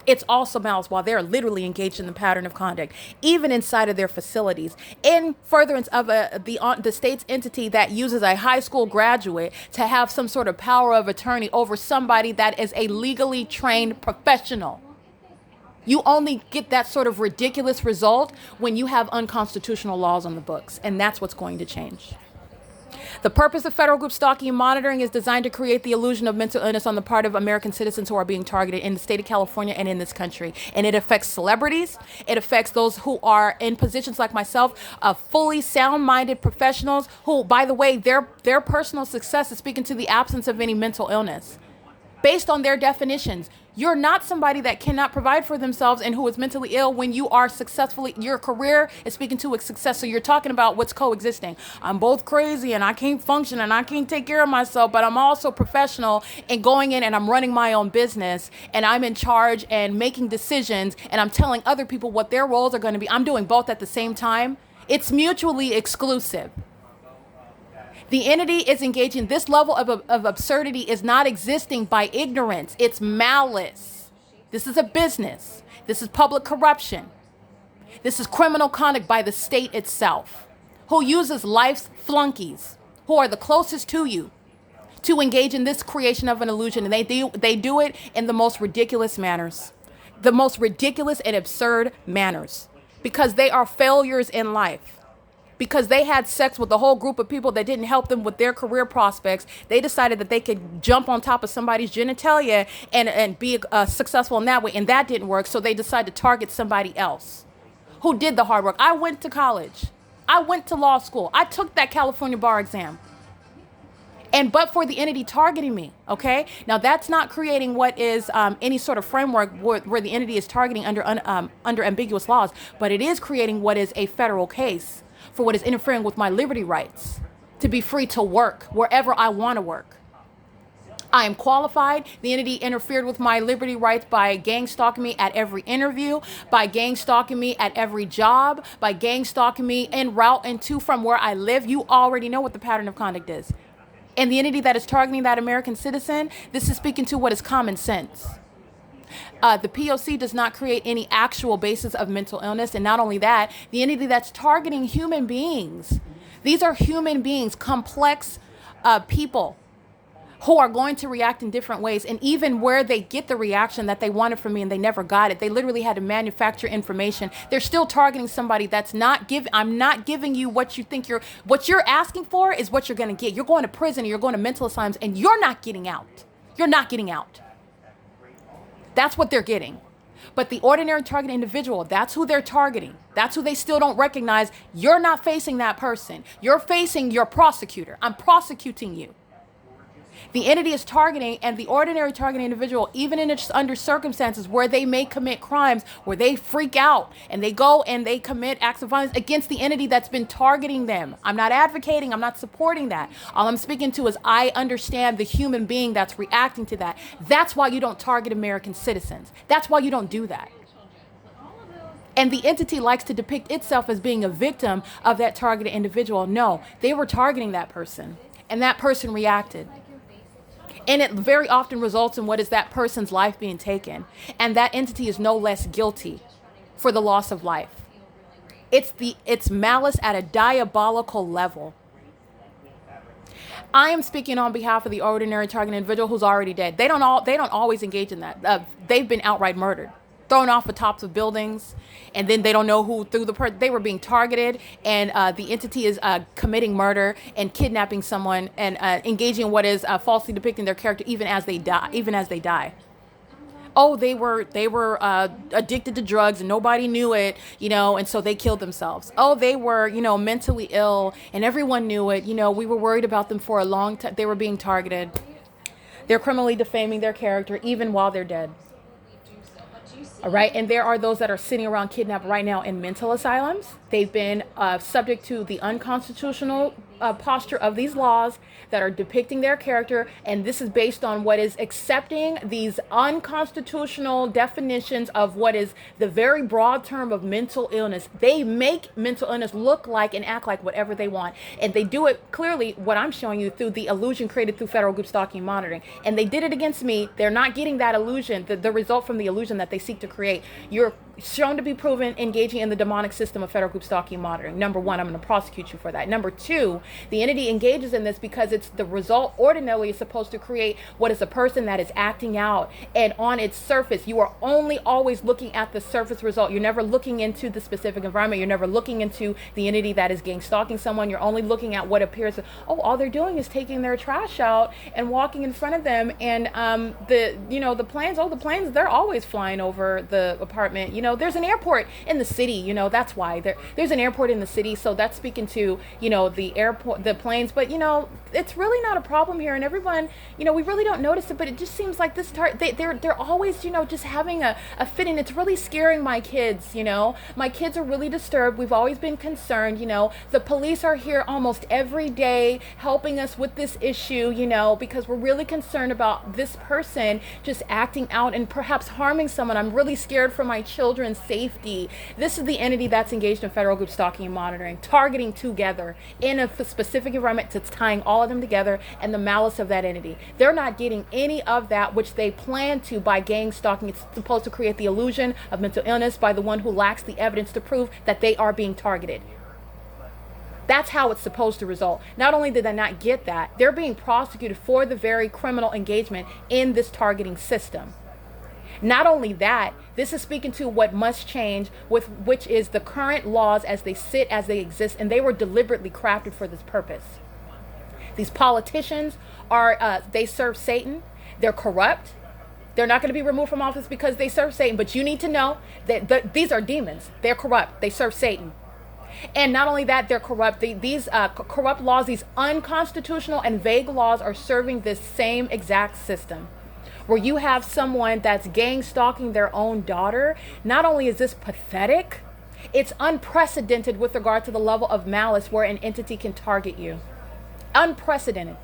It's also malice while they're literally engaged in the pattern of conduct, even inside of their facilities, in furtherance of the state's entity that uses a high school graduate to have some sort of power of attorney over somebody that is a legally trained professional. You only get that sort of ridiculous result when you have unconstitutional laws on the books, and that's what's going to change. The purpose of federal group stalking and monitoring is designed to create the illusion of mental illness on the part of American citizens who are being targeted in the state of California and in this country. And it affects celebrities. It affects those who are in positions like myself, fully sound-minded professionals who, by the way, their personal success is speaking to the absence of any mental illness. Based on their definitions, you're not somebody that cannot provide for themselves and who is mentally ill when you are successfully, your career is speaking to a success. So you're talking about what's coexisting. I'm both crazy and I can't function and I can't take care of myself, but I'm also professional and going in and I'm running my own business and I'm in charge and making decisions and I'm telling other people what their roles are going to be. I'm doing both at the same time. It's mutually exclusive. The entity is engaging. This level of absurdity is not existing by ignorance. It's malice. This is a business. This is public corruption. This is criminal conduct by the state itself, who uses life's flunkies, who are the closest to you, to engage in this creation of an illusion. And they do it in the most ridiculous manners, the most ridiculous and absurd manners, because they are failures in life. Because they had sex with a whole group of people that didn't help them with their career prospects, they decided that they could jump on top of somebody's genitalia and be successful in that way. And that didn't work. So they decided to target somebody else who did the hard work. I went to college. I went to law school. I took that California bar exam. But for the entity targeting me, okay? Now, that's not creating what is any sort of framework where the entity is targeting under ambiguous laws, but it is creating what is a federal case for what is interfering with my liberty rights to be free to work wherever I want to work. I am qualified. The entity interfered with my liberty rights by gang stalking me at every interview, by gang stalking me at every job, by gang stalking me en route and to from where I live. You already know what the pattern of conduct is. And the entity that is targeting that American citizen, this is speaking to what is common sense. The P.O.C. does not create any actual basis of mental illness. And not only that, the entity that's targeting human beings. These are human beings, complex people who are going to react in different ways. And even where they get the reaction that they wanted from me and they never got it, they literally had to manufacture information. They're still targeting somebody that's not I'm not giving you what you think what you're asking for is what you're going to get. You're going to prison, or you're going to mental asylums, and you're not getting out. You're not getting out. That's what they're getting. But the ordinary target individual, that's who they're targeting. That's who they still don't recognize. You're not facing that person. You're facing your prosecutor. I'm prosecuting you. The entity is targeting, and the ordinary targeted individual, even under circumstances where they may commit crimes, where they freak out and they go and they commit acts of violence against the entity that's been targeting them. I'm not advocating. I'm not supporting that. All I'm speaking to is I understand the human being that's reacting to that. That's why you don't target American citizens. That's why you don't do that. And the entity likes to depict itself as being a victim of that targeted individual. No, they were targeting that person, and that person reacted. And it very often results in what is that person's life being taken. And that entity is no less guilty for the loss of life. It's malice at a diabolical level. I am speaking on behalf of the ordinary targeted individual who's already dead. They don't always engage in that. They've been outright murdered. thrown off the tops of buildings, and then they don't know who threw they were being targeted, and the entity is committing murder and kidnapping someone and engaging in what is falsely depicting their character even as they die. Oh, they were addicted to drugs and nobody knew it, and so they killed themselves. Oh, they were, mentally ill and everyone knew it. We were worried about them for a long time. They were being targeted. They're criminally defaming their character even while they're dead. All right. And there are those that are sitting around kidnapped right now in mental asylums. They've been subject to the unconstitutional posture of these laws that are depicting their character. And this is based on what is accepting these unconstitutional definitions of what is the very broad term of mental illness. They make mental illness look like and act like whatever they want. And they do it clearly, what I'm showing you, through the illusion created through federal group stalking and monitoring. And they did it against me. They're not getting that illusion, the result from the illusion that they seek to create. You're shown to be proven engaging in the demonic system of federal group stalking and monitoring. Number one, I'm going to prosecute you for that. Number two, the entity engages in this because it's the result ordinarily is supposed to create what is a person that is acting out. And on its surface, you are only always looking at the surface result. You're never looking into the specific environment. You're never looking into the entity that is gang stalking someone. You're only looking at what appears. All they're doing is taking their trash out and walking in front of them. And the planes, they're always flying over the apartment. There's an airport in the city, that's why there's an airport in the city. So that's speaking to, the airport, the planes, but it's really not a problem here. And everyone, we really don't notice it, but it just seems like they're always, just having a fit, and it's really scaring my kids. My kids are really disturbed. We've always been concerned. The police are here almost every day helping us with this issue, because we're really concerned about this person just acting out and perhaps harming someone. I'm really scared for my children's safety. This is the entity that's engaged in federal group stalking and monitoring, targeting together in a specific environment. That's tying all of them together, and the malice of that entity. They're not getting any of that which they plan to by gang stalking. It's supposed to create the illusion of mental illness by the one who lacks the evidence to prove that they are being targeted. That's how it's supposed to result. Not only did they not get that, they're being prosecuted for the very criminal engagement in this targeting system. Not only that, this is speaking to what must change, which is the current laws as they sit, as they exist, and they were deliberately crafted for this purpose. These politicians they serve Satan. They're corrupt. They're not going to be removed from office because they serve Satan. But you need to know that these are demons. They're corrupt. They serve Satan. And not only that, they're corrupt. These corrupt laws, these unconstitutional and vague laws are serving this same exact system. Where you have someone that's gang stalking their own daughter. Not only is this pathetic, it's unprecedented with regard to the level of malice where an entity can target you. Unprecedented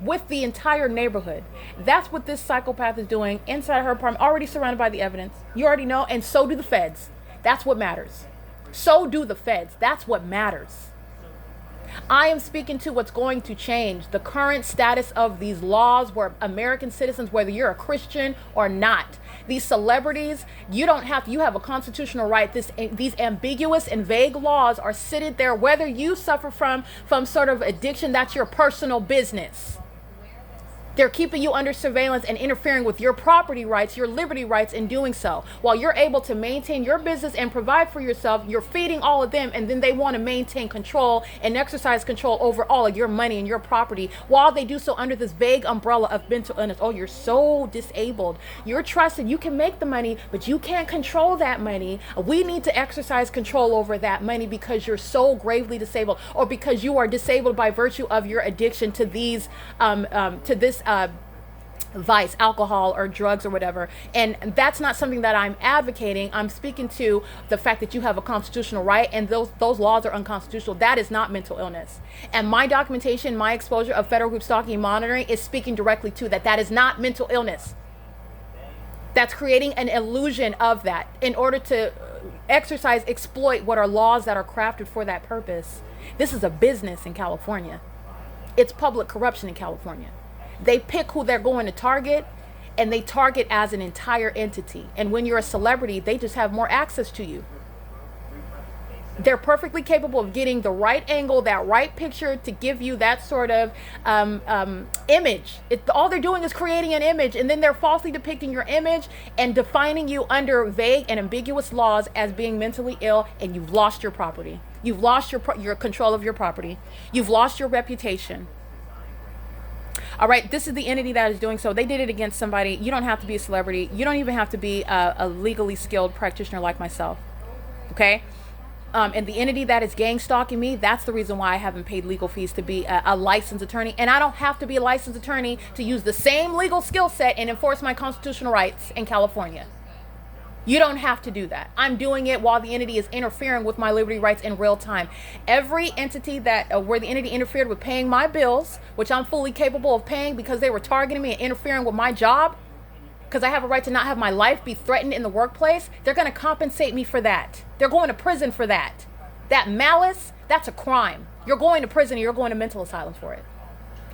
with the entire neighborhood. That's what this psychopath is doing inside her apartment, already surrounded by the evidence. You already know, and so do the feds. That's what matters. So do the feds. That's what matters. I am speaking to what's going to change the current status of these laws where American citizens, whether you're a Christian or not, these celebrities, you have a constitutional right. These ambiguous and vague laws are sitting there, whether you suffer from sort of addiction, that's your personal business. They're keeping you under surveillance and interfering with your property rights, your liberty rights in doing so. While you're able to maintain your business and provide for yourself, you're feeding all of them, and then they want to maintain control and exercise control over all of your money and your property while they do so under this vague umbrella of mental illness. Oh, you're so disabled. You're trusted. You can make the money, but you can't control that money. We need to exercise control over that money because you're so gravely disabled, or because you are disabled by virtue of your addiction to these, to this vice, alcohol or drugs or whatever. And that's not something that I'm advocating. I'm speaking to the fact that you have a constitutional right, and those laws are unconstitutional. That is not mental illness. And my documentation, my exposure of federal group stalking and monitoring is speaking directly to that. That is not mental illness. That's creating an illusion of that in order to exploit what are laws that are crafted for that purpose. This is a business in California. It's public corruption in California. They pick who they're going to target, and they target as an entire entity. And when you're a celebrity, they just have more access to you. They're perfectly capable of getting the right angle, that right picture to give you that sort of image. All they're doing is creating an image, and then they're falsely depicting your image and defining you under vague and ambiguous laws as being mentally ill, and you've lost your property. You've lost your control of your property. You've lost your reputation. All right, this is the entity that is doing so. They did it against somebody. You don't have to be a celebrity. You don't even have to be a legally skilled practitioner like myself. Okay? And the entity that is gang stalking me, that's the reason why I haven't paid legal fees to be a licensed attorney. And I don't have to be a licensed attorney to use the same legal skill set and enforce my constitutional rights in California. You don't have to do that. I'm doing it while the entity is interfering with my liberty rights in real time. Every entity that where the entity interfered with paying my bills, which I'm fully capable of paying because they were targeting me and interfering with my job, because I have a right to not have my life be threatened in the workplace, they're going to compensate me for that. They're going to prison for that. That malice, that's a crime. You're going to prison and you're going to mental asylum for it.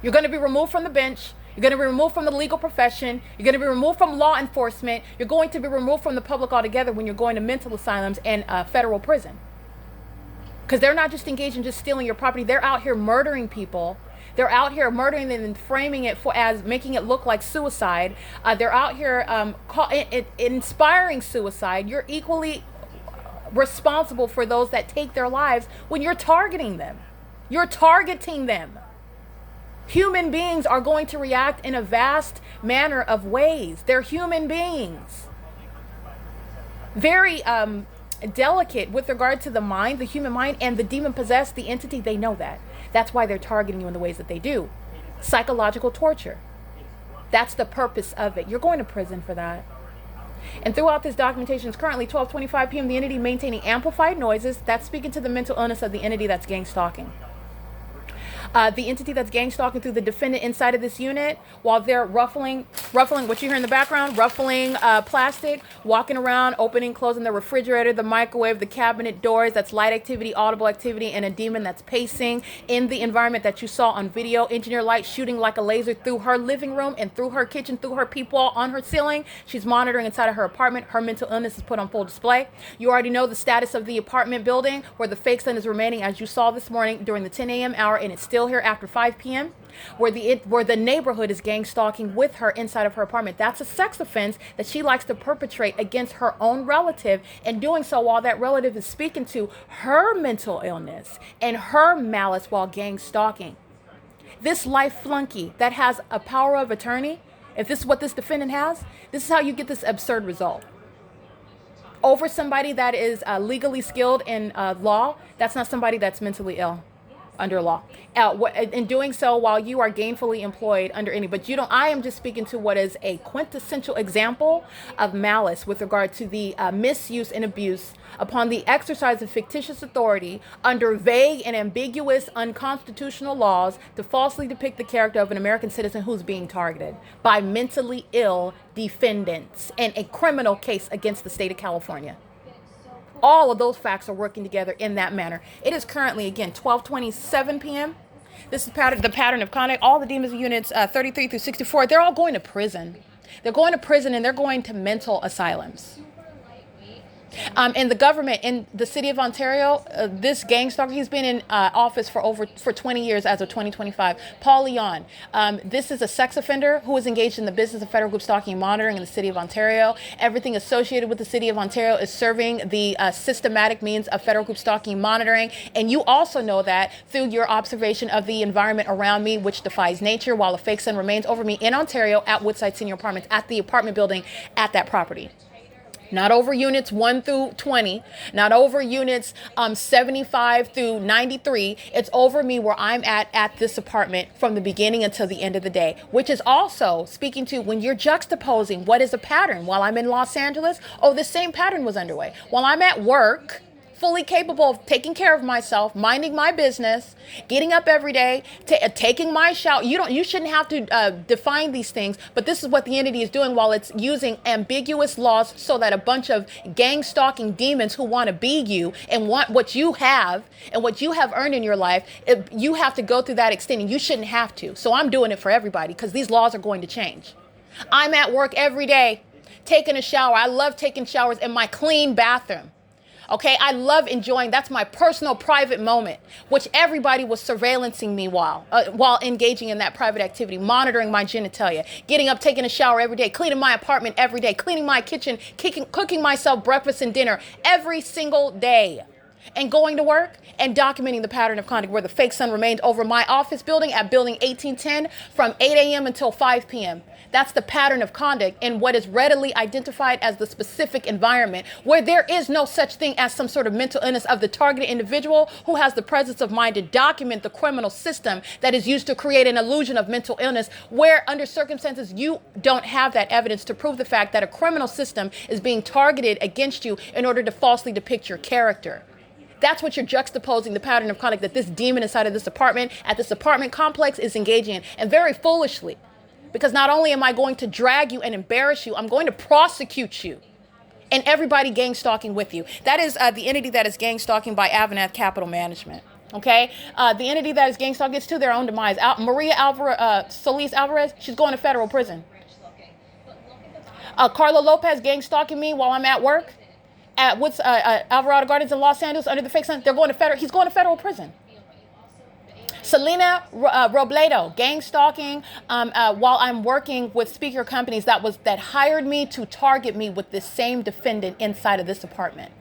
You're going to be removed from the bench. You're going to be removed from the legal profession. You're going to be removed from law enforcement. You're going to be removed from the public altogether when you're going to mental asylums and federal prison. Because they're not just engaged in just stealing your property. They're out here murdering people. They're out here murdering them and framing it as making it look like suicide. They're out here inspiring suicide. You're equally responsible for those that take their lives when you're targeting them. You're targeting them. Human beings are going to react in a vast manner of ways. They're human beings. Very delicate with regard to the mind, the human mind, and the demon-possessed, the entity, they know that. That's why they're targeting you in the ways that they do. Psychological torture. That's the purpose of it. You're going to prison for that. And throughout this documentation, it's currently 12:25 p.m. The entity maintaining amplified noises. That's speaking to the mental illness of the entity that's gang stalking. The entity that's gang stalking through the defendant inside of this unit, while they're ruffling what you hear in the background, ruffling plastic, walking around, opening, closing the refrigerator, the microwave, the cabinet doors. That's light activity, audible activity, and a demon that's pacing in the environment that you saw on video. Engineer light shooting like a laser through her living room and through her kitchen, through her peep wall, on her ceiling. She's monitoring inside of her apartment. Her mental illness is put on full display. You already know the status of the apartment building where the fake sun is remaining, as you saw this morning during the 10 a.m. hour, and it's still here after 5 p.m. where the neighborhood is gang stalking with her inside of her apartment. That's a sex offense that she likes to perpetrate against her own relative, and doing so while that relative is speaking to her mental illness and her malice while gang stalking. This life flunky that has a power of attorney, if this is what this defendant has, this is how you get this absurd result. Over somebody that is legally skilled in law, that's not somebody that's mentally ill under law. In doing so while you are gainfully employed under any, but you don't, I am just speaking to what is a quintessential example of malice with regard to the misuse and abuse upon the exercise of fictitious authority under vague and ambiguous unconstitutional laws to falsely depict the character of an American citizen who's being targeted by mentally ill defendants in a criminal case against the state of California. All of those facts are working together in that manner. It is currently, again, 12:27 p.m. This is the pattern of conduct. All the demons units 33 through 64, they're all going to prison. They're going to prison and they're going to mental asylums. And the government in the city of Ontario, this gang stalker, he's been in office for 20 years as of 2025. Paul Leon, this is a sex offender who is engaged in the business of federal group stalking and monitoring in the city of Ontario. Everything associated with the city of Ontario is serving the systematic means of federal group stalking and monitoring. And you also know that through your observation of the environment around me, which defies nature, while a fake sun remains over me in Ontario at Woodside Senior Apartments, at the apartment building at that property. Not over units 1 through 20, not over units 75 through 93. It's over me where I'm at this apartment from the beginning until the end of the day, which is also speaking to when you're juxtaposing what is a pattern. While I'm in Los Angeles, this same pattern was underway. While I'm at work, fully capable of taking care of myself, minding my business, getting up every day, taking my shower. You shouldn't have to define these things, but this is what the entity is doing while it's using ambiguous laws so that a bunch of gang stalking demons who want to be you and want what you have and what you have earned in your life, you have to go through that extent, and you shouldn't have to. So I'm doing it for everybody because these laws are going to change. I'm at work every day, taking a shower. I love taking showers in my clean bathroom. Okay, I love enjoying, that's my personal private moment, which everybody was surveillancing me while engaging in that private activity, monitoring my genitalia, getting up, taking a shower every day, cleaning my apartment every day, cleaning my kitchen, cooking myself breakfast and dinner every single day, and going to work and documenting the pattern of conduct where the fake sun remained over my office building at building 1810 from 8 a.m. until 5 p.m. That's the pattern of conduct in what is readily identified as the specific environment where there is no such thing as some sort of mental illness of the targeted individual who has the presence of mind to document the criminal system that is used to create an illusion of mental illness, where under circumstances you don't have that evidence to prove the fact that a criminal system is being targeted against you in order to falsely depict your character. That's what you're juxtaposing the pattern of conduct that this demon inside of this apartment, at this apartment complex, is engaging in, and very foolishly. Because not only am I going to drag you and embarrass you, I'm going to prosecute you and everybody gang stalking with you. That is the entity that is gang stalking by AVANATH Capital Management. Okay, the entity that is gang stalking gets to their own demise. Maria Solis Alvarez, she's going to federal prison. Carla Lopez gang stalking me while I'm at work at Alvarado Gardens in Los Angeles under the fake sun. He's going to federal prison. Selena Robledo, gang stalking while I'm working with speaker companies that hired me to target me with this same defendant inside of this apartment.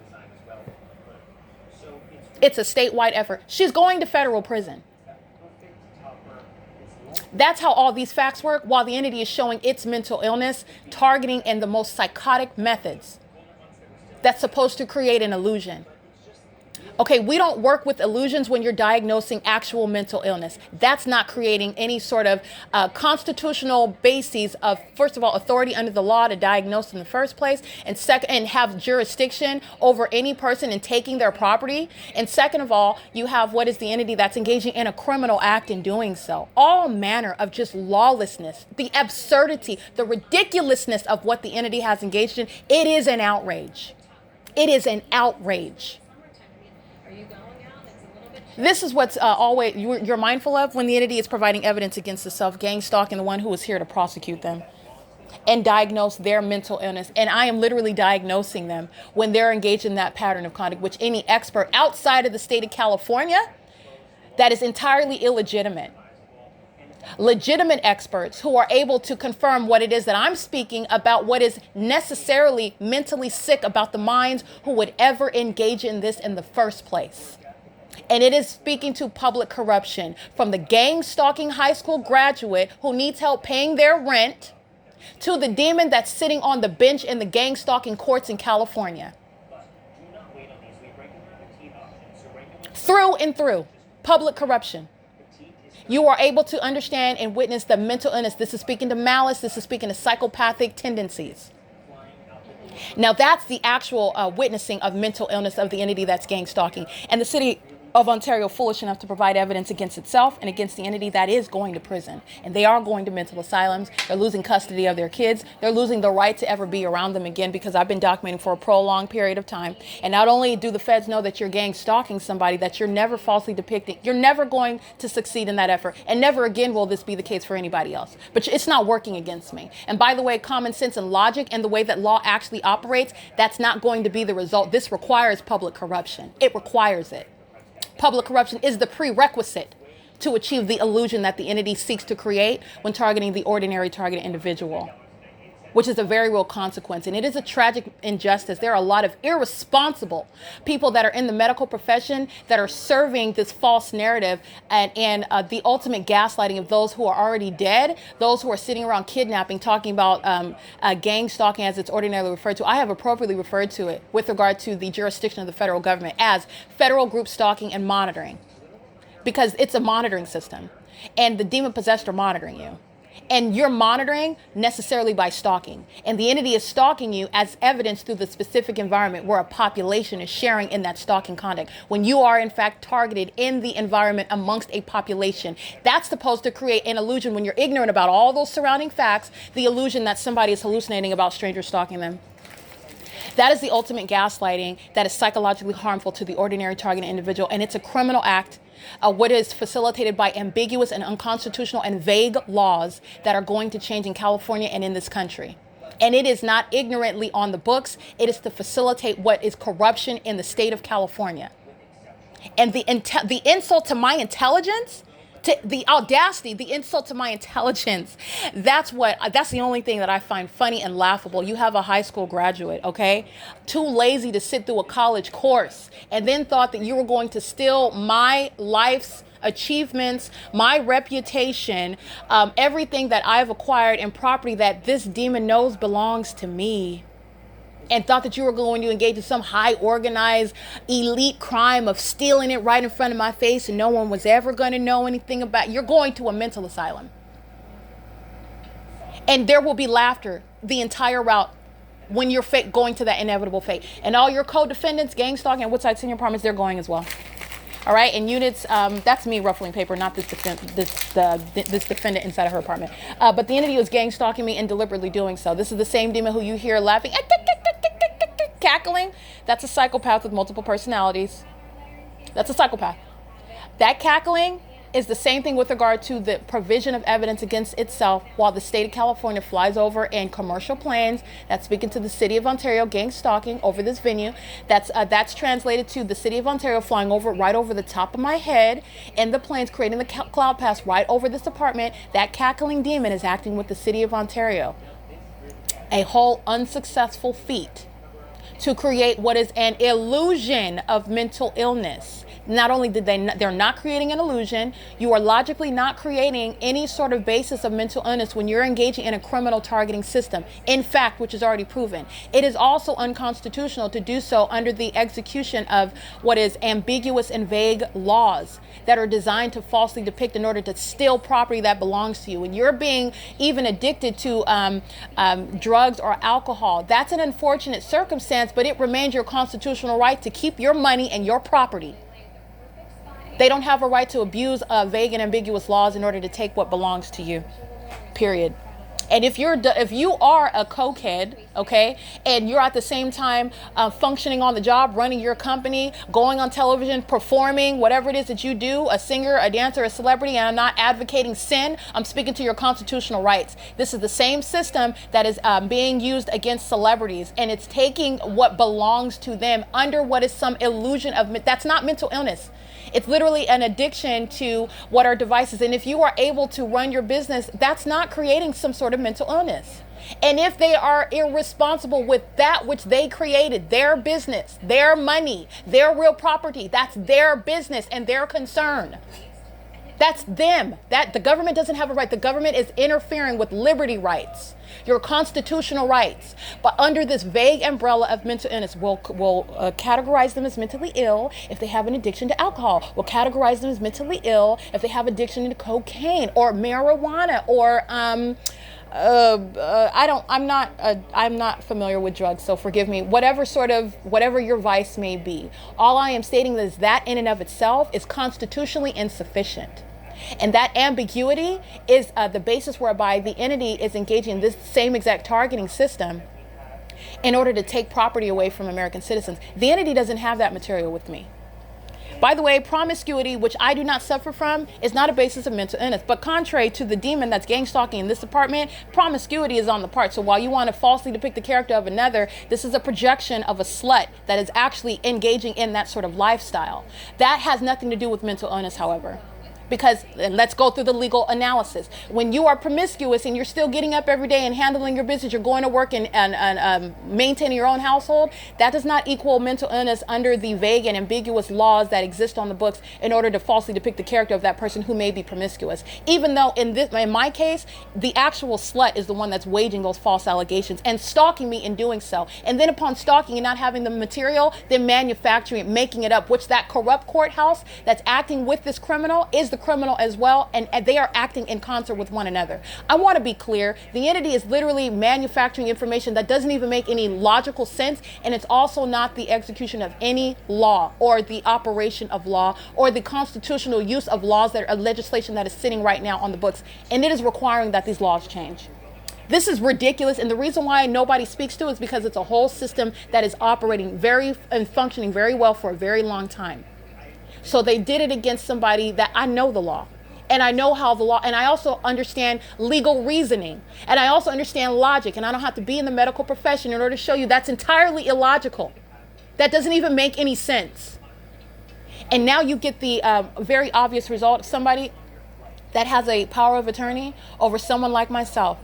It's a statewide effort. She's going to federal prison. That's how all these facts work, while the entity is showing its mental illness, targeting in the most psychotic methods that's supposed to create an illusion. Okay, we don't work with illusions when you're diagnosing actual mental illness. That's not creating any sort of constitutional basis of, first of all, authority under the law to diagnose in the first place, and second, and have jurisdiction over any person and taking their property. And second of all, you have what is the entity that's engaging in a criminal act in doing so. All manner of just lawlessness, the absurdity, the ridiculousness of what the entity has engaged in. It is an outrage. It is an outrage. This is what's always you're mindful of when the entity is providing evidence against itself, gang stalking the one who is here to prosecute them and diagnose their mental illness. And I am literally diagnosing them when they're engaged in that pattern of conduct, which any expert outside of the state of California, that is entirely illegitimate. Legitimate experts who are able to confirm what it is that I'm speaking about, what is necessarily mentally sick about the minds who would ever engage in this in the first place. And it is speaking to public corruption, from the gang stalking high school graduate who needs help paying their rent to the demon that's sitting on the bench in the gang stalking courts in California. Through and through, public corruption. You are able to understand and witness the mental illness. This is speaking to malice. This is speaking to psychopathic tendencies. Now, that's the actual witnessing of mental illness of the entity that's gang stalking. And the city of Ontario foolish enough to provide evidence against itself and against the entity that is going to prison. And they are going to mental asylums. They're losing custody of their kids. They're losing the right to ever be around them again, because I've been documenting for a prolonged period of time. And not only do the feds know that you're gang stalking somebody, that you're never falsely depicting, you're never going to succeed in that effort. And never again will this be the case for anybody else. But it's not working against me. And by the way, common sense and logic and the way that law actually operates, that's not going to be the result. This requires public corruption. It requires it. Public corruption is the prerequisite to achieve the illusion that the entity seeks to create when targeting the ordinary targeted individual, which is a very real consequence. And it is a tragic injustice. There are a lot of irresponsible people that are in the medical profession that are serving this false narrative and the ultimate gaslighting of those who are already dead, those who are sitting around kidnapping, talking about gang stalking as it's ordinarily referred to. I have appropriately referred to it with regard to the jurisdiction of the federal government as federal group stalking and monitoring, because it's a monitoring system and the demon possessed are monitoring you. And you're monitoring necessarily by stalking. And the entity is stalking you as evidence through the specific environment where a population is sharing in that stalking conduct. When you are, in fact, targeted in the environment amongst a population, that's supposed to create an illusion when you're ignorant about all those surrounding facts, the illusion that somebody is hallucinating about strangers stalking them. That is the ultimate gaslighting that is psychologically harmful to the ordinary targeted individual. And it's a criminal act. What is facilitated by ambiguous and unconstitutional and vague laws that are going to change in California and in this country. And it is not ignorantly on the books. It is to facilitate what is corruption in the state of California. And the insult to my intelligence, to the audacity, the insult to my intelligence, that's the only thing that I find funny and laughable. You have a high school graduate, okay, too lazy to sit through a college course, and then thought that you were going to steal my life's achievements, my reputation, everything that I've acquired and property that this demon knows belongs to me, and thought that you were going to engage in some high organized elite crime of stealing it right in front of my face and no one was ever going to know anything about it. You're going to a mental asylum. And there will be laughter the entire route when you're going to that inevitable fate. And all your co-defendants, gang stalking, and Woodside Senior Apartments, they're going as well. All right, and units, that's me ruffling paper, not this defendant inside of her apartment. But the entity was gang stalking me and deliberately doing so. This is the same demon who you hear laughing, cackling. That's a psychopath with multiple personalities. That's a psychopath. That cackling is the same thing with regard to the provision of evidence against itself while the state of California flies over in commercial planes that's speaking to the city of Ontario gang stalking over this venue. That's translated to the city of Ontario flying over right over the top of my head in the planes, creating the cloud pass right over this apartment. That cackling demon is acting with the city of Ontario. A whole unsuccessful feat to create what is an illusion of mental illness. Not only did they're not creating an illusion, you are logically not creating any sort of basis of mental illness when you're engaging in a criminal targeting system. In fact, which is already proven. It is also unconstitutional to do so under the execution of what is ambiguous and vague laws that are designed to falsely depict in order to steal property that belongs to you. When you're being even addicted to drugs or alcohol, that's an unfortunate circumstance, but it remains your constitutional right to keep your money and your property. They don't have a right to abuse vague and ambiguous laws in order to take what belongs to you, period. And if you are a cokehead, okay, and you're at the same time functioning on the job, running your company, going on television, performing, whatever it is that you do, a singer, a dancer, a celebrity, and I'm not advocating sin, I'm speaking to your constitutional rights. This is the same system that is being used against celebrities, and it's taking what belongs to them under what is some illusion of, that's not mental illness. It's literally an addiction to what are devices. And if you are able to run your business, that's not creating some sort of mental illness. And if they are irresponsible with that which they created, their business, their money, their real property, that's their business and their concern. That's them. That the government doesn't have a right. The government is interfering with liberty rights, your constitutional rights. But under this vague umbrella of mental illness, we'll categorize them as mentally ill if they have an addiction to alcohol. We'll categorize them as mentally ill if they have addiction to cocaine or marijuana or I'm not familiar with drugs, so forgive me. Whatever your vice may be. All I am stating is that in and of itself is constitutionally insufficient. And that ambiguity is the basis whereby the entity is engaging in this same exact targeting system in order to take property away from American citizens. The entity doesn't have that material with me. By the way, promiscuity, which I do not suffer from, is not a basis of mental illness. But contrary to the demon that's gang stalking in this apartment, promiscuity is on the part. So while you want to falsely depict the character of another, this is a projection of a slut that is actually engaging in that sort of lifestyle. That has nothing to do with mental illness, however. Because, and let's go through the legal analysis. When you are promiscuous and you're still getting up every day and handling your business, you're going to work and maintaining your own household, that does not equal mental illness under the vague and ambiguous laws that exist on the books in order to falsely depict the character of that person who may be promiscuous. Even though in my case, the actual slut is the one that's waging those false allegations and stalking me in doing so. And then upon stalking and not having the material, then manufacturing it, making it up, which that corrupt courthouse that's acting with this criminal is the criminal as well, and they are acting in concert with one another. I want to be clear. The entity is literally manufacturing information that doesn't even make any logical sense, and it's also not the execution of any law or the operation of law or the constitutional use of laws that are legislation that is sitting right now on the books, and it is requiring that these laws change. This is ridiculous, and the reason why nobody speaks to it is because it's a whole system that is operating and functioning very well for a very long time. So they did it against somebody that I know the law. And I know how the law, and I also understand legal reasoning, and I also understand logic, and I don't have to be in the medical profession in order to show you that's entirely illogical. That doesn't even make any sense. And now you get the very obvious result of somebody that has a power of attorney over someone like myself,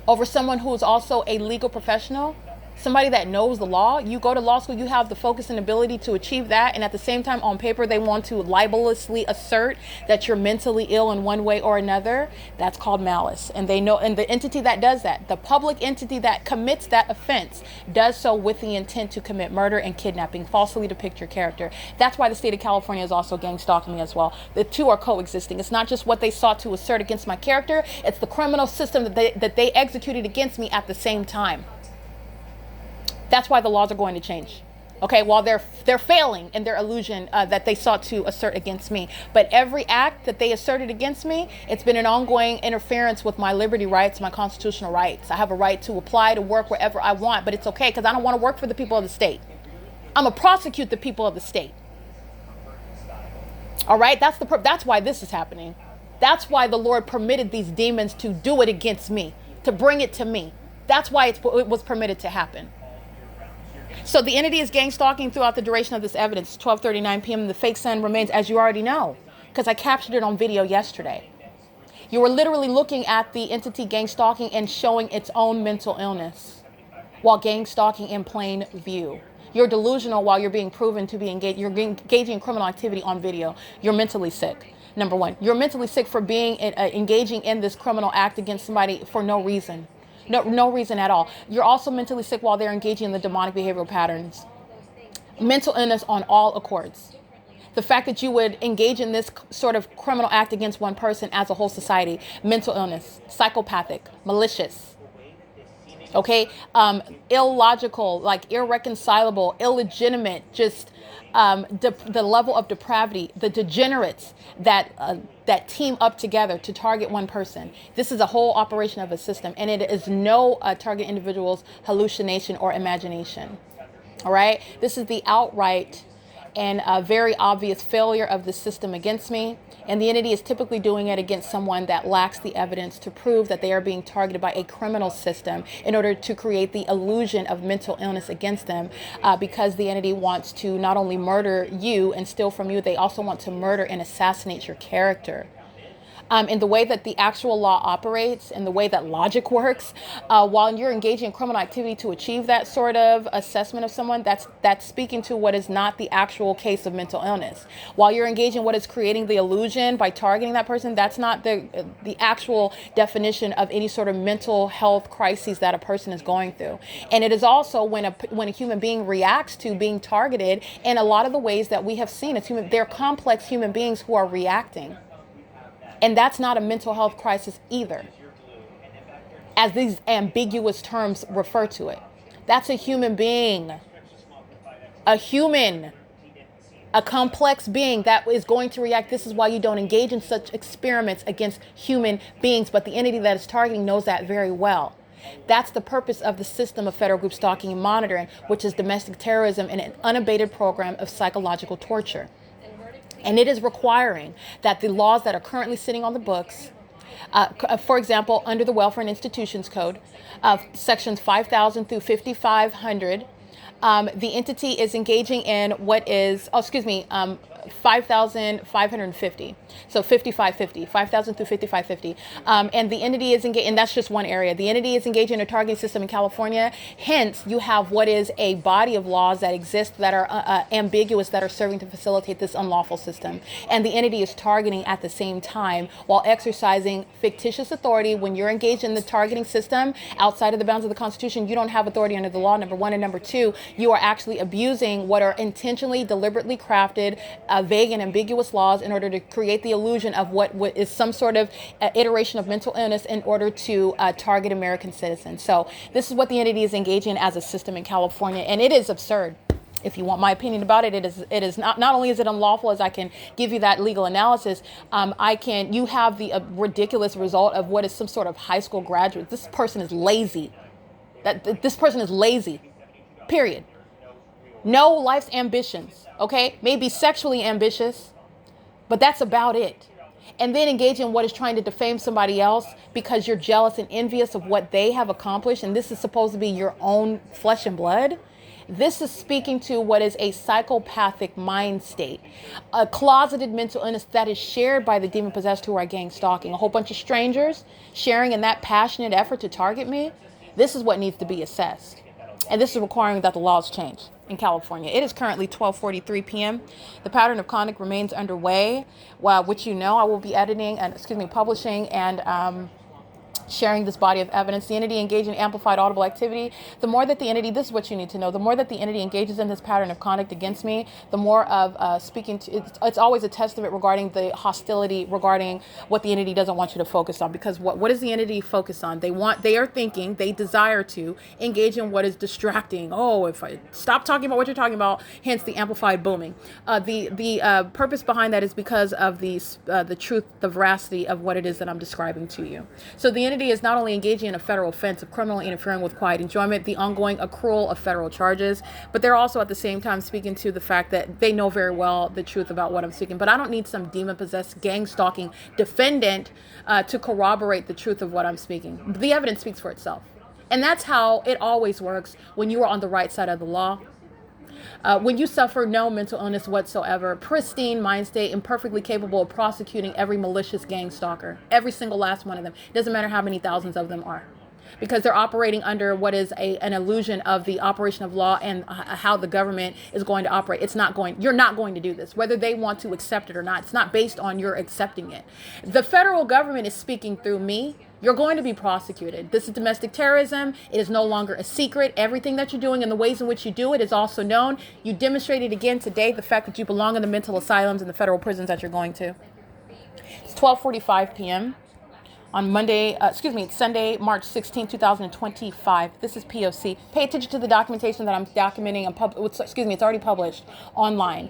over someone who is also a legal professional, somebody that knows the law. You go to law school, you have the focus and ability to achieve that, and at the same time on paper they want to libelously assert that you're mentally ill in one way or another. That's called malice. And they know, and the entity that does that, the public entity that commits that offense, does so with the intent to commit murder and kidnapping, falsely depict your character. That's why the state of California is also gang stalking me as well. The two are coexisting. It's not just what they sought to assert against my character, it's the criminal system that they executed against me at the same time. That's why the laws are going to change. Okay, while they're failing in their illusion that they sought to assert against me. But every act that they asserted against me, it's been an ongoing interference with my liberty rights, my constitutional rights. I have a right to apply to work wherever I want, but it's okay because I don't want to work for the people of the state. I'm going to prosecute the people of the state. All right, that's why this is happening. That's why the Lord permitted these demons to do it against me, to bring it to me. That's why it was permitted to happen. So the entity is gang stalking throughout the duration of this evidence. 12:39 p.m. The fake sun remains, as you already know, because I captured it on video yesterday. You were literally looking at the entity gang stalking and showing its own mental illness while gang stalking in plain view. You're delusional while you're being proven to be engaged. You're engaging in criminal activity on video. You're mentally sick. Number one, you're mentally sick for being engaging in this criminal act against somebody for no reason. No reason at all. You're also mentally sick while they're engaging in the demonic behavioral patterns. Mental illness on all accords. The fact that you would engage in this sort of criminal act against one person as a whole society. Mental illness, psychopathic, malicious. Okay, illogical, like irreconcilable, illegitimate, just the level of depravity, the degenerates that team up together to target one person. This is a whole operation of a system, and it is no target individual's hallucination or imagination. All right, this is the outright and a very obvious failure of the system against me. And the entity is typically doing it against someone that lacks the evidence to prove that they are being targeted by a criminal system in order to create the illusion of mental illness against them, because the entity wants to not only murder you and steal from you, they also want to murder and assassinate your character. In the way that the actual law operates and the way that logic works, while you're engaging in criminal activity to achieve that sort of assessment of someone, that's speaking to what is not the actual case of mental illness. While you're engaging in what is creating the illusion by targeting that person, that's not the actual definition of any sort of mental health crises that a person is going through. And it is also when a human being reacts to being targeted in a lot of the ways that we have seen as human, they're complex human beings who are reacting. And that's not a mental health crisis either, as these ambiguous terms refer to it. That's a human being, a complex being that is going to react. This is why you don't engage in such experiments against human beings, but the entity that is targeting knows that very well. That's the purpose of the system of federal group stalking and monitoring, which is domestic terrorism and an unabated program of psychological torture. And it is requiring that the laws that are currently sitting on the books, for example, under the Welfare and Institutions Code, sections 5,000 through 5,500, the entity is engaging in what is, 5,550. So 5,550, 5,000 through 5,550. And the entity is engaged, and that's just one area. The entity is engaged in a targeting system in California. Hence, you have what is a body of laws that exist that are ambiguous, that are serving to facilitate this unlawful system. And the entity is targeting at the same time while exercising fictitious authority. When you're engaged in the targeting system outside of the bounds of the Constitution, you don't have authority under the law, number one. And number two, you are actually abusing what are intentionally, deliberately crafted, vague and ambiguous laws in order to create the illusion of what is some sort of iteration of mental illness in order to target American citizens. So this is what the entity is engaging in as a system in California, and it is absurd. If you want my opinion about it, it is not only is it unlawful, as I can give you that legal analysis, you have the ridiculous result of what is some sort of high school graduate. This person is lazy. This person is lazy, period. No life's ambitions, okay? Maybe sexually ambitious, but that's about it. and then engage in what is trying to defame somebody else because you're jealous and envious of what they have accomplished, and this is supposed to be your own flesh and blood. This is speaking to what is a psychopathic mind state, a closeted mental illness that is shared by the demon possessed who are gang stalking. A whole bunch of strangers sharing in that passionate effort to target me. This is what needs to be assessed. And this is requiring that the laws change in California. It is currently 12:43 p.m. The pattern of conduct remains underway, which I will be editing and publishing and sharing this body of evidence. The entity engaged in amplified audible activity. The more that the entity, this is what you need to know, the more that the entity engages in this pattern of conduct against me, the more of speaking to, it's always a testament regarding the hostility, regarding what the entity doesn't want you to focus on. Because what does the entity focus on? They desire to engage in what is distracting. Oh, if I stop talking about what you're talking about, hence the amplified booming. The purpose behind that is because of the truth, the veracity of what it is that I'm describing to you. So the entity is not only engaging in a federal offense of criminally interfering with quiet enjoyment, the ongoing accrual of federal charges, but they're also at the same time speaking to the fact that they know very well the truth about what I'm speaking. But I don't need some demon-possessed, gang-stalking defendant to corroborate the truth of what I'm speaking. The evidence speaks for itself. And that's how it always works when you are on the right side of the law. When you suffer no mental illness whatsoever, pristine mind state, and perfectly capable of prosecuting every malicious gang stalker, every single last one of them. It doesn't matter how many thousands of them are, because they're operating under what is an illusion of the operation of law and how the government is going to operate. You're not going to do this, whether they want to accept it or not. It's not based on your accepting it. The federal government is speaking through me. You're going to be prosecuted. This is domestic terrorism. It is no longer a secret. Everything that you're doing and the ways in which you do it is also known. You demonstrated again today the fact that you belong in the mental asylums and the federal prisons that you're going to. It's 12:45 p.m. on Sunday, March 16, 2025. This is P.O.C. Pay attention to the documentation that I'm documenting. It's already published online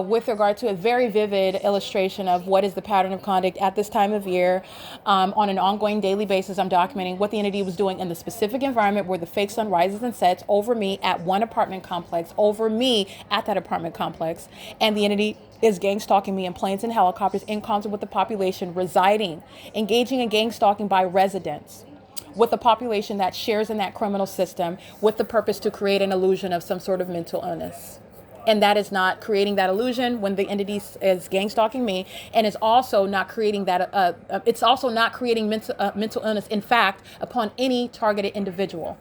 with regard to a very vivid illustration of what is the pattern of conduct at this time of year. On an ongoing daily basis, I'm documenting what the entity was doing in the specific environment where the fake sun rises and sets over me at one apartment complex, over me at that apartment complex. And the entity is gang stalking me in planes and helicopters in concert with the population residing, engaging in gang stalking by residents with the population that shares in that criminal system with the purpose to create an illusion of some sort of mental illness. And that is not creating that illusion when the entity is gang stalking me, and is also not creating that. It's also not creating mental illness, in fact, upon any targeted individual.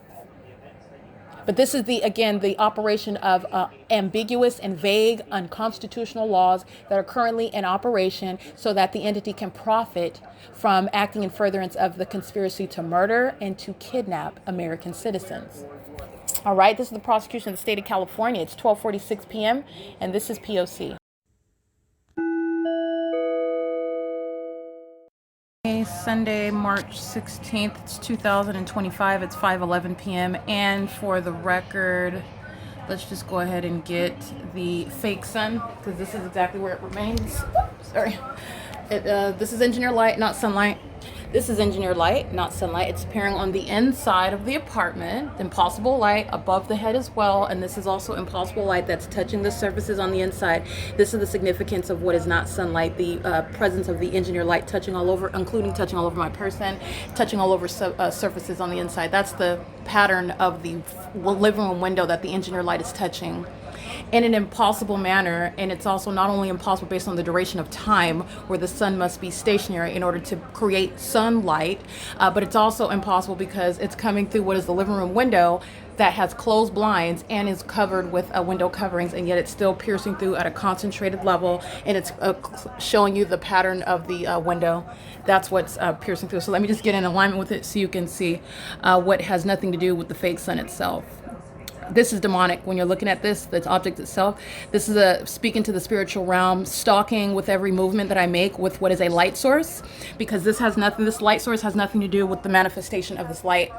But this is the operation of ambiguous and vague unconstitutional laws that are currently in operation so that the entity can profit from acting in furtherance of the conspiracy to murder and to kidnap American citizens. All right, this is the prosecution of the state of California. It's 12:46 p.m. and this is P.O.C. Sunday, March 16th, it's 2025, it's 5:11 p.m. And for the record, let's just go ahead and get the fake sun, because this is exactly where it remains. Sorry. This is engineer light, not sunlight. This is engineer light, not sunlight. It's appearing on the inside of the apartment. Impossible light above the head as well. And this is also impossible light that's touching the surfaces on the inside. This is the significance of what is not sunlight. The presence of the engineer light touching all over, including touching all over my person, touching all over surfaces on the inside. That's the pattern of the living room window that the engineer light is touching in an impossible manner. And it's also not only impossible based on the duration of time where the sun must be stationary in order to create sunlight, but it's also impossible because it's coming through what is the living room window that has closed blinds and is covered with window coverings, and yet it's still piercing through at a concentrated level, and it's showing you the pattern of the window. That's what's piercing through. So let me just get in alignment with it so you can see what has nothing to do with the fake sun itself. This is demonic when you're looking at this object itself. This is speaking to the spiritual realm, stalking with every movement that I make with what is a light source, because this light source has nothing to do with the manifestation of this light.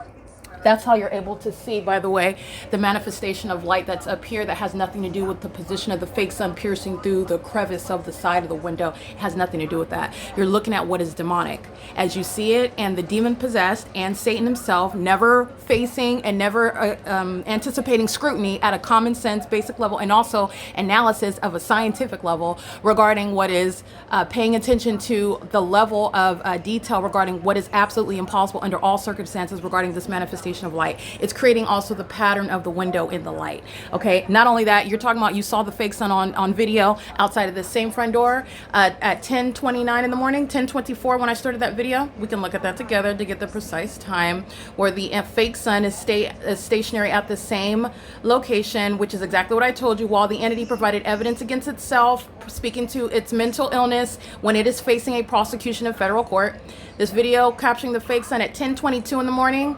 That's how you're able to see, by the way, the manifestation of light that's up here that has nothing to do with the position of the fake sun piercing through the crevice of the side of the window. It has nothing to do with that. You're looking at what is demonic as you see it, and the demon possessed and Satan himself never facing and never anticipating scrutiny at a common sense basic level, and also analysis of a scientific level regarding what is paying attention to the level of detail regarding what is absolutely impossible under all circumstances regarding this manifestation of light. It's creating also the pattern of the window in the light. Okay, not only that, you're talking about, you saw the fake sun on video outside of this same front door at 10:29 in the morning, 10:24 when I started that video. We can look at that together to get the precise time where the fake sun is stationary at the same location, which is exactly what I told you, while the entity provided evidence against itself, speaking to its mental illness when it is facing a prosecution in federal court. This video capturing the fake sun at 10:22 in the morning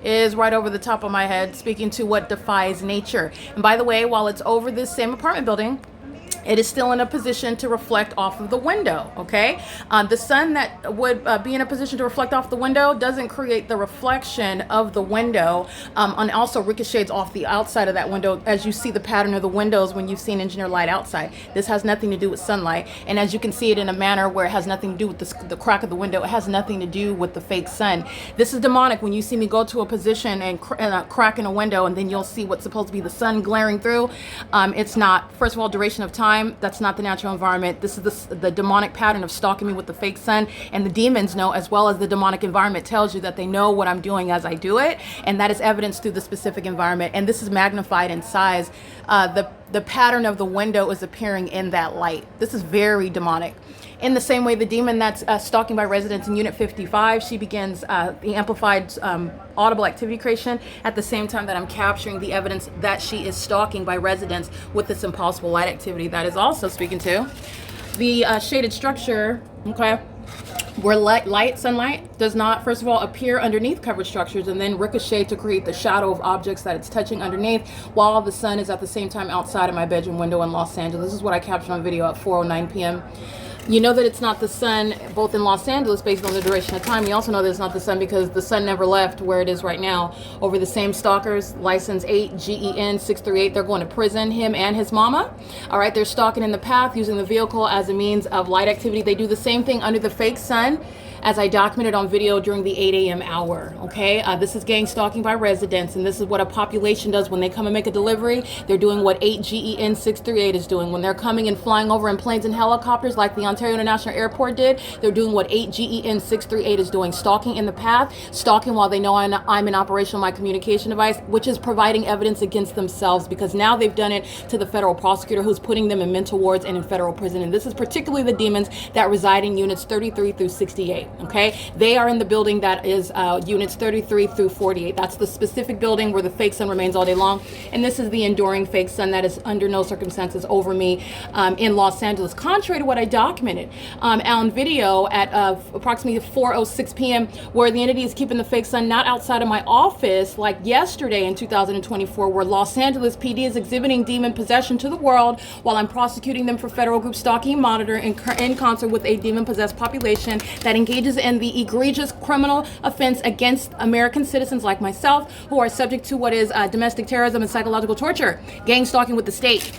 is right over the top of my head, speaking to what defies nature. And by the way, while it's over this same apartment building, it is still in a position to reflect off of the window, okay? The sun that would be in a position to reflect off the window doesn't create the reflection of the window, and also ricochets off the outside of that window, as you see the pattern of the windows when you've seen engineer light outside. This has nothing to do with sunlight, and as you can see it in a manner where it has nothing to do with the crack of the window, it has nothing to do with the fake sun. This is demonic. When you see me go to a position and crack in a window, and then you'll see what's supposed to be the sun glaring through, it's not. First of all, duration of time, that's not the natural environment. This is the demonic pattern of stalking me with the fake sun, and the demons know, as well as the demonic environment tells you that they know what I'm doing as I do it, and that is evidenced through the specific environment, and this is magnified in size. The pattern of the window is appearing in that light. This is very demonic. In the same way, the demon that's stalking by residents in Unit 55, she begins the amplified audible activity creation at the same time that I'm capturing the evidence that she is stalking by residents with this impossible light activity that is also speaking to the shaded structure, okay, where sunlight does not, first of all, appear underneath covered structures and then ricochet to create the shadow of objects that it's touching underneath, while the sun is at the same time outside of my bedroom window in Los Angeles. This is what I captured on video at 4:09 p.m. You know that it's not the sun both in Los Angeles based on the duration of time. You also know that it's not the sun because the sun never left where it is right now over the same stalkers, license 8 GEN 638. They're going to prison, him and his mama. All right, they're stalking in the path using the vehicle as a means of light activity. They do the same thing under the fake sun as I documented on video during the 8 a.m. hour, okay? This is gang stalking by residents, and this is what a population does when they come and make a delivery. They're doing what 8 GEN 638 is doing. When they're coming and flying over in planes and helicopters like the Ontario International Airport did, they're doing what 8 GEN 638 is doing, stalking in the path, stalking while they know I'm in operation of my communication device, which is providing evidence against themselves, because now they've done it to the federal prosecutor who's putting them in mental wards and in federal prison. And this is particularly the demons that reside in units 33 through 68. Okay, they are in the building that is units 33 through 48. That's the specific building where the fake sun remains all day long. And this is the enduring fake sun that is under no circumstances over me in Los Angeles, contrary to what I documented on video at approximately 4:06 p.m., where the entity is keeping the fake sun not outside of my office like yesterday in 2024, where Los Angeles PD is exhibiting demon possession to the world while I'm prosecuting them for federal group stalking and monitor in concert with a demon-possessed population that engages in the egregious criminal offense against American citizens like myself, who are subject to what is domestic terrorism and psychological torture, gang stalking with the state.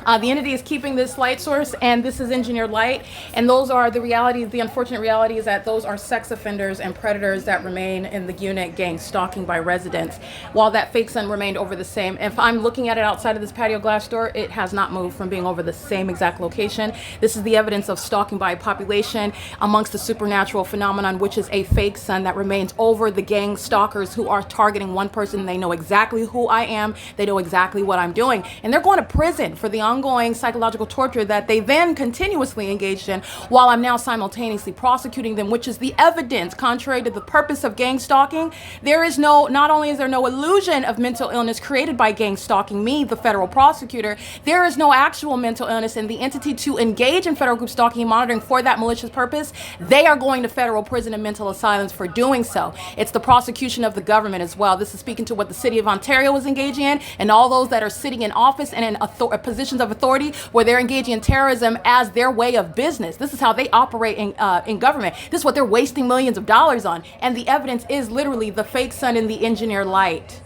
The entity is keeping this light source, and this is engineered light, and those are the realities. The unfortunate reality is that those are sex offenders and predators that remain in the unit gang stalking by residents, while that fake sun remained over the same. If I'm looking at it outside of this patio glass door, it has not moved from being over the same exact location. This is the evidence of stalking by population amongst the supernatural phenomenon, which is a fake sun that remains over the gang stalkers who are targeting one person. They know exactly who I am. They know exactly what I'm doing, and they're going to prison for the ongoing psychological torture that they then continuously engaged in, while I'm now simultaneously prosecuting them, which is the evidence contrary to the purpose of gang stalking. There is not only is there no illusion of mental illness created by gang stalking me, the federal prosecutor, there is no actual mental illness, and the entity to engage in federal group stalking and monitoring for that malicious purpose, they are going to federal prison and mental asylums for doing so. It's the prosecution of the government as well. This is speaking to what the city of Ontario is engaging in, and all those that are sitting in office and in positions positions of authority where they're engaging in terrorism as their way of business. This is how they operate in government. This is what they're wasting millions of dollars on. And the evidence is literally the fake sun and the engineered light.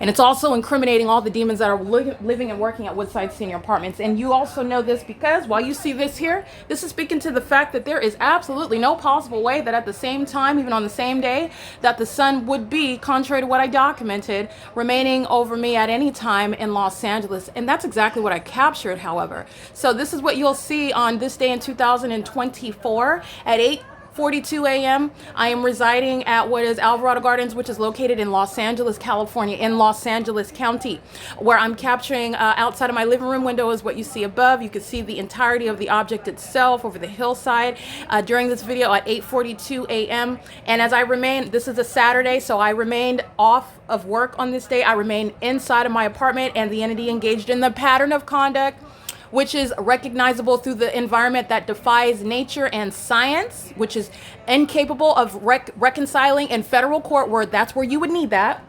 And it's also incriminating all the demons that are living and working at Woodside Senior Apartments. And you also know this because while you see this here, this is speaking to the fact that there is absolutely no possible way that at the same time, even on the same day, that the sun would be, contrary to what I documented, remaining over me at any time in Los Angeles. And that's exactly what I captured, however. So this is what you'll see on this day in 2024 at 8:42 a.m. I am residing at what is Alvarado Gardens, which is located in Los Angeles, California, in Los Angeles County, where I'm capturing outside of my living room window is what you see above. You can see the entirety of the object itself over the hillside during this video at 8:42 a.m. And as I remain, this is a Saturday, so I remained off of work on this day. I remained inside of my apartment, and the entity engaged in the pattern of conduct which is recognizable through the environment that defies nature and science, which is incapable of reconciling in federal court, where that's where you would need that.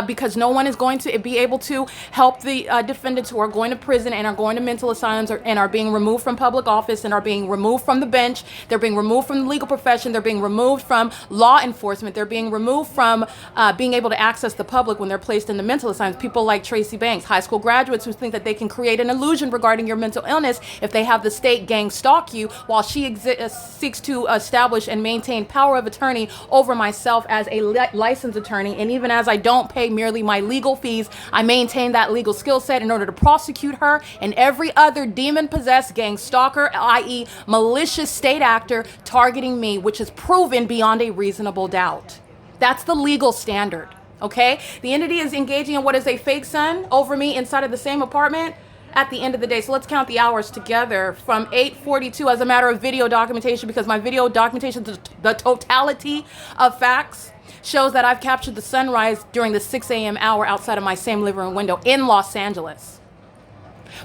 Because no one is going to be able to help the defendants who are going to prison and are going to mental asylums and are being removed from public office and are being removed from the bench. They're being removed from the legal profession. They're being removed from law enforcement. They're being removed from being able to access the public when they're placed in the mental asylums. People like Tracy Banks, high school graduates who think that they can create an illusion regarding your mental illness if they have the state gang stalk you, while she seeks to establish and maintain power of attorney over myself as a licensed attorney. And even as I don't pay merely my legal fees, I maintain that legal skill set in order to prosecute her and every other demon-possessed gang stalker, i.e. malicious state actor targeting me, which is proven beyond a reasonable doubt. That's the legal standard, okay? The entity is engaging in what is a fake sun over me inside of the same apartment at the end of the day. So let's count the hours together from 8:42 as a matter of video documentation, because my video documentation, the totality of facts, shows that I've captured the sunrise during the 6 a.m. hour outside of my same living room window in Los Angeles.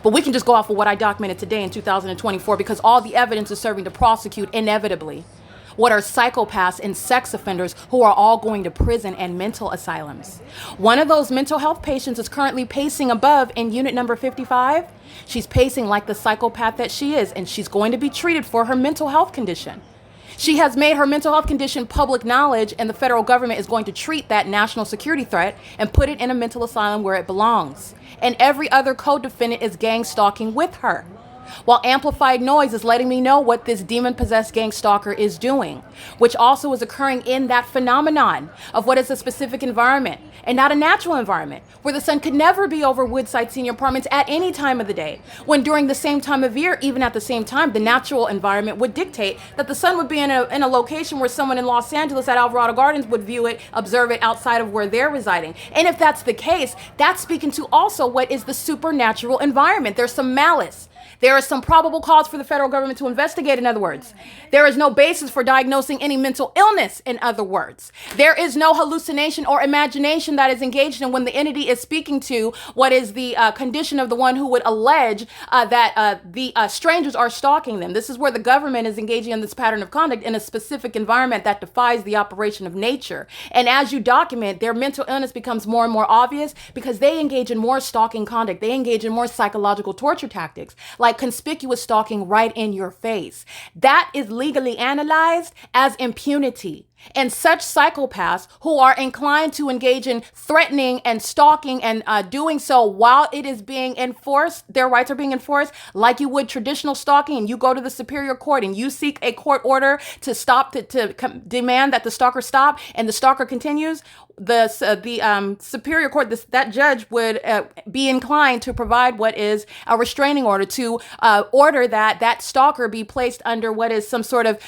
But we can just go off of what I documented today in 2024, because all the evidence is serving to prosecute inevitably what are psychopaths and sex offenders who are all going to prison and mental asylums. One of those mental health patients is currently pacing above in unit number 55. She's pacing like the psychopath that she is, and she's going to be treated for her mental health condition. She has made her mental health condition public knowledge, and the federal government is going to treat that national security threat and put it in a mental asylum where it belongs. And every other co-defendant is gang stalking with her, while amplified noise is letting me know what this demon-possessed gang stalker is doing, which also is occurring in that phenomenon of what is a specific environment and not a natural environment, where the sun could never be over Woodside Senior Apartments at any time of the day, when during the same time of year, even at the same time, the natural environment would dictate that the sun would be in a location where someone in Los Angeles at Alvarado Gardens would view it, observe it outside of where they're residing. And if that's the case, that's speaking to also what is the supernatural environment. There's some malice. There is some probable cause for the federal government to investigate, in other words. There is no basis for diagnosing any mental illness, in other words. There is no hallucination or imagination that is engaged in when the entity is speaking to what is the condition of the one who would allege that the strangers are stalking them. This is where the government is engaging in this pattern of conduct in a specific environment that defies the operation of nature. And as you document, their mental illness becomes more and more obvious because they engage in more stalking conduct. They engage in more psychological torture tactics, like conspicuous stalking right in your face. That is legally analyzed as impunity. And such psychopaths who are inclined to engage in threatening and stalking and doing so while it is being enforced, their rights are being enforced, like you would traditional stalking, and you go to the superior court and you seek a court order to stop, to demand that the stalker stop, and the stalker continues, the superior court, that judge would be inclined to provide what is a restraining order, to order that stalker be placed under what is some sort of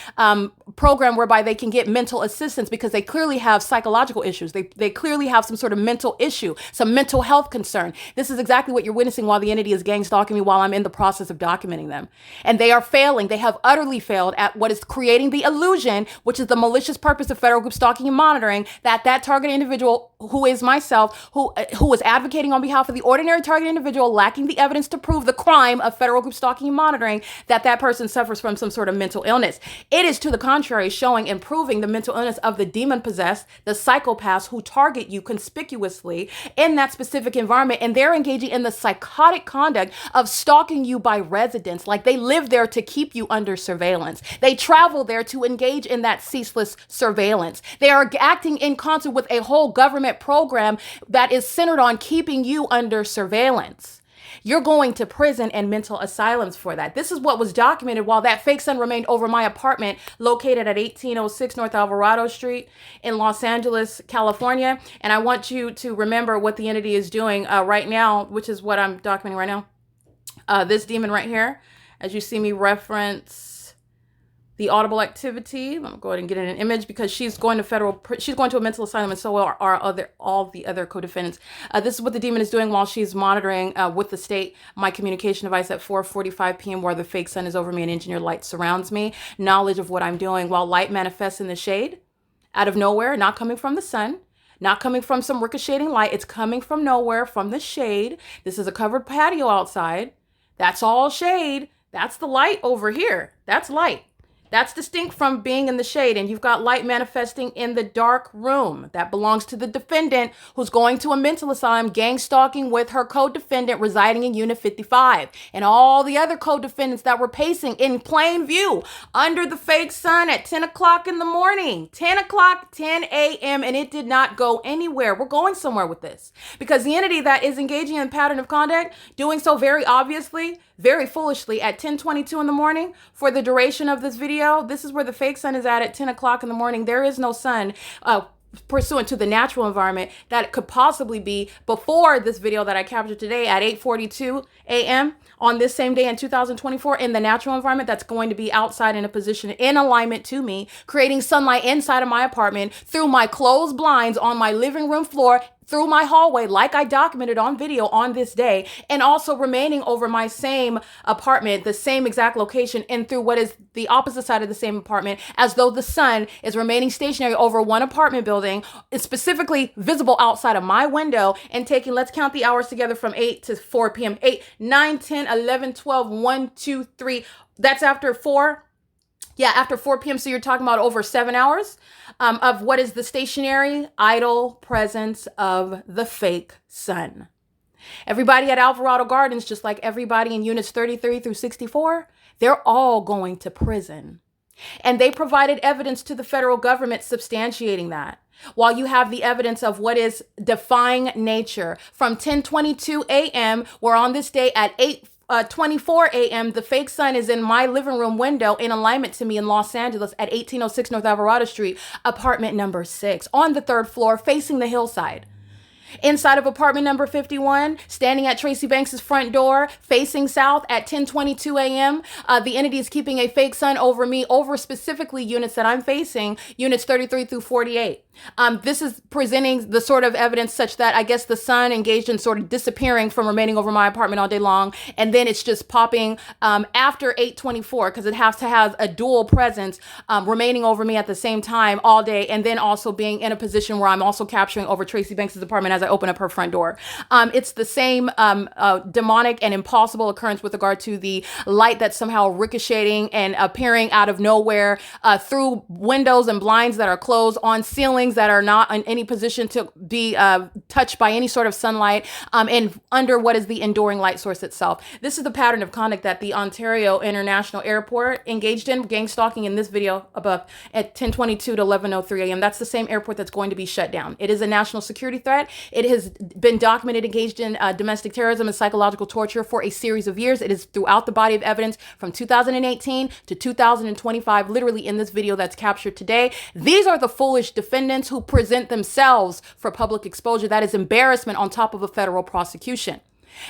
program whereby they can get mental assistance, because they clearly have psychological issues. They clearly have some sort of mental issue, some mental health concern. This is exactly what you're witnessing while the entity is gang stalking me while I'm in the process of documenting them. And they are failing. They have utterly failed at what is creating the illusion, which is the malicious purpose of federal group stalking and monitoring, that target individual, who is myself, who is advocating on behalf of the ordinary target individual, lacking the evidence to prove the crime of federal group stalking and monitoring, that person suffers from some sort of mental illness. It is to the contrary. contrary, showing improving the mental illness of the demon-possessed, the psychopaths who target you conspicuously in that specific environment. And they're engaging in the psychotic conduct of stalking you by residence. Like they live there to keep you under surveillance. They travel there to engage in that ceaseless surveillance. They are acting in concert with a whole government program that is centered on keeping you under surveillance. You're going to prison and mental asylums for that. This is what was documented while that fake sun remained over my apartment located at 1806 North Alvarado Street in Los Angeles, California. And I want you to remember what the entity is doing right now, which is what I'm documenting right now. This demon right here, as you see me reference the audible activity. Let me go ahead and get in an image because she's going to a mental asylum, and so are all the other co-defendants. This is what the demon is doing while she's monitoring with the state my communication device at 4:45 p.m. where the fake sun is over me and engineered light surrounds me. Knowledge of what I'm doing while light manifests in the shade, out of nowhere, not coming from the sun, not coming from some ricocheting light. It's coming from nowhere, from the shade. This is a covered patio outside. That's all shade. That's the light over here. That's light. That's distinct from being in the shade, and you've got light manifesting in the dark room. That belongs to the defendant who's going to a mental asylum, gang stalking with her co-defendant residing in Unit 55, and all the other co-defendants that were pacing in plain view under the fake sun at 10 o'clock in the morning, 10 o'clock, 10 a.m., and it did not go anywhere. We're going somewhere with this because the entity that is engaging in pattern of conduct, doing so very obviously, very foolishly at 10:22 in the morning for the duration of this video. This is where the fake sun is at 10 o'clock in the morning. There is no sun pursuant to the natural environment that could possibly be before this video that I captured today at 8:42 a.m. on this same day in 2024 in the natural environment that's going to be outside in a position in alignment to me, creating sunlight inside of my apartment through my closed blinds on my living room floor, through my hallway, like I documented on video on this day, and also remaining over my same apartment, the same exact location, and through what is the opposite side of the same apartment, as though the sun is remaining stationary over one apartment building, is specifically visible outside of my window, and taking, let's count the hours together from 8 to 4 p.m. 8, 9, 10, 11, 12, 1, 2, 3. That's after 4. Yeah, after 4 p.m. So you're talking about over 7 hours of what is the stationary, idle presence of the fake sun. Everybody at Alvarado Gardens, just like everybody in units 33 through 64, they're all going to prison. And they provided evidence to the federal government substantiating that. While you have the evidence of what is defying nature from 10:22 a.m., where on this day at 8:24 a.m., the fake sun is in my living room window in alignment to me in Los Angeles at 1806 North Alvarado Street, apartment number 6, on the 3rd floor, facing the hillside. Inside of apartment number 51, standing at Tracy Banks's front door, facing south at 10:22 a.m., the entity is keeping a fake sun over me, over specifically units that I'm facing, units 33 through 48. This is presenting the sort of evidence such that I guess the sun engaged in sort of disappearing from remaining over my apartment all day long. And then it's just popping after 8:24 because it has to have a dual presence remaining over me at the same time all day. And then also being in a position where I'm also capturing over Tracy Banks's apartment as I open up her front door. It's the same demonic and impossible occurrence with regard to the light that's somehow ricocheting and appearing out of nowhere through windows and blinds that are closed, on ceilings that are not in any position to be touched by any sort of sunlight, and under what is the enduring light source itself. This is the pattern of conduct that the Ontario International Airport engaged in, gang stalking in this video above at 10:22 to 11:03 a.m. That's the same airport that's going to be shut down. It is a national security threat. It has been documented engaged in domestic terrorism and psychological torture for a series of years. It is throughout the body of evidence from 2018 to 2025, literally in this video that's captured today. These are the foolish defendants who present themselves for public exposure. That is embarrassment on top of a federal prosecution.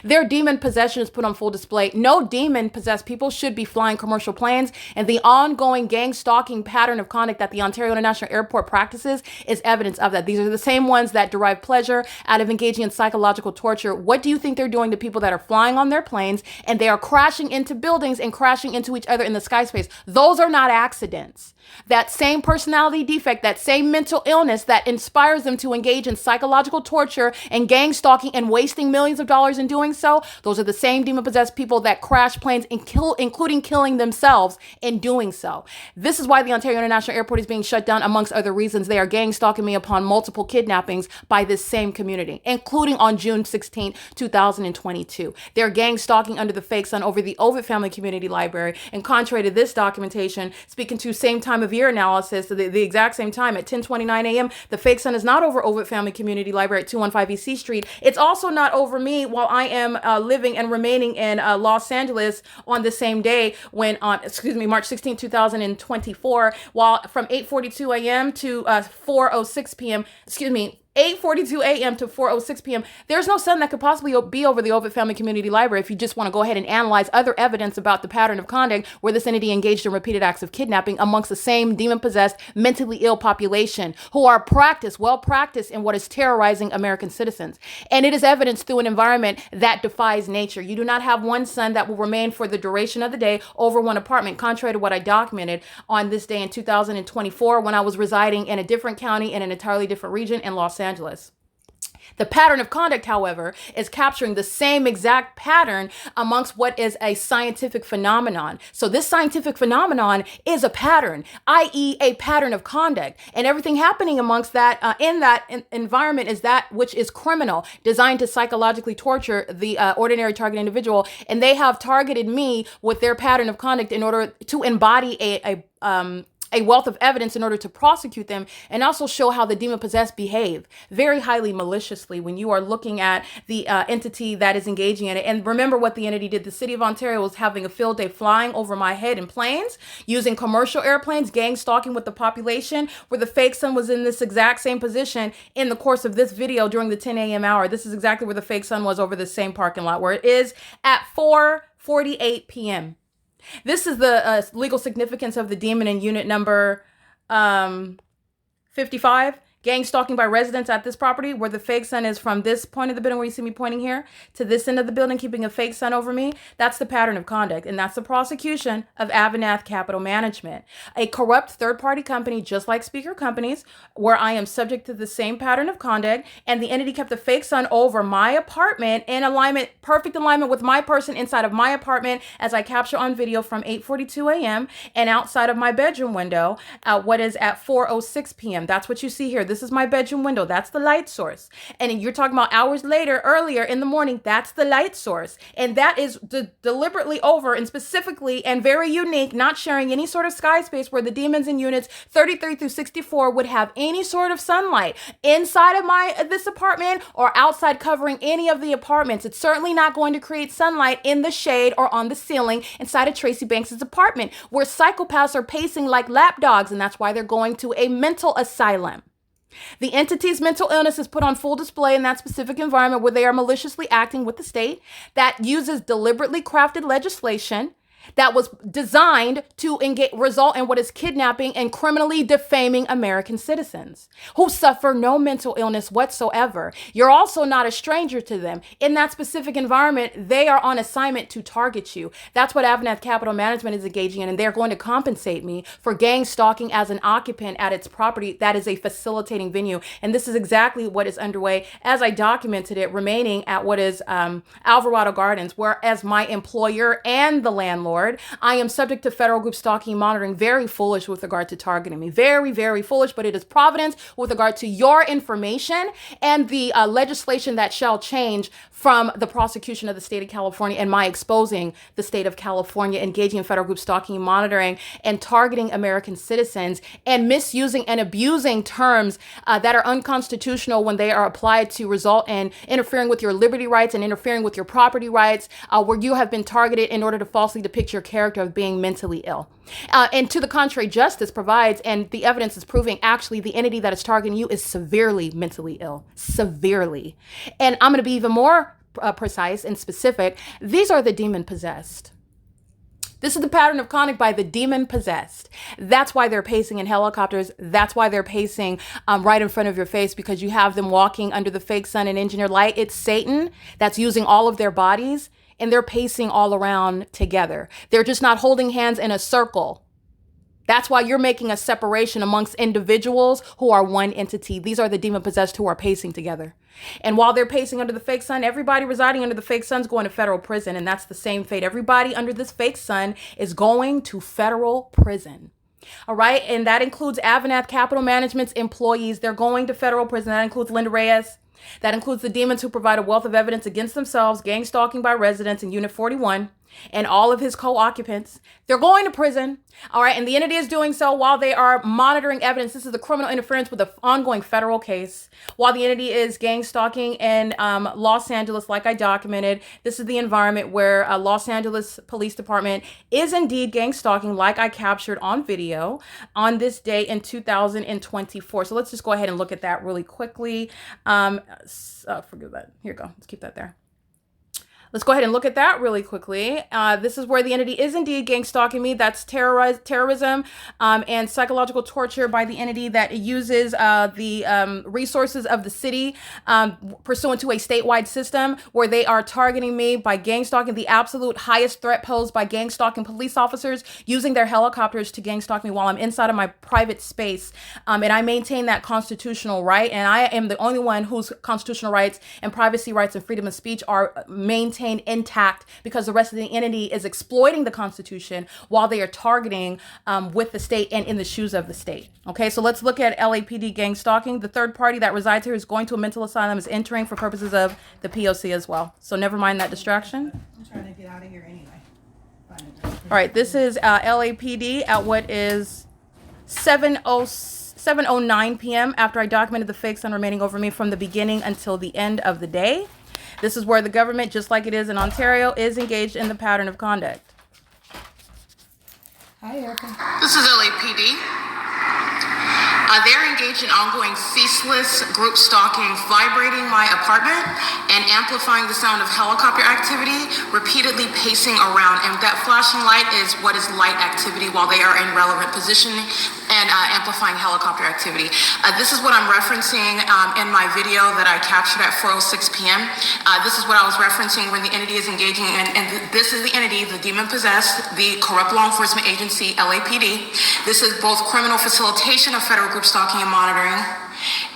Their demon possession is put on full display. No demon-possessed people should be flying commercial planes, and the ongoing gang stalking pattern of conduct that the Ontario International Airport practices is evidence of that. These are the same ones that derive pleasure out of engaging in psychological torture. What do you think they're doing to people that are flying on their planes and they are crashing into buildings and crashing into each other in the sky space? Those are not accidents. That same personality defect, that same mental illness that inspires them to engage in psychological torture and gang stalking and wasting millions of dollars in doing so. Those are the same demon-possessed people that crash planes and including killing themselves in doing so. This is why the Ontario International Airport is being shut down, amongst other reasons. They are gang stalking me upon multiple kidnappings by this same community, including on June 16, 2022. They're gang stalking under the fake sun over the Ovid Family Community Library. And contrary to this documentation, speaking to same time of year analysis, the exact same time at 10:29 a.m., the fake sun is not over Ovid Family Community Library at 215 E.C. Street. It's also not over me while I am living and remaining in Los Angeles on the same day when March 16, 2024, while from 8:42 a.m. to 4:06 p.m., 8:42 a.m. to 4:06 p.m. There's no sun that could possibly be over the Ovid Family Community Library if you just want to go ahead and analyze other evidence about the pattern of conduct where this entity engaged in repeated acts of kidnapping amongst the same demon-possessed, mentally ill population who are well practiced in what is terrorizing American citizens. And it is evidenced through an environment that defies nature. You do not have one sun that will remain for the duration of the day over one apartment, contrary to what I documented on this day in 2024 when I was residing in a different county in an entirely different region in Los Angeles. The pattern of conduct, however, is capturing the same exact pattern amongst what is a scientific phenomenon. So this scientific phenomenon is a pattern, i.e. a pattern of conduct. And everything happening amongst that, in that environment is that which is criminal, designed to psychologically torture the ordinary target individual. And they have targeted me with their pattern of conduct in order to embody a wealth of evidence in order to prosecute them and also show how the demon-possessed behave very highly maliciously when you are looking at the entity that is engaging in it. And remember what the entity did. The city of Ontario was having a field day flying over my head in planes, using commercial airplanes, gang stalking with the population, where the fake sun was in this exact same position in the course of this video during the 10 a.m. hour. This is exactly where the fake sun was over the same parking lot, where it is at 4:48 p.m. This is the legal significance of the demon in unit number 55. Gang stalking by residents at this property, where the fake sun is from this point of the building where you see me pointing here to this end of the building, keeping a fake sun over me. That's the pattern of conduct. And that's the prosecution of AVANATH Capital Management, a corrupt third-party company, just like speaker companies, where I am subject to the same pattern of conduct. And the entity kept the fake sun over my apartment in alignment, perfect alignment with my person inside of my apartment, as I capture on video from 8:42 a.m. and outside of my bedroom window, what is at 4:06 p.m. That's what you see here. This is my bedroom window. That's the light source. And you're talking about hours later, earlier in the morning, that's the light source. And that is deliberately over and specifically and very unique, not sharing any sort of sky space where the demons in units 33 through 64 would have any sort of sunlight inside of this apartment or outside covering any of the apartments. It's certainly not going to create sunlight in the shade or on the ceiling inside of Tracy Banks's apartment, where psychopaths are pacing like lapdogs, and that's why they're going to a mental asylum. The entity's mental illness is put on full display in that specific environment where they are maliciously acting with the state that uses deliberately crafted legislation that was designed to result in what is kidnapping and criminally defaming American citizens who suffer no mental illness whatsoever. You're also not a stranger to them. In that specific environment, they are on assignment to target you. That's what AVANATH Capital Management is engaging in, and they're going to compensate me for gang stalking as an occupant at its property that is a facilitating venue. And this is exactly what is underway as I documented it, remaining at what is Alvarado Gardens, where as my employer and the landlord, I am subject to federal group stalking monitoring. Very foolish with regard to targeting me. Very, very foolish, but it is providence with regard to your information and the legislation that shall change from the prosecution of the state of California and my exposing the state of California, engaging in federal group stalking and monitoring and targeting American citizens and misusing and abusing terms that are unconstitutional when they are applied to result in interfering with your liberty rights and interfering with your property rights, where you have been targeted in order to falsely depict your character of being mentally ill. And to the contrary, justice provides, and the evidence is proving actually the entity that is targeting you is severely mentally ill, severely. And I'm going to be even more precise and specific. These are the demon possessed. This is the pattern of conduct by the demon possessed. That's why they're pacing in helicopters. That's why they're pacing right in front of your face, because you have them walking under the fake sun and engineered light. It's Satan that's using all of their bodies, and they're pacing all around together. They're just not holding hands in a circle. That's why you're making a separation amongst individuals who are one entity. These are the demon possessed who are pacing together. And while they're pacing under the fake sun, everybody residing under the fake sun is going to federal prison. And that's the same fate. Everybody under this fake sun is going to federal prison. All right. And that includes AVANATH Capital Management's employees. They're going to federal prison. That includes Linda Reyes. That includes the demons who provide a wealth of evidence against themselves, gang stalking by residents in Unit 41, and all of his co-occupants. They're going to prison. All right. And the entity is doing so while they are monitoring evidence. This is the criminal interference with the ongoing federal case. While the entity is gang stalking in Los Angeles, like I documented, this is the environment where Los Angeles Police Department is indeed gang stalking, like I captured on video on this day in 2024. So let's just go ahead and look at that really quickly. Forget that. Here you go. Let's keep that there. Let's go ahead and look at that really quickly. This is where the entity is indeed gang stalking me. That's terrorism and psychological torture by the entity that uses the resources of the city pursuant to a statewide system where they are targeting me by gang stalking, the absolute highest threat posed by gang stalking police officers using their helicopters to gang stalk me while I'm inside of my private space. And I maintain that constitutional right. And I am the only one whose constitutional rights and privacy rights and freedom of speech are maintained intact, because the rest of the entity is exploiting the Constitution while they are targeting with the state and in the shoes of the state. Okay, so let's look at LAPD gang stalking. The third party that resides here is going to a mental asylum is entering for purposes of the P.O.C. as well. So never mind that distraction. I'm trying to get out of here anyway. All right, this is LAPD at what is 7:09 p.m. after I documented the fake sun remaining over me from the beginning until the end of the day. This is where the government, just like it is in Ontario, is engaged in the pattern of conduct. Hi, Erica. This is LAPD. They're engaged in ongoing ceaseless group stalking, vibrating my apartment and amplifying the sound of helicopter activity, repeatedly pacing around. And that flashing light is what is light activity while they are in relevant position and amplifying helicopter activity. This is what I'm referencing in my video that I captured at 4:06 p.m. This is what I was referencing when the entity is engaging in, and this is the entity, the demon-possessed, the corrupt law enforcement agency, LAPD. This is both criminal facilitation of federal group stalking and monitoring,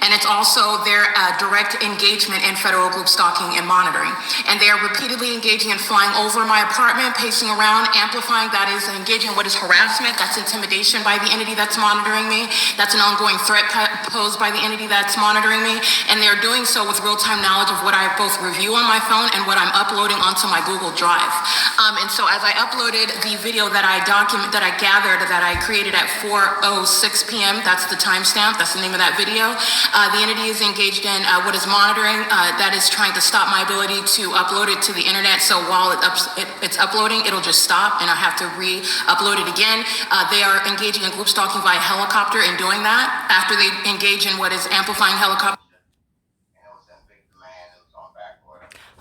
and it's also their direct engagement in federal group stalking and monitoring. And they are repeatedly engaging in flying over my apartment, pacing around, amplifying. That is engaging in what is harassment. That's intimidation by the entity that's monitoring me. That's an ongoing threat posed by the entity that's monitoring me. And they're doing so with real-time knowledge of what I both review on my phone and what I'm uploading onto my Google Drive. And so as I uploaded the video that I created at 4:06 p.m., that's the timestamp, that's the name of that video. The entity is engaged in what is monitoring, that is trying to stop my ability to upload it to the internet. So while it's uploading, it'll just stop and I have to re-upload it again. They are engaging in group stalking via helicopter and doing that after they engage in what is amplifying helicopter.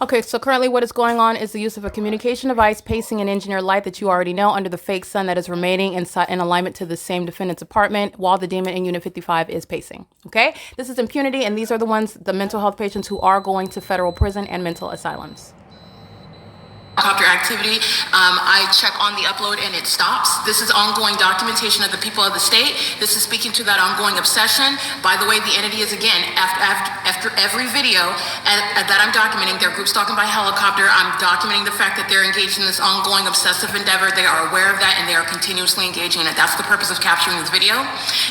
Okay, so currently what is going on is the use of a communication device, pacing and engineer light that you already know under the fake sun that is remaining in alignment to the same defendant's apartment while the demon in Unit 55 is pacing. Okay, this is impunity, and these are the mental health patients who are going to federal prison and mental asylums. Helicopter activity, I check on the upload and it stops. This is ongoing documentation of the people of the state. This is speaking to that ongoing obsession. By the way, the entity is, again, after every video that I'm documenting, they're group stalking by helicopter. I'm documenting the fact that they're engaged in this ongoing obsessive endeavor. They are aware of that and they are continuously engaging in it. That's the purpose of capturing this video.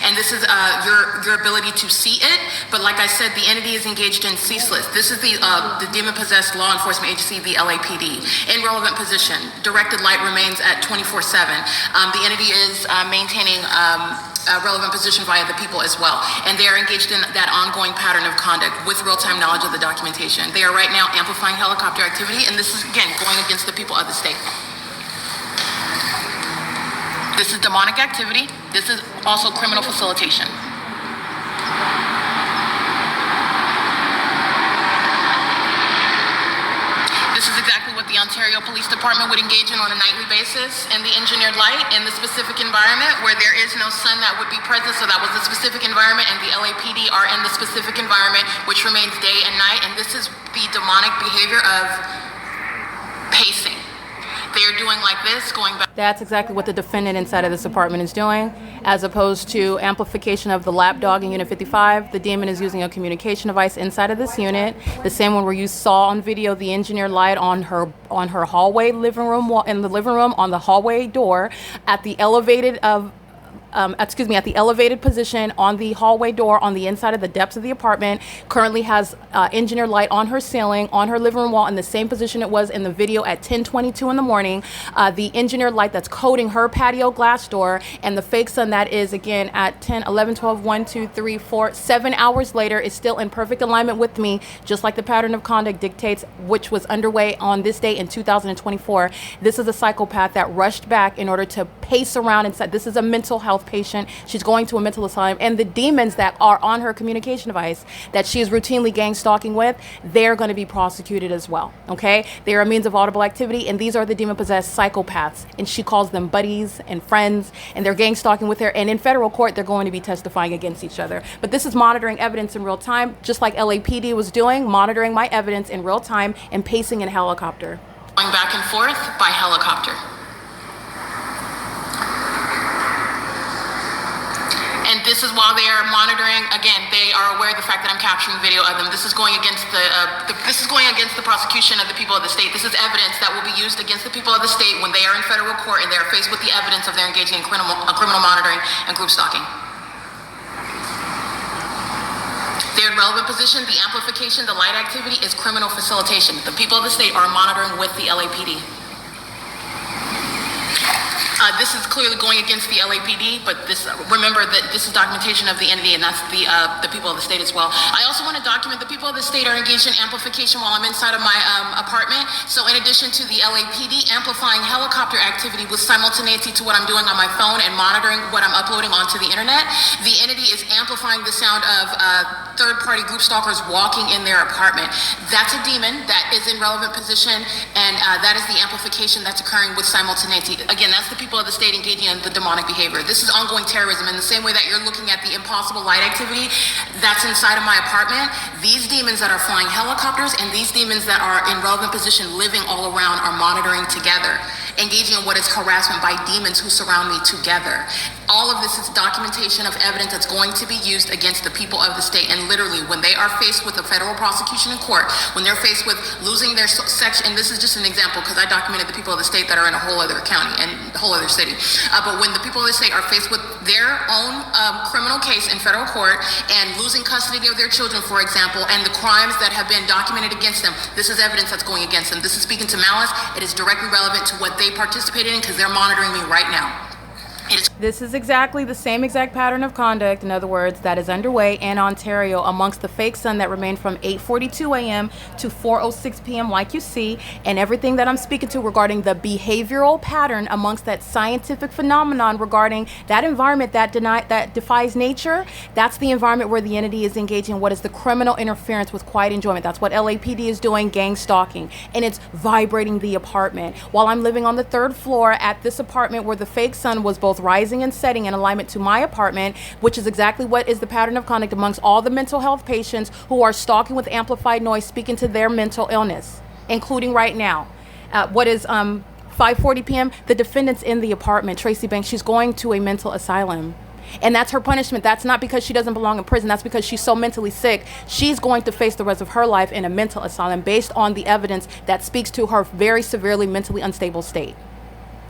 And this is your ability to see it. But like I said, the entity is engaged in ceaseless. This is the demon-possessed law enforcement agency, the LAPD. In relevant position, directed light remains at 24/7. The entity is maintaining a relevant position via the people as well. And they are engaged in that ongoing pattern of conduct with real-time knowledge of the documentation. They are right now amplifying helicopter activity, and this is, again, going against the people of the state. This is demonic activity. This is also criminal facilitation. This is exactly what the Ontario Police Department would engage in on a nightly basis, in the engineered light in the specific environment where there is no sun that would be present. So that was the specific environment, and the LAPD are in the specific environment, which remains day and night. And this is the demonic behavior of pacing. They're doing like this, going back. That's exactly what the defendant inside of this apartment is doing, as opposed to amplification of the lapdog in Unit 55. The demon is using a communication device inside of this unit, the same one where you saw on video the engineer light on her hallway living room in the living room on the hallway door at the elevated at the elevated position on the hallway door on the inside of the depths of the apartment. Currently has engineer light on her ceiling, on her living room wall, in the same position it was in the video at 10:22 in the morning. The engineer light that's coating her patio glass door, and the fake sun that is, again, at 10, 11, 12, 1, 2, 3, 4, 7 hours later is still in perfect alignment with me, just like the pattern of conduct dictates, which was underway on this day in 2024. This is a psychopath that rushed back in order to pace around and said, this is a mental health patient. She's going to a mental asylum, and the demons that are on her communication device that she is routinely gang stalking with, they're going to be prosecuted as well. Okay, they are a means of audible activity, and these are the demon possessed psychopaths, and she calls them buddies and friends, and they're gang stalking with her, and in federal court they're going to be testifying against each other. But this is monitoring evidence in real time, just like LAPD was doing, monitoring my evidence in real time and pacing in helicopter. Going back and forth by helicopter. And this is while they are monitoring. Again, they are aware of the fact that I'm capturing video of them. This is going against the prosecution of the people of the state. This is evidence that will be used against the people of the state when they are in federal court and they are faced with the evidence of their engaging in criminal monitoring and group stalking. Their relevant position, the amplification, the light activity is criminal facilitation. The people of the state are monitoring with the LAPD. This is clearly going against the LAPD, but remember that this is documentation of the entity, and that's the people of the state as well. I also want to document the people of the state are engaged in amplification while I'm inside of my apartment. So in addition to the LAPD amplifying helicopter activity with simultaneity to what I'm doing on my phone and monitoring what I'm uploading onto the internet, the entity is amplifying the sound of third-party group stalkers walking in their apartment. That's a demon that is in relevant position, and that is the amplification that's occurring with simultaneity. Again, that's the people of the state engaging in the demonic behavior. This is ongoing terrorism in the same way that you're looking at the impossible light activity that's inside of my apartment. These demons that are flying helicopters and these demons that are in relevant position living all around are monitoring together, engaging in what is harassment by demons who surround me together. All of this is documentation of evidence that's going to be used against the people of the state. And literally, when they are faced with a federal prosecution in court, when they're faced with losing their section, and this is just an example because I documented the people of the state that are in a whole other county and a whole other city. But when the people of the state are faced with their own criminal case in federal court and losing custody of their children, for example, and the crimes that have been documented against them, this is evidence that's going against them. This is speaking to malice. It is directly relevant to what they participated in because they're monitoring me right now. This is exactly the same exact pattern of conduct, in other words, that is underway in Ontario amongst the fake sun that remained from 8:42 a.m. to 4:06 p.m. like you see, and everything that I'm speaking to regarding the behavioral pattern amongst that scientific phenomenon regarding that environment that defies nature. That's the environment where the entity is engaging in what is the criminal interference with quiet enjoyment. That's what LAPD is doing, gang stalking, and it's vibrating the apartment while I'm living on the 3rd floor at this apartment where the fake sun was both rising and setting in alignment to my apartment, which is exactly what is the pattern of conduct amongst all the mental health patients who are stalking with amplified noise, speaking to their mental illness, including right now. What is 5:40 p.m. The defendant's in the apartment, Tracy Banks. She's going to a mental asylum. And that's her punishment. That's not because she doesn't belong in prison. That's because she's so mentally sick. She's going to face the rest of her life in a mental asylum based on the evidence that speaks to her very severely mentally unstable state.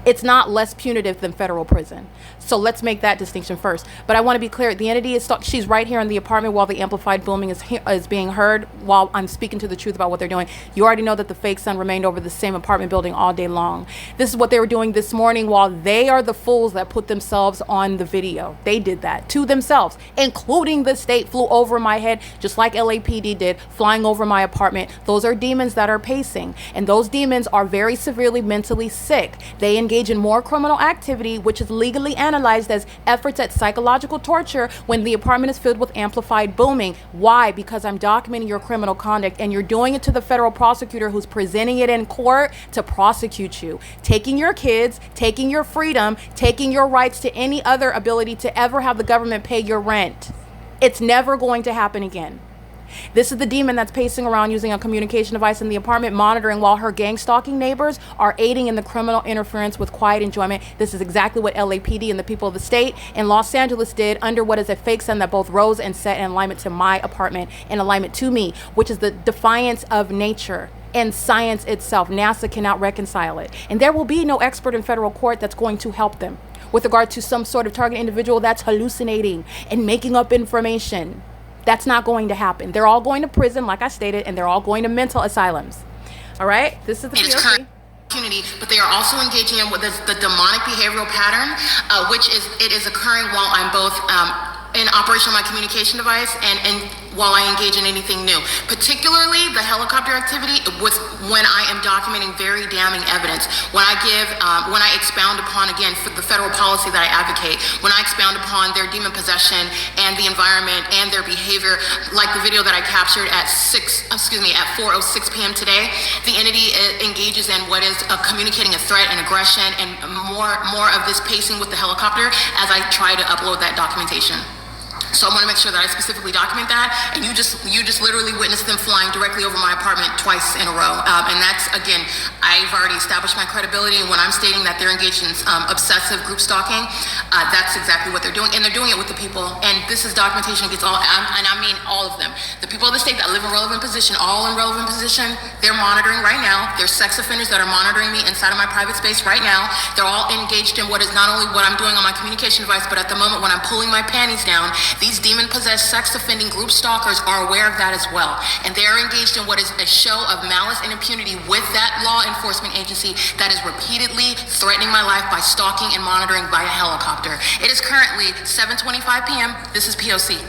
It's not less punitive than federal prison. So let's make that distinction first. But I want to be clear, the entity is she's right here in the apartment while the amplified booming is being heard while I'm speaking to the truth about what they're doing. You already know that the fake sun remained over the same apartment building all day long. This is what they were doing this morning while they are the fools that put themselves on the video. They did that to themselves, including the state flew over my head, just like LAPD did, flying over my apartment. Those are demons that are pacing, and those demons are very severely mentally sick. They engage in more criminal activity, which is legally analyzed as efforts at psychological torture when the apartment is filled with amplified booming. Why? Because I'm documenting your criminal conduct, and you're doing it to the federal prosecutor who's presenting it in court to prosecute you, taking your kids, taking your freedom, taking your rights to any other ability to ever have the government pay your rent. It's never going to happen again. This is the demon that's pacing around using a communication device in the apartment, monitoring while her gang stalking neighbors are aiding in the criminal interference with quiet enjoyment. This is exactly what LAPD and the people of the state in Los Angeles did under what is a fake sun that both rose and set in alignment to my apartment, in alignment to me, which is the defiance of nature and science itself. NASA cannot reconcile it. And there will be no expert in federal court that's going to help them with regard to some sort of target individual that's hallucinating and making up information. That's not going to happen. They're all going to prison, like I stated, and they're all going to mental asylums. All right? This is the P.O.C. But they are also engaging in what is the demonic behavioral pattern, which is occurring while I'm both in operation of my communication device and while I engage in anything new. Particularly the helicopter activity with when I am documenting very damning evidence. When I expound upon, again, for the federal policy that I advocate, when I expound upon their demon possession and the environment and their behavior, like the video that I captured at 4:06 p.m. today, the entity engages in what is communicating a threat and aggression and more of this pacing with the helicopter as I try to upload that documentation. So I want to make sure that I specifically document that, and you just literally witnessed them flying directly over my apartment twice in a row. And that's, again, I've already established my credibility, and when I'm stating that they're engaged in obsessive group stalking, that's exactly what they're doing, and they're doing it with the people. And this is documentation against all, and I mean all of them. The people of the state that live in relevant position, all in relevant position, they're monitoring right now. There's sex offenders that are monitoring me inside of my private space right now. They're all engaged in what is not only what I'm doing on my communication device, but at the moment when I'm pulling my panties down, these demon-possessed sex-offending group stalkers are aware of that as well. And they are engaged in what is a show of malice and impunity with that law enforcement agency that is repeatedly threatening my life by stalking and monitoring via helicopter. It is currently 7:25 p.m. This is P.O.C.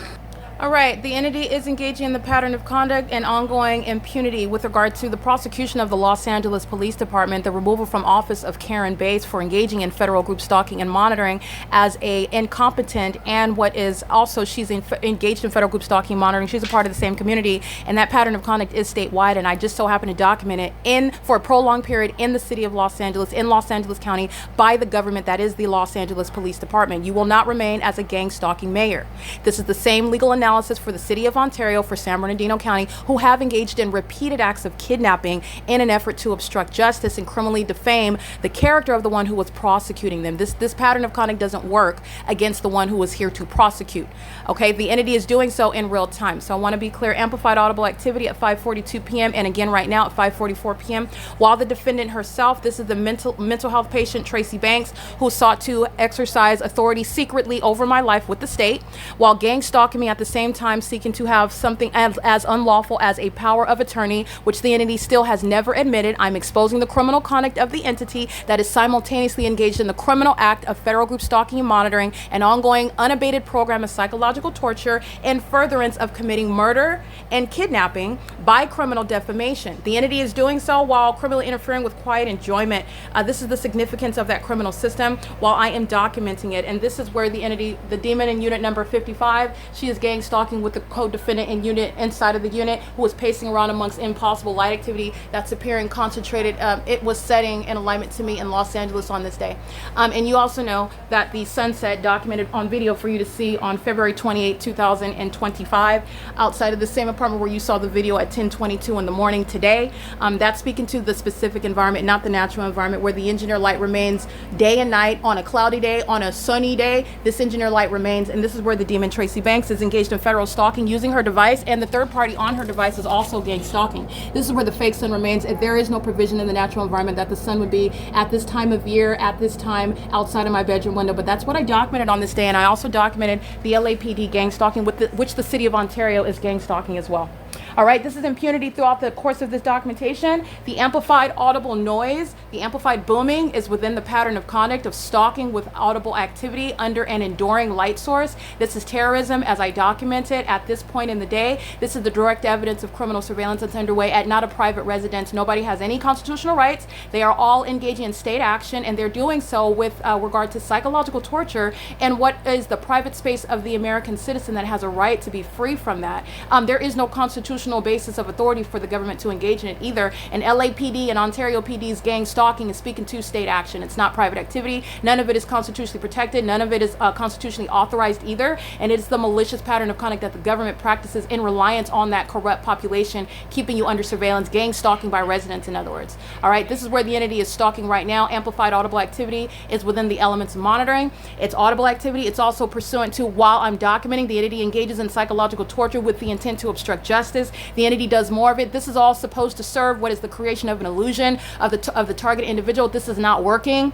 All right, the entity is engaging in the pattern of conduct and ongoing impunity with regard to the prosecution of the Los Angeles Police Department, the removal from office of Karen Bates for engaging in federal group stalking and monitoring as a incompetent, and what is also she's engaged in federal group stalking and monitoring. She's a part of the same community, and that pattern of conduct is statewide, and I just so happen to document it for a prolonged period in the city of Los Angeles, in Los Angeles County, by the government that is the Los Angeles Police Department. You will not remain as a gang stalking mayor. This is the same legal analysis for the city of Ontario, for San Bernardino County, who have engaged in repeated acts of kidnapping in an effort to obstruct justice and criminally defame the character of the one who was prosecuting them. This pattern of conduct doesn't work against the one who is here to prosecute. Okay, the entity is doing so in real time. So I want to be clear, amplified audible activity at 5:42 p.m. and again right now at 5:44 p.m. While the defendant herself, this is the mental health patient Tracy Banks, who sought to exercise authority secretly over my life with the state, while gang stalking me at the same time, seeking to have something as unlawful as a power of attorney, which the entity still has never admitted. I'm exposing the criminal conduct of the entity that is simultaneously engaged in the criminal act of federal group stalking and monitoring, an ongoing unabated program of psychological torture and furtherance of committing murder and kidnapping by criminal defamation. The entity is doing so while criminally interfering with quiet enjoyment. This is the significance of that criminal system while I am documenting it. And this is where the entity, the demon in unit number 55, she is gang stalking with the co-defendant in unit inside of the unit, who was pacing around amongst impossible light activity that's appearing concentrated. It was setting in alignment to me in Los Angeles on this day. And you also know that the sunset documented on video for you to see on February 28, 2025, outside of the same apartment where you saw the video at 10:22 in the morning today. That's speaking to the specific environment, not the natural environment, where the engineer light remains day and night. On a cloudy day, on a sunny day, this engineer light remains, and this is where the demon Tracy Banks is engaged in federal stalking using her device, and the third party on her device is also gang stalking. This is where the fake sun remains. If there is no provision in the natural environment that the sun would be at this time of year, at this time, outside of my bedroom window. But that's what I documented on this day, and I also documented the LAPD gang stalking, which the city of Ontario is gang stalking as well. All right, this is impunity throughout the course of this documentation. The amplified audible noise, the amplified booming is within the pattern of conduct of stalking with audible activity under an enduring light source. This is terrorism as I document it at this point in the day. This is the direct evidence of criminal surveillance that's underway at not a private residence. Nobody has any constitutional rights. They are all engaging in state action, and they're doing so with regard to psychological torture and what is the private space of the American citizen that has a right to be free from that. There is no constitutional constitutional basis of authority for the government to engage in it either. And LAPD and Ontario PD's gang stalking is speaking to state action. It's not private activity. None of it is constitutionally protected. None of it is constitutionally authorized either. And it's the malicious pattern of conduct that the government practices in reliance on that corrupt population, keeping you under surveillance, gang stalking by residents, in other words. All right, this is where the entity is stalking right now. Amplified audible activity is within the elements of monitoring. It's audible activity. It's also pursuant to, while I'm documenting, the entity engages in psychological torture with the intent to obstruct justice. The entity does more of it. This is all supposed to serve what is the creation of an illusion of the target individual. This is not working.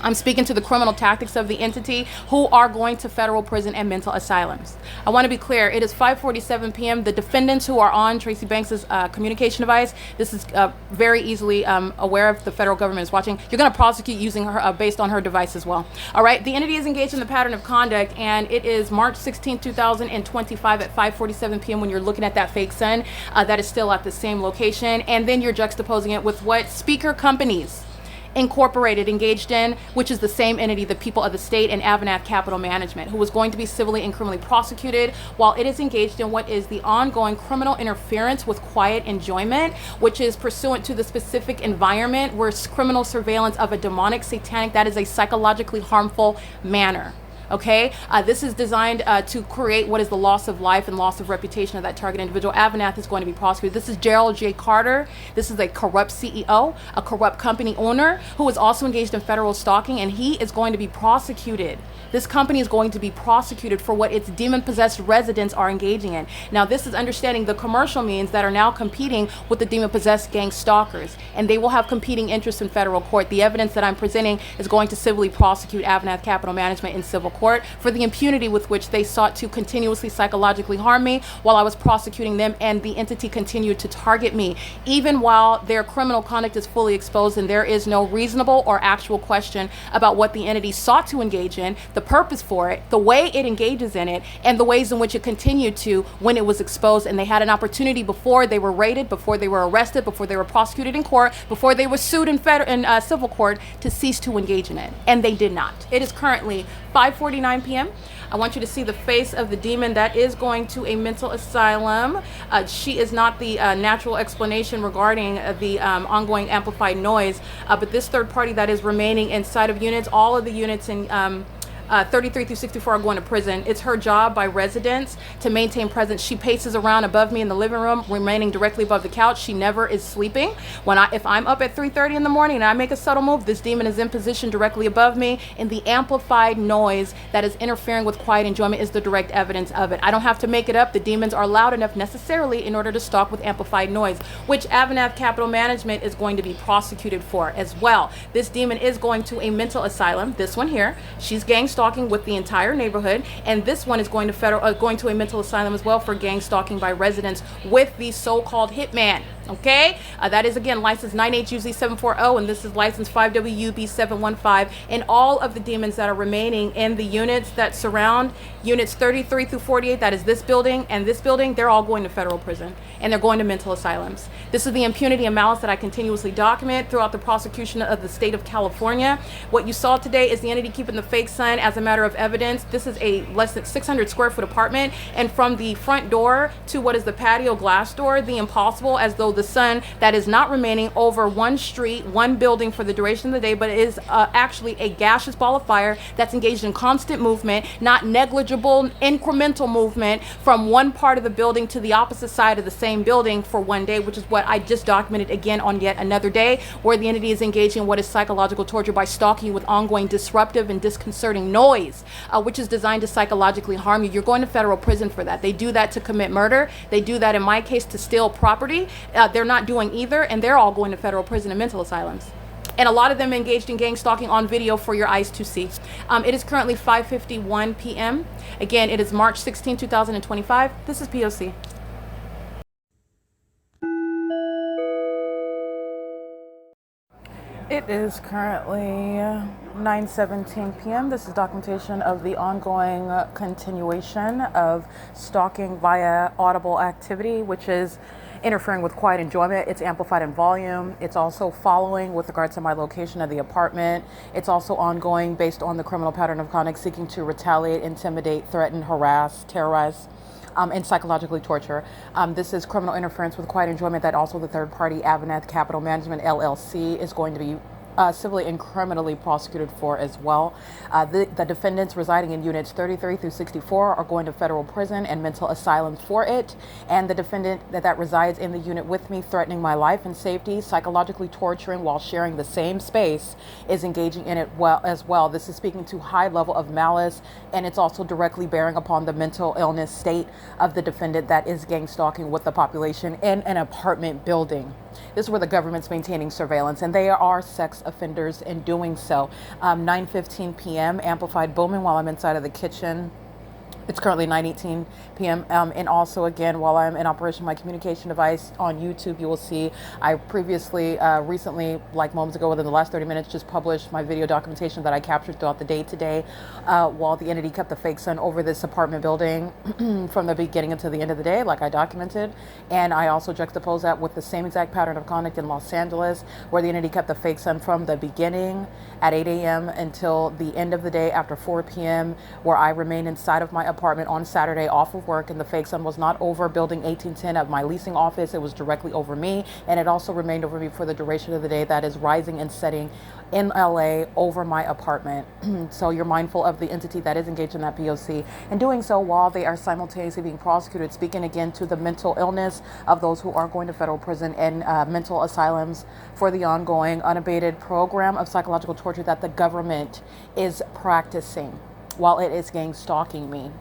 I'm speaking to the criminal tactics of the entity who are going to federal prison and mental asylums. I want to be clear. It is 5:47 p.m. The defendants who are on Tracy Banks's communication device, this is very easily aware of. The federal government is watching. You're going to prosecute using her based on her device as well. All right. The entity is engaged in the pattern of conduct, and it is March 16, 2025 at 5:47 p.m. when you're looking at that fake sun that is still at the same location, and then you're juxtaposing it with what Speaker Companies Incorporated engaged in, which is the same entity, the people of the state, and AVANATH Capital Management, who was going to be civilly and criminally prosecuted while it is engaged in what is the ongoing criminal interference with quiet enjoyment, which is pursuant to the specific environment where criminal surveillance of a demonic, satanic, that is a psychologically harmful manner. Okay, this is designed to create what is the loss of life and loss of reputation of that target individual. AVANATH is going to be prosecuted. This is Gerald J. Carter. This is a corrupt CEO, a corrupt company owner who is also engaged in federal stalking, and he is going to be prosecuted. This company is going to be prosecuted for what its demon-possessed residents are engaging in. Now, this is understanding the commercial means that are now competing with the demon-possessed gang stalkers, and they will have competing interests in federal court. The evidence that I'm presenting is going to civilly prosecute AVANATH Capital Management in civil court for the impunity with which they sought to continuously psychologically harm me while I was prosecuting them, and the entity continued to target me even while their criminal conduct is fully exposed, and there is no reasonable or actual question about what the entity sought to engage in, the purpose for it, the way it engages in it, and the ways in which it continued to when it was exposed. And they had an opportunity before they were raided, before they were arrested, before they were prosecuted in court, before they were sued in civil court, to cease to engage in it, and they did not. It is currently 5:49 p.m. I want you to see the face of the demon that is going to a mental asylum. She is not the natural explanation regarding the ongoing amplified noise, but this third party that is remaining inside of units, all of the units in 33 through 64 are going to prison. It's her job by residents to maintain presence. She paces around above me in the living room, remaining directly above the couch. She never is sleeping. If I'm up at 3:30 in the morning and I make a subtle move, this demon is in position directly above me, and the amplified noise that is interfering with quiet enjoyment is the direct evidence of it. I don't have to make it up. The demons are loud enough necessarily in order to stalk with amplified noise, which AVANATH Capital Management is going to be prosecuted for as well. This demon is going to a mental asylum. This one here, she's gang stalking with the entire neighborhood, and this one is going to a mental asylum as well for gang stalking by residents with the so-called hitman. Okay, that is again license 9HUZ740, and this is license 5WUB715. And all of the demons that are remaining in the units that surround units 33 through 48, that is this building and this building, they're all going to federal prison, and they're going to mental asylums. This is the impunity and malice that I continuously document throughout the prosecution of the state of California. What you saw today is the entity keeping the fake sun as a matter of evidence. This is a less than 600 square foot apartment, and from the front door to what is the patio glass door, the impossible, as though the sun that is not remaining over one street, one building for the duration of the day, but it is actually a gaseous ball of fire that's engaged in constant movement, not negligible incremental movement from one part of the building to the opposite side of the same building for one day, which is what I just documented again on yet another day, where the entity is engaging in what is psychological torture by stalking you with ongoing disruptive and disconcerting noise, which is designed to psychologically harm you. You're going to federal prison for that. They do that to commit murder. They do that in my case to steal property. They're not doing either, and they're all going to federal prison and mental asylums. And a lot of them engaged in gang stalking on video for your eyes to see. It is currently 5:51 p.m. Again, it is March 16, 2025. This is P.O.C. It is currently 9:17 p.m. This is documentation of the ongoing continuation of stalking via audible activity, which is interfering with quiet enjoyment. It's amplified in volume. It's also following with regards to my location of the apartment. It's also ongoing based on the criminal pattern of conduct seeking to retaliate, intimidate, threaten, harass, terrorize, and psychologically torture. This is criminal interference with quiet enjoyment that also the third party AVANATH Capital Management LLC is going to be civilly and criminally prosecuted for as well. The defendants residing in units 33 through 64 are going to federal prison and mental asylum for it. And the defendant that resides in the unit with me, threatening my life and safety, psychologically torturing while sharing the same space, is engaging in it as well. This is speaking to high level of malice, and it's also directly bearing upon the mental illness state of the defendant that is gang stalking with the population in an apartment building. This is where the government's maintaining surveillance, and they are sex offenders in doing so. 9:15 p.m. amplified booming while I'm inside of the kitchen. It's currently 9:18 p.m. And also, again, while I'm in operation my communication device on YouTube, you will see I previously, recently, like moments ago, within the last 30 minutes, just published my video documentation that I captured throughout the day today, while the entity kept the fake sun over this apartment building from the beginning until the end of the day, like I documented. And I also juxtaposed that with the same exact pattern of conduct in Los Angeles, where the entity kept the fake sun from the beginning at 8 a.m. until the end of the day after 4 p.m., where I remained inside of my apartment on Saturday off of work, and the fake sun was not over building 1810 of my leasing office. It was directly over me, and it also remained over me for the duration of the day. That is rising and setting in LA over my apartment. So you're mindful of the entity that is engaged in that P.O.C. and doing so while they are simultaneously being prosecuted, speaking again to the mental illness of those who are going to federal prison and mental asylums for the ongoing unabated program of psychological torture that the government is practicing while it is gang stalking me.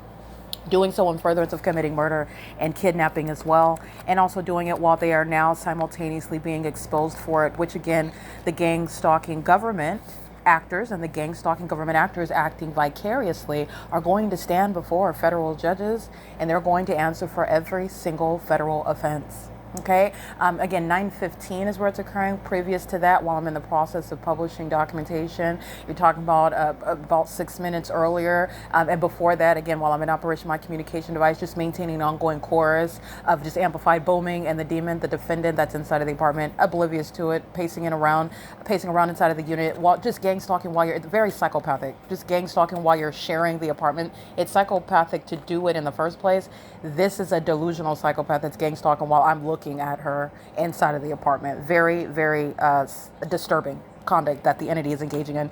Doing so in furtherance of committing murder and kidnapping as well, and also doing it while they are now simultaneously being exposed for it, which again, the gang stalking government actors and the gang stalking government actors acting vicariously are going to stand before federal judges, and they're going to answer for every single federal offense. Okay, again, 9:15 is where it's occurring. Previous to that, while I'm in the process of publishing documentation, you're talking about 6 minutes earlier, and before that, again, while I'm in operation my communication device, just maintaining an ongoing chorus of just amplified booming, and the defendant that's inside of the apartment, oblivious to it, pacing around inside of the unit, while just gang stalking while you're very psychopathic. Just gang stalking while you're sharing the apartment. It's psychopathic to do it in the first place. This is a delusional psychopath that's gang stalking while I'm looking at her inside of the apartment. Very, very disturbing conduct that the entity is engaging in.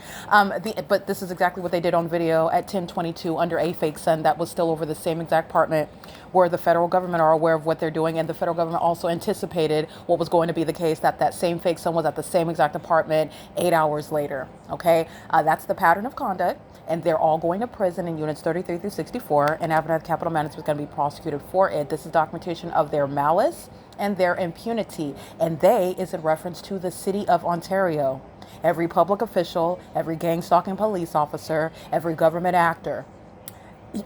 But this is exactly what they did on video at 10:22 under a fake sun that was still over the same exact apartment, where the federal government are aware of what they're doing, and the federal government also anticipated what was going to be the case, that same fake sun was at the same exact apartment 8 hours later. Okay, that's the pattern of conduct. And they're all going to prison in units 33 through 64, and AVANATH Capital Management is going to be prosecuted for it. This is documentation of their malice and their impunity, and they is in reference to the city of Ontario. Every public official, every gang stalking police officer, every government actor,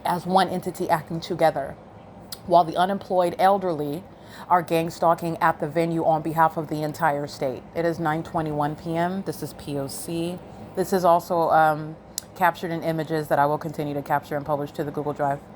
as one entity acting together, while the unemployed elderly are gang stalking at the venue on behalf of the entire state. It is 9:21 p.m. This is P.O.C. This is also captured in images that I will continue to capture and publish to the Google Drive.